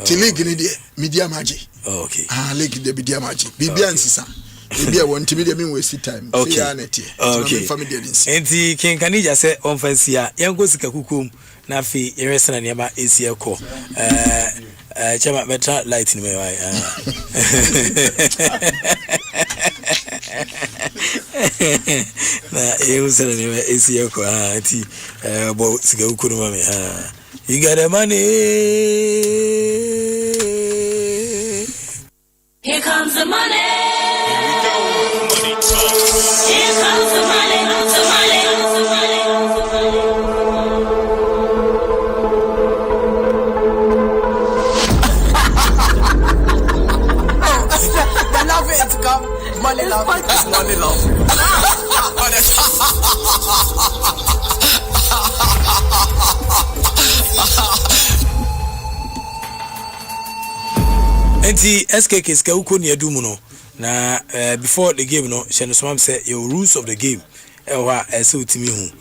The league ni de Mediama age. Oh, okay. League de Mediama age. Bibia nsisa. Bibia want me dey mean waste time. Okay. Okay. Enti King Kanija say on fancy a yango sika kukum na fi yeresa na niama esi ekọ. Chama better light in my eye. Na yeresa na niama esi ekọ ati bo sika ukuru mami. You got the money. Here comes the money. Here we go. Money talk. Here comes the money. The money. The love it to come. Money love. It's money love. Enti SKK ska uko ni adumu no na before the game no she no somam say your rules of the game wa ese utimi hu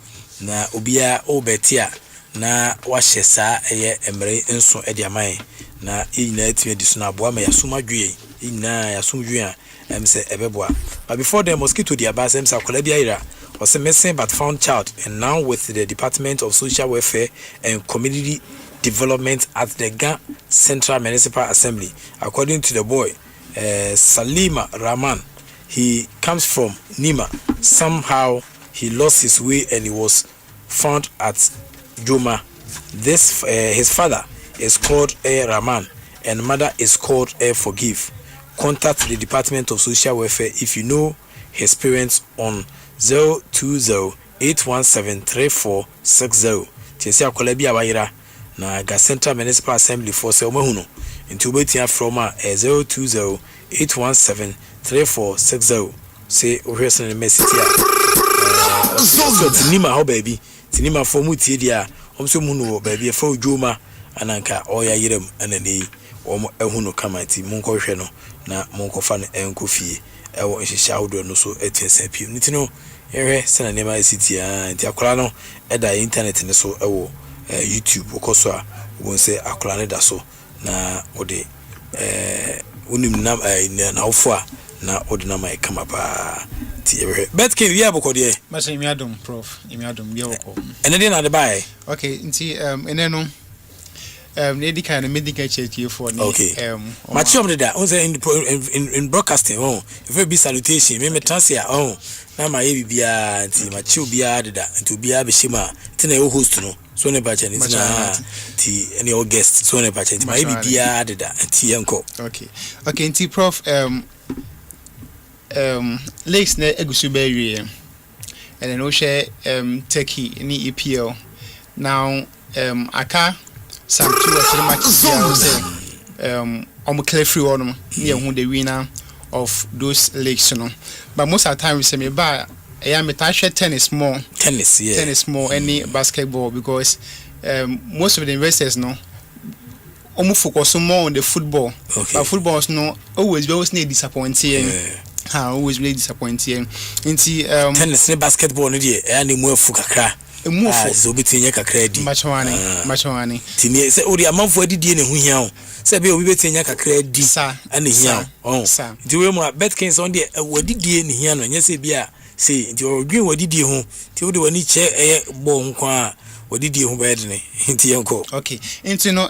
na obia obetia na wa hyesa eye emre nso e dia man na yina atimi diso na aboa ma yasuma dwe yina yasum dwe a say ebeboa but before the mosquito dia ba say akola bia ira was missing but found child and now with the Department of Social Welfare and Community Development at the Ghana Central Municipal Assembly. According to the boy, Salima Rahman, he comes from Nima. Somehow he lost his way and he was found at Juma. This his father is called Rahman and mother is called Forgive. Contact the Department of Social Welfare if you know his parents on 020-817-3460. Tiesi akola bi awayira na Ga Central Municipal Assembly for se omahuno. Nti obetia from 020-817-3460. Say ohwese ne message a. So tinima ho baby. Tinima for mu tie dia. Omso mu no baby fa odwoma ananka oya yirem anani. Omo ehuno kama ti monko hwe no na monko fa no enko fie ewo nhihia ahodo no so etiensa piem nti no ehwe sena nema city nti akora no eda internet ne so ewo YouTube okoso a wonse akora ne da so na ode unim na na ofo a na ode na mai kama ba ti ehwe betkin wi abokode masa imi adom prof imi adom bi awoko ene de na de bae okay nti ene no medical and medical check for Machom de da in broadcasting if be salutation me transia na ma ye bibia nti machi obia de da nti obia be shima ti na e host no so ne ba cha nti na ti any guest so ne ba cha nti ma ye bibia de da nti yenko okay nti prof lakes na egusu be wie and then o share Turkey ni EPL now aka some 2 or 3 matches clear free one near who the winner of those leagues, you know. But most of the time we say me ba me tennis more any basketball because most of the investors no focus more on the football. But football is no always need disappointing. Always really disappointing. Tennis and basketball no dey any more fukakra. So betinya kakra di much money tini se ori amanfo adidie ne hu hia o se be obi betinya kakra di ane hia o nti we mu betkins on de wadidie ne hia no nya se bia se nti odwen wadidie hu ti wo de wani che bo nko a wadidie hu ba de ne nti yenko okay nti no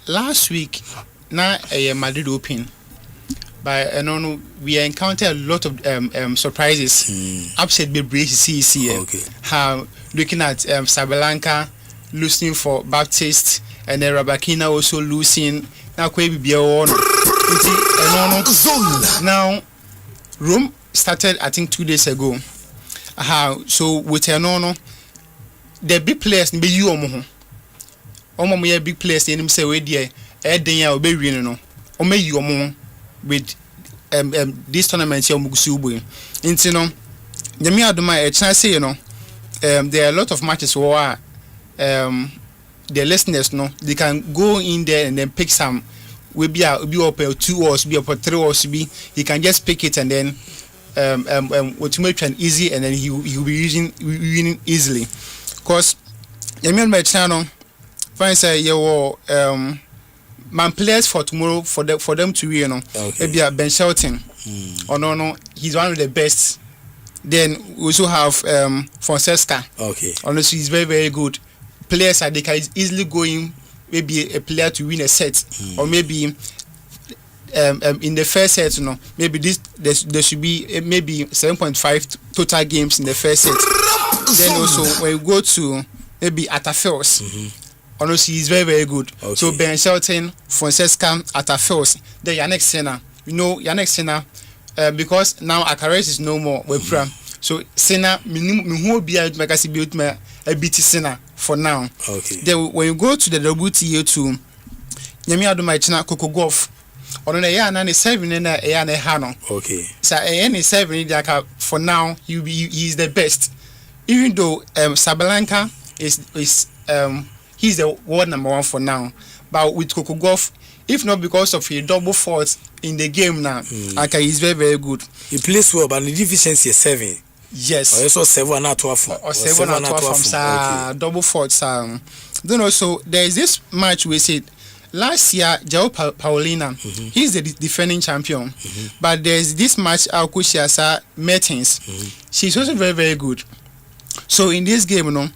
last week na Madrid open by no we encountered a lot of surprises upset be brace okay how looking at Sabalanka losing for Baptist and then Rabakina also losing now now Rome started I think 2 days ago how so with the big players be you omo big players in him say we there ya obe win no omo you with this tournament here mugusubu into no nyame adoma e chance say you know there are a lot of matches where the listeners know they can go in there and then pick some will be up 2 or be up 3 or be he can just pick it and then what make it easy and then he will be winning easily because nyame my channel fine say you man players for tomorrow for them to win, you know. Maybe Ben Shelton. Oh no, he's one of the best. Then we also have Fonseca. Okay. Honestly, he's very, very good. Players are they can easily go in, maybe a player to win a set. Or maybe in the first set, you know, maybe there should be maybe 7.5 total games in the first set. Then also when you go to maybe Atafels. Honestly, he's very, very good. Okay. So Ben Shelton, Fonseca, Atafels, then Yannick Senna. You know Yannick Senna, because now Akares is no more with Pram. So Senna, me who be a magazine built me a BT Senna for now. Okay. Then when you go to the WTA to Nyami Ado Maichina Coco Golf, on a year and 7 and a year and a Hano. Okay. So any 7 for now he's the best. Even though Sabalanka is he's the world number 1 for now. But with Coco Golf, if not because of a double fault in the game now, okay, he's very, very good. He plays well, but the deficiency is 7. Yes. Or also 7 and 12. Or 7 and 12 from double faults. Then also, there is this match we said last year, João Paulina, he's the defending champion. But there's this match, Alcusiasa Mertens. She's also very, very good. So in this game, you know,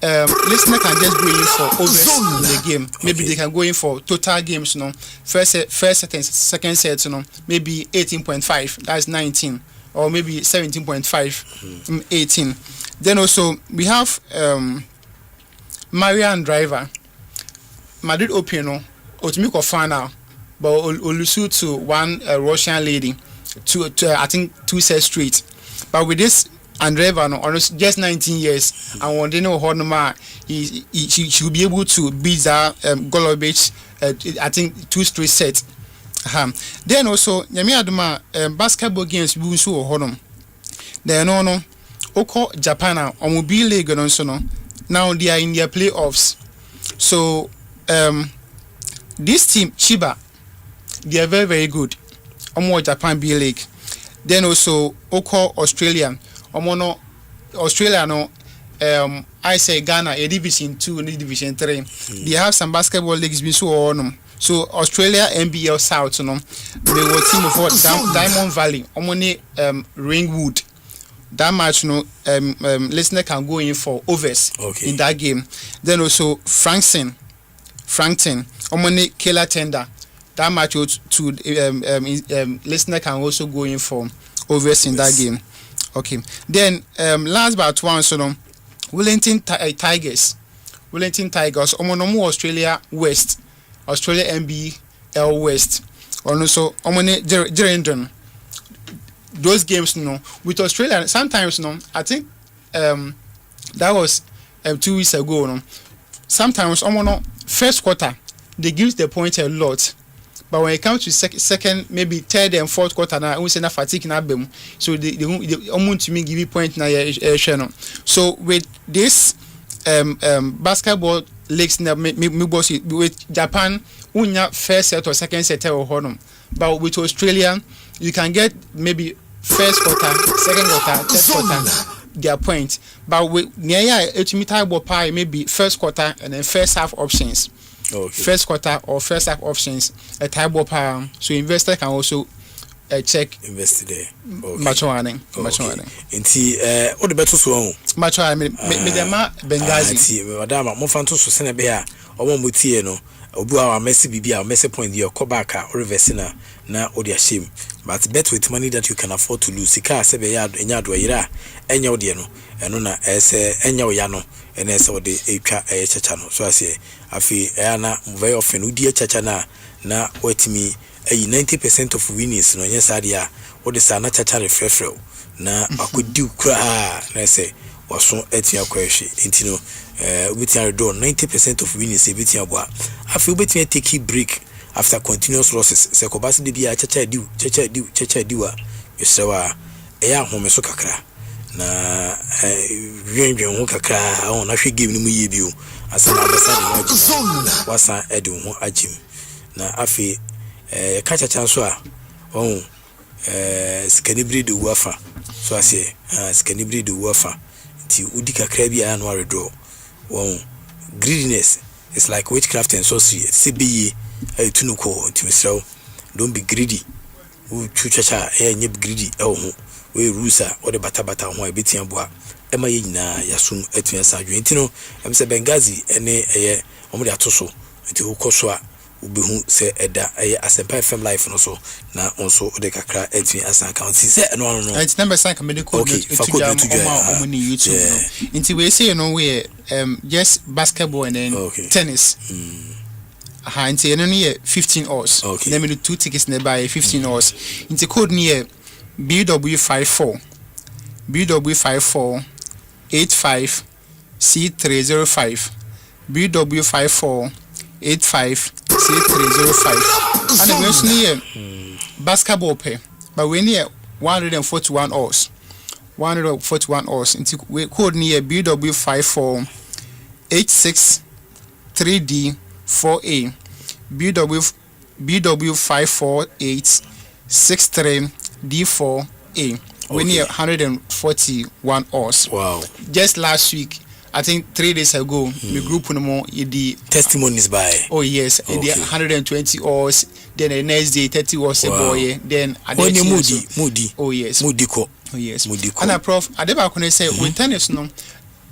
listener can just go in for overs in the game. Maybe they can go in for total games, you know. First set and second set, you know, maybe 18.5, that's 19, or maybe 17.5, 18. Then also we have Marian Driver, Madrid Open, Otimiko final, but Olusu to one Russian lady, I think 2 sets straight. But with this Andreeva, no, just 19 years, and when they know Honoma, she will be able to beat that Golovic, I think 2 straight sets. Then also, Yami Aduma basketball games we so Honum. Then no, Oko Japan on mobile league and so no. Now they are in their playoffs. So this team Chiba, they are very very good. Omo Japan B League. Then also Oko Australia. Omo Australia no. I say Ghana a Division 2 and Division 3. They have some basketball leagues been so on. So Australia NBL South, they were team of Diamond Valley. Omoni Ringwood. That match, listener can go in for overs in that game. Then also Frankton, Omoni Killer Tender. That match to listener can also go in for overs in that game. Okay. Then last but one, Wellington Tigers. Omonomu Australia West. Australia NBL West. Also, Omone Gerendon. Those games, with Australia, sometimes, I think that was 2 weeks ago. Sometimes, first quarter, they give the point a lot. But when it comes to second, maybe third and fourth quarter, now we say na fatigue na bem. So they want to give you point na channel. So with this basketball leagues na with Japan, unya first set or second set or honum. But with Australia, you can get maybe first quarter, second quarter, third quarter, their point. But with Nia Echimita maybe first quarter and then first half options. Okay. First quarter or first half options a type of power, so investor can also check invest there. Much warning. Inti all the better so much warning. Me dema Benghazi. Madam, mo fanto so sene be a omo mutie no obu our Messi bibia Messi point your go back or reverse na odi ashim. But bet with money that you can afford to lose. Sika se be ya enya do yira enya odi no eno na ese enya oya no ene ese odi etwa echecha no. So I say afi na very often udi echecha na wetimi 90% of winnings no nya sadia odi sa na chacha refrefrew na akodi ukra na say waso etia kwahwe enti no ubitia do 90% of winnings ebitia bo afi ubitia take break after continuous losses se ko basi de bia chacha diwa yesewa eya home so kakra na wienwen ho kakra on na hwe game ni mu ye bio asana abasa de wasa ede ho agim na afi ka chacha so a on skanibri de wafa so ase skanibri de wafa ti udi kakra bia no aredo won greediness is like witchcraft and sorcery CBE tunuko timisraw don't be greedy u chuchacha nye greedy ho we rusa o de bata ho ebetian boa ema ye nyina yasum atuan sadwe ntino emse Benghazi ene eye omde atoso nti ukoso a ubehu se eda eye Asempa FM life no so na onso de kakra atuan asan account se no it's number sign comedy code to jam on YouTube nti we say we just basketball and then tennis nti eno ne 15 hours let me do 2 tickets nearby 15 hours nti code near BW54 85 C305 BW54 85 C305 and we also near basketball pay but we near 141 hours nti we code near BW54 86 3D 4A BW548 63 D4A we near 141 hours. Wow. Just last week, I think 3 days ago, the group no more the testimonies by. Oh yes, the 120 hours. Then the next day 30 hours a boy. Then Moody. Oh yes. Moodiko. Oh yes. Moodiko. And Prof, adeba kone say when tennis no,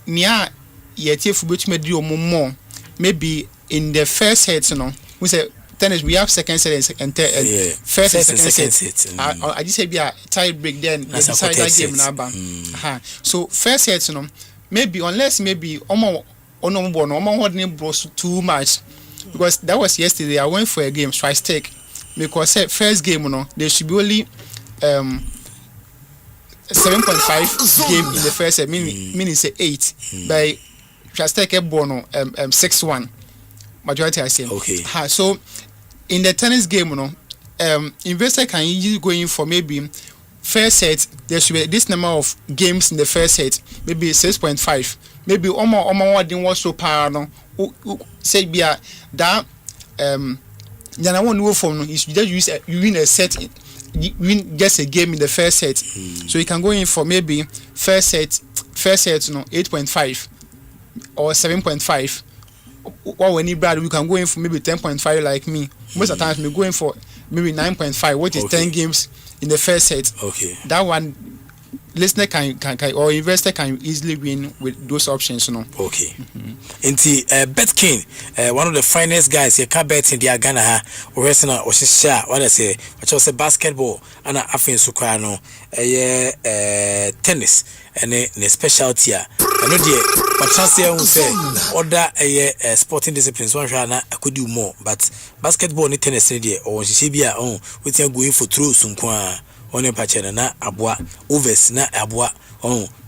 nia yeti fubuchi me do more. Maybe in the first set no, we say tennis we have second set and first and second set. I just say be a tie break then decide that game na ba. So first set no, maybe unless maybe omo holding bros too much because that was yesterday I went for a game strike stake because first game there should be only 7.5 game in the first set, meaning say 8 by just take a bono 6-1 majority I say. Okay. So in the tennis game investor can usually go in for maybe first set there should be this number of games in the first set, maybe 6.5, maybe almost didn't watch so power no say be that Yana one new form is just you win a set, you win just a game in the first set. So you can go in for maybe first set 8.5 or 7.5. Or when you brother, you can go in for maybe 10.5 like me. Most of the times we go in for maybe 9.5, which is 10 games in the first set. Okay. That one listener can or investor can easily win with those options, Okay. Inti Betkin, one of the finest guys you can bet in the Ghana or wrestling or share what I say, which was a basketball and afin sukrano tennis and a specialty. I know dear, but chance will say order a sporting disciplines one I could do more, but basketball and tennis or she be our own with going for true sunkwa. One pachena na abwa overs na abwa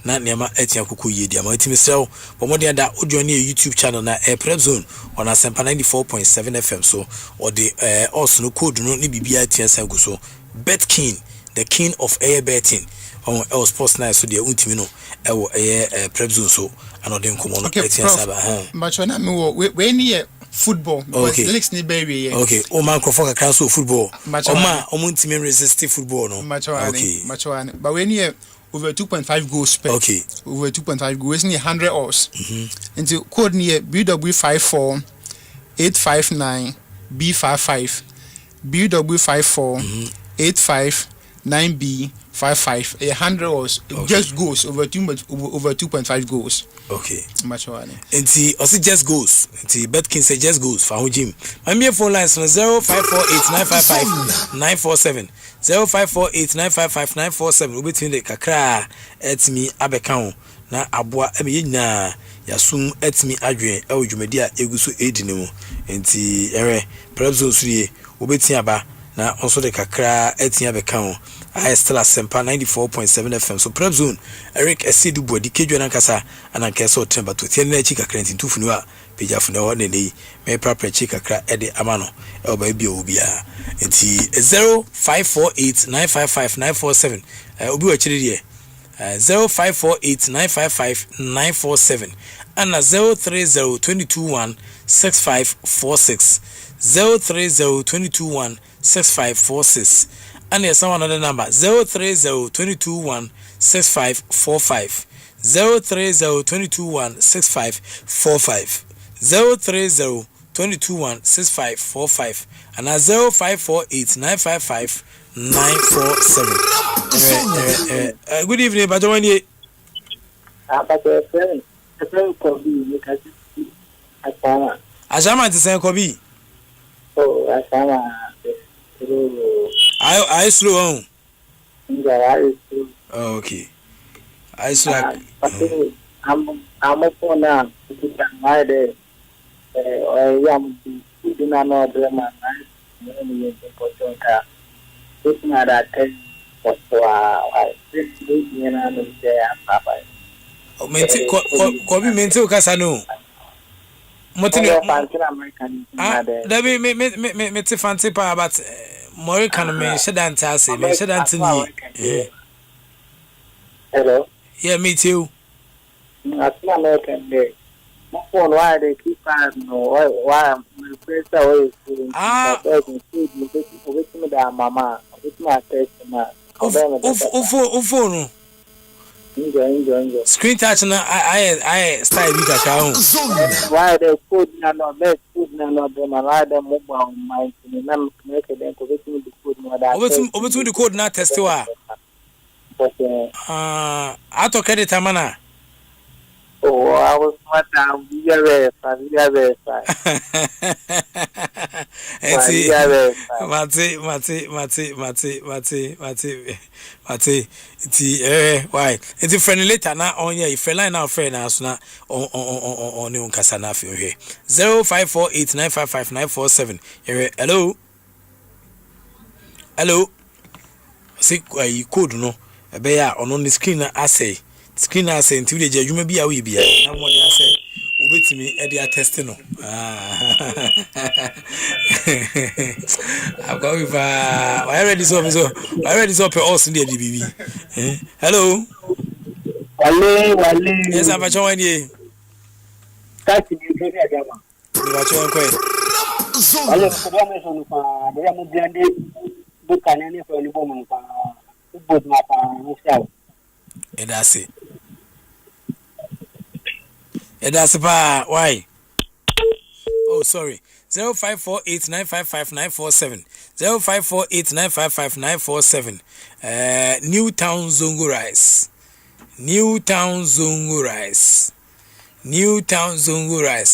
na nema etia kuku yedi ama etimi sell but more da audio na YouTube channel na Prepzone on Asempa 94.7 FM so or the also no code no ni bibia tia san go so Betkin the king of air betting on El Sports Night so the untimi no e wo Prepzone so another nkomo no etia saba but when we near football because legs ni baby okay o man crofo kakra so football o man o ntimi resist football no okay but when you over 2.5 goals per okay over 2.5 goals ni 100 hours into code near BW54 859 B55 BW54 859 B55 100 hours just goes over 2.5 goals. Okay. Machwane. Enti also just goes. Enti Betkin say just goes for our gym. My mere phone lines on 0548955947 0548955947. We between the kakra etimi abeka na aboa eme nyina yasum etimi adwen e odwumadi a eguso edine mu. Enti Prepzone suriye obetin aba na also the kakra etin abeka I still Asempa 94.7 FM. So Prepzone Eric Esidu Bodi Kedwa Nankasa Anankeso Temba to Tiana Chika Krenti Tufunua Peja Funa Nene me Prapre Chika Kra Ede Amano Elba Bio Ubia Enti 0548955947 Ubi Wachiri 0548955947 and 03022165546 03022165546 and there's some another number 03022165545 03022165545 03022165545 and 0548955947. Good evening, Bajawani. Ajama to say Kobi. Oh, Asama. I slow on. Oh, okay. I slow. I'm a phone now. My day. I am doing another man. It's not that what I think you know, Papa. Kobi mental Casano. Motino American. There be me fancy pa but more can me shouldn't say me shouldn't me. Hello. Yeah, me too. That's American day. Why they keep on why I'm first away with my mama with my customer. Enjoy. Screen touch na I style big account. Why they put no best food no them allow them mobile mind to make them to get me the food no that. Over to the code na test wa. Ato credit amana. Oh, I was smart and very fast. Mate. Why? It's a friendly later now on your friend line now friend as na on your kasana for here. 0548955947. Hello. hello say code no ebe ya ono ni screen assay nti we je adwuma bia we bia na mo dey assay obetimi e dey test no I'm going for I already saw per us in the DBB. Hello. Wale. Yes, I'm a chow any. That's the Jama. You are chowing quite. Wale, the Yamu book and any for the woman. Both my myself. And that's it. And that's about why. Oh, sorry. 0548955947 0548955947 Newtown Zongo Rice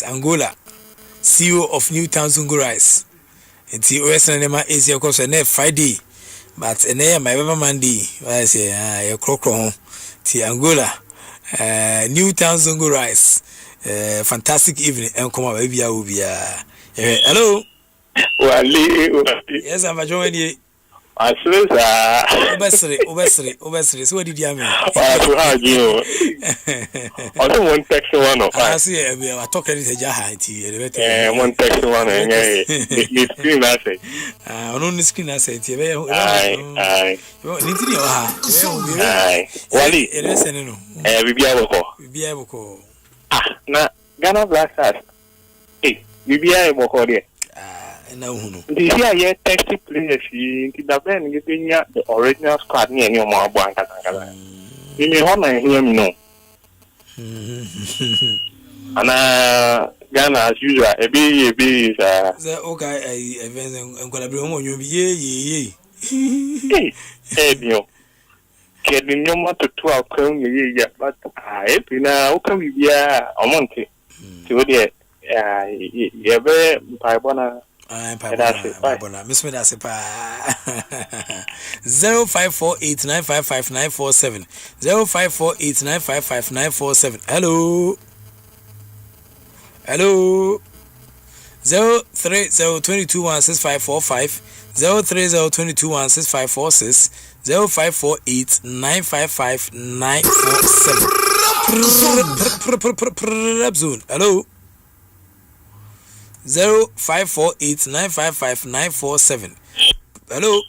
Angola CEO of Newtown Zongo Rice nti western nema is your course na Friday but na my baby Monday I say your krokro ti Angola Newtown Zongo Rice fantastic evening and come out baby hello. Wale. Yes, I'm a joining. I Obesity. So what did you mean? I don't want text one of I see I talk anything one text one the screen I say. On the screen I say aye. Wale. We be able to. Na Ghana Black Stars. We be able to. This year, taxi players, the band getting the original squad near your mom. You may want to hear me know. And Ghana, as usual, a B is okay. I am going to be on you. Ye. Getting your mother to our crown, but I can be a monte. So, dear, you're very by I'm Miss me that's 0548955947 0548955947 hello 030221655 030221656 0548955947 hello 0548955947 hello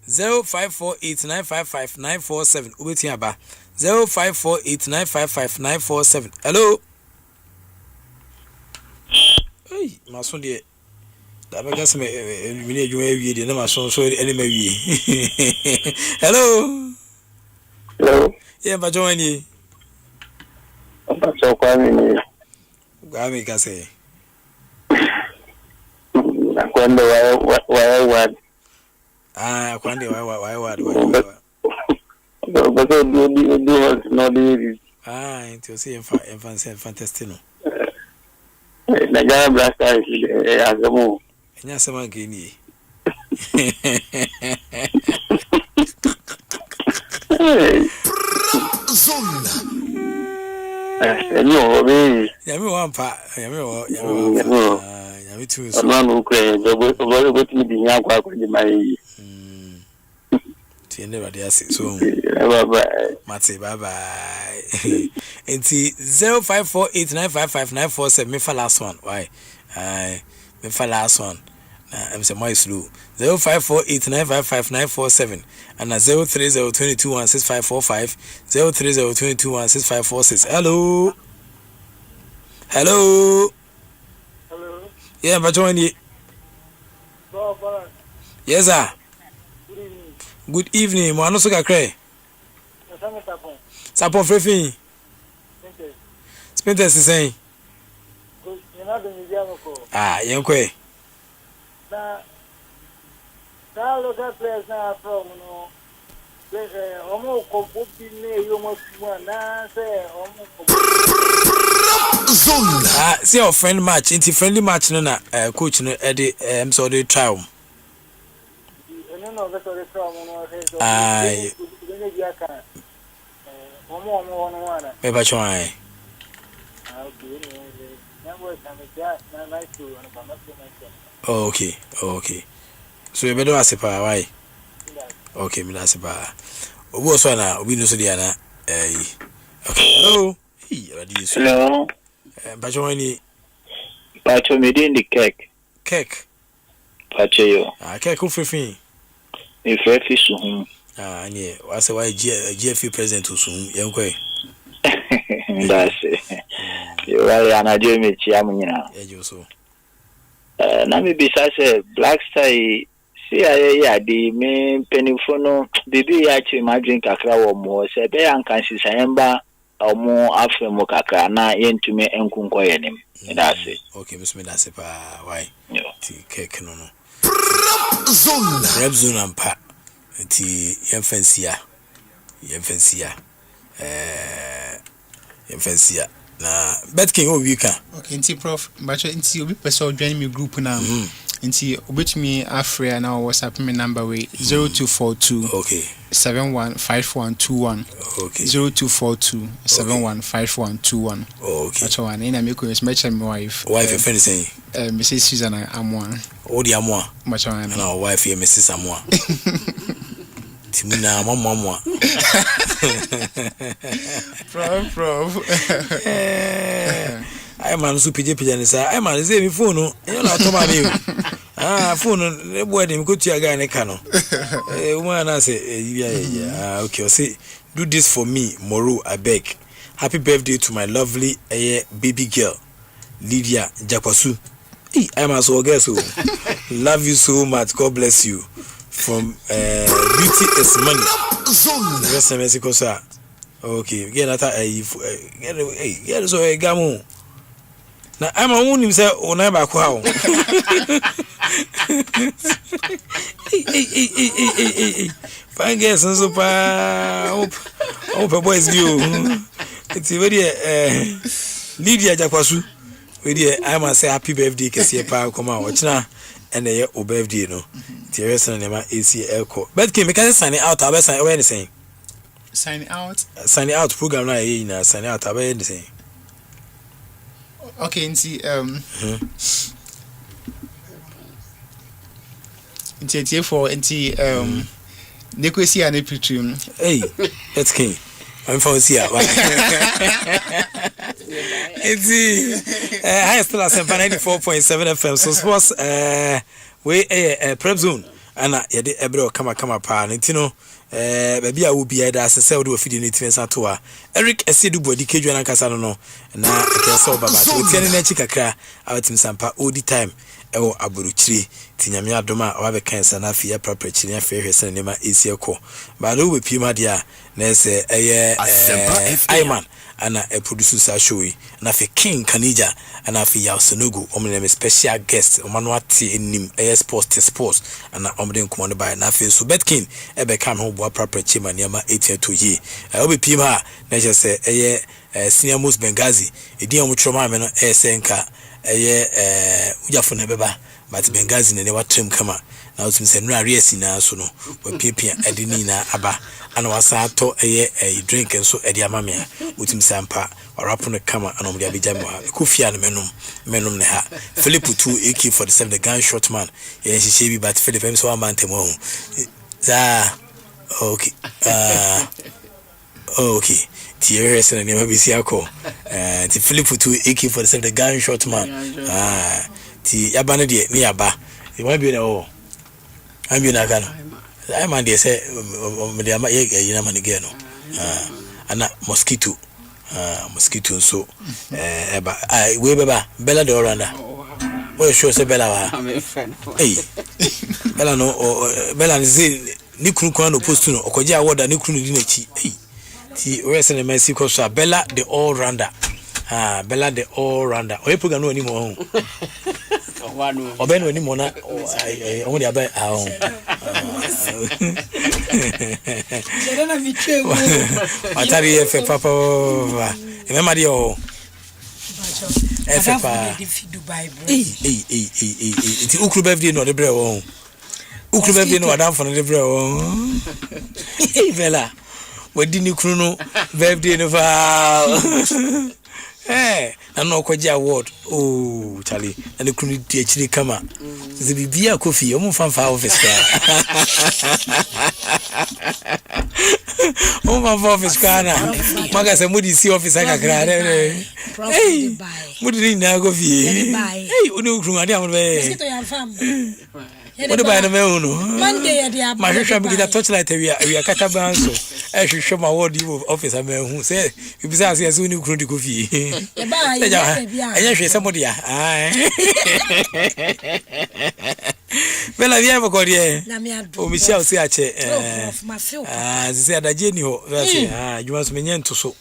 0548955947 ubetia ba 0548955947 hello hey maso de da be gas me mini adwuma wie de na maso so ene ma wie hello yeah, but join you. So, Gami Case. Quando what? Ah, quando what? Ah, into see fantastic. The Ghana Black Stars as a move. And yes, someone gini. No, Yami one part. Yami two. So, man, who created the way to be young, my. Never dare say so. Bye. Matty, bye. Enti 0548955947. Me for last one. Why? Me for last one. I'm say my slow. 0548955947 and 030221655 030221656. Hello. Yeah, but join you. Yes, sir. Good evening. Mo anoso kakre. Sapon Frefi. Spinter say. Ah, yenkwe. Na local players na from no. Omo komputi ne yomo tuma na say omo Zone. Ah, see your friend match. Inti friendly match no na coach no e dey so dey try am. Aye. Beba chwan. Okay. So you better ask why. Okay, me ask pa. Obo so na obi no so dia na okay. Hello. Hello. Bacho wani. Bacho me din the cake. Cake. Bacho yo. Cake ufifin. Me frefi so. Anye, wase why GFP president so yenkwe. That's it. You are anaje me chia mu nyina. Ejo so. Na me bisa say Black Star see ya di me penifo no bibi ya chi ma drink kakra wo mo se be ankan sisayemba omo afre mo kakra na yentume enkunko yenim. That's it. Okay, Mr. That's pa why? Ti cake no. Prepzone ampa. Ti yemfansia. Na betking obi ka. Okay, nti prof, but nti obi person join me group now. Nti obetumi afre na WhatsApp me number we 0242 okay 715121 okay 0242 715121 okay. That's one. Ina me ko match my wife. Wife friend saying Mrs. Susan Amwa. O di Amwa. Match one. Na wife here Mrs. Amwa. Timina mama. Prof. I man so pije ni sa. I man say me phone no. You na to ma me. Phone no boy dem go to your guy ne ka no. Woman na say yeah. Okay, say do this for me, Moro, I beg. Happy birthday to my lovely baby girl, Lydia Jakwasu. I am so guess so. Love you so much. God bless you. From beauty is money. Yes, Mexico sir. Okay, get that get so a gamu. Now I'm a woman himself or never quaw. Fine guess and so hope a boy's view. It's very Lydia Jakwasu. I must say happy birthday, Cassia Power come out. Watch now. And a birthday, no. The rest of them ACL call. But can we sign it out? I was saying. Sign out program na na sign out abe anything. Okay, nti nti for nti ne kwesi ane pitrim. Hey, that's king. I'm from here. It's I still Asempa 94.7 FM. So sports we Prepzone ana yede ebro kama pa ntino baby a wo bia da se wo do fidi ne timen sato a Eric Esedu body kedwa na kasa no na ekese obaba to tiene na chikakra awatim sampa all the time ewo aburuchiri tinyame adoma awabe kansa na afia property na afia hwese ne ma esi ekọ ba do we pima dia na se Iman ana producer sa show yi na fe King Kanija ana fe ya Sonogo omne special guest omanuati enim sports ana omde nkomo ba na fe so betkin ebe kan ho bo property ma niam 82 yi obi pima na je se senior most Bengazi edi omtroma me no senka ujafo na beba but Bengazi ne watrem kama na otum se no ariesi na so no wapipia edini na aba ana wasa to drink nso edi amamea otum sampa warapo ne kama ana omde abijama kufia ne menum ne ha Philip 2 AK47 the gun shot man ye hihye bi but Philip em so one man temo za okay okay TRS na never be see akọ ti Philip 2 AK47 the gun shot man ti yabane de ni yaba e wa bi na o am bi na kana I man dey say me ama ye na man again no ana mosquito so eba we beba bella de oranda we sure say bella wa hey bella no bella ni kunu kwa no post no okoje award ni kunu di na chi hey ti we say na mercy ko so bella the all rounder bella the all rounder o program no ni mo oben no ni mo na o dia ba Jerena vichego. Atari efe papa. Emema dio. Efe pa. Ti ukru birthday no de bre wo. Ukru birthday no adam for de bre wo. Vela. Wadi ni kru no birthday no fa. na no kwaji award oh Charlie na ne kunu di achiri kama ze bibia kofi o mu fanfa office ka o ma office ka na maga se mudi si office aka kra hey mudi na go fi hey unu kunu ade ambe what about the man? Monday, dear. My shall be that touchlight. We are Catabanso. I should show my word officer man who said, you besides, as soon as you could coffee. I should somebody. Well, I never got here. Oh, Michelle Siache. Said a genio. You must mean to so.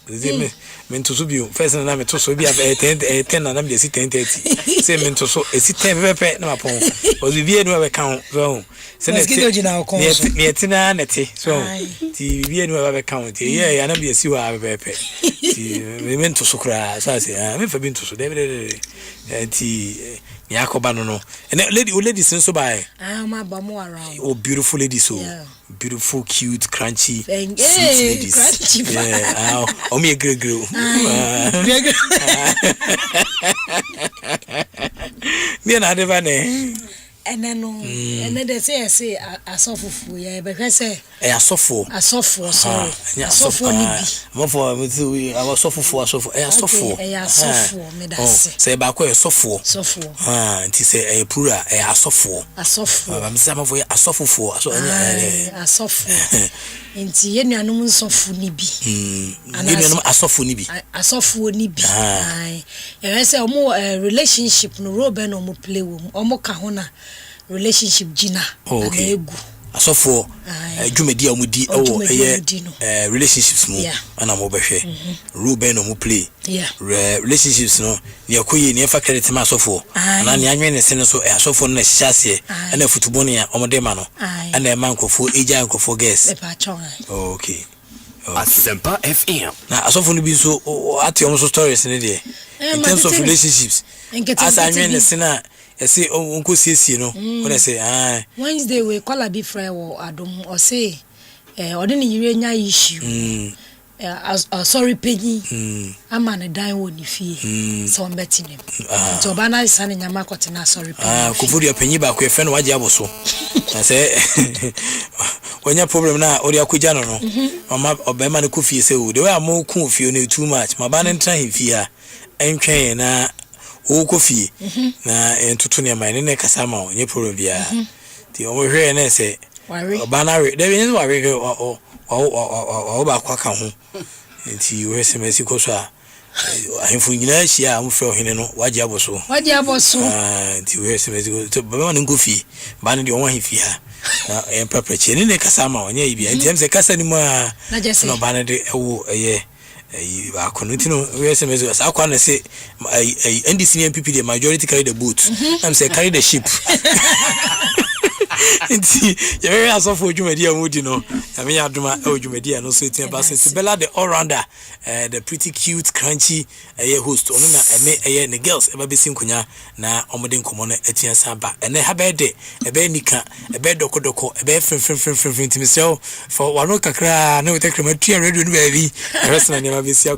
Meant to sub you. First and I'm to so be a 10 and I'm the 10:30. Say meant to so a 10 pet no upon. Was we no account. So, Tina Netty, so TV no account. Yeah, and I'm the sewer. We went to Socra, so I say, I've never been to so David. Yakobano, and that lady since so by. I'm a bamo around. Oh, beautiful lady, so beautiful, cute, crunchy, sweet ladies. Yeah, oh, me a great girl. Me and I never. And then they say a sofa for ya, but I say a sofa, sorry, a sofa. More for I was sofa for a sofa, say back where a sofa, and he say a pura, a sofa, I'm some of a sofa for a sofa. Inti yenu anumu sofu nibi. Yenu asofu nibi. Asofu nibi. I say omo relationship no robe no mo play wo. Omo ka ho na relationship gina. Okay. Asofu dwumedi omudi ewo relationships mo ana mo behwe. Robe no mo play. Relationships no ne akoye ne fa credit ma asofu. Na ne anwe ne se no so asofu no na hihase ana football ne omode ma no. Ana man kofo eja kofo guess. Okay. Asempa FM. Na asofu no bi so at your stories ne dey. In terms of relationships. As anwe ne se na say unko siesie no when I say Wednesday we call a different or adom or say ordinary yirenya issue sorry Peggy I'm an a die won if so I'm betting him to bana is an nyama kwatena sorry Peggy your penny back your friend waje aboso I say when your problem na ori akugya no mama obema ne kofie say o the way am ku fie no too much my ban ntra hifia entwen na o kofi na entutu ne man ne kasama onye problem bia ti o hwe na se banare de bi nso ware o ba kwa ka ho ti o hese mesi ko so a ahemfu nyina hia am fe ohene no waje aboso ti o hese mesi ko ba man kofi ban de o wa hifia na empepeche ne kasama onye bia ti am se kasa ni mu a no ban de ewo eye ba konutino we say mezo sa kwa na say NDC NPP the majority carry the boat I'm say carry the ship nti you very aso for dwumadi amudi no ame ya aduma dwumadi no so etin ba say Bella the all rounder the pretty cute crunchy host ono na ene ne girls eba besin kunya na omode nkomo no etin samba ene ha be de ebe nika ebe dokodoko ebe frem timi so for wano kakra na we take radio no baby rest na ne ma besia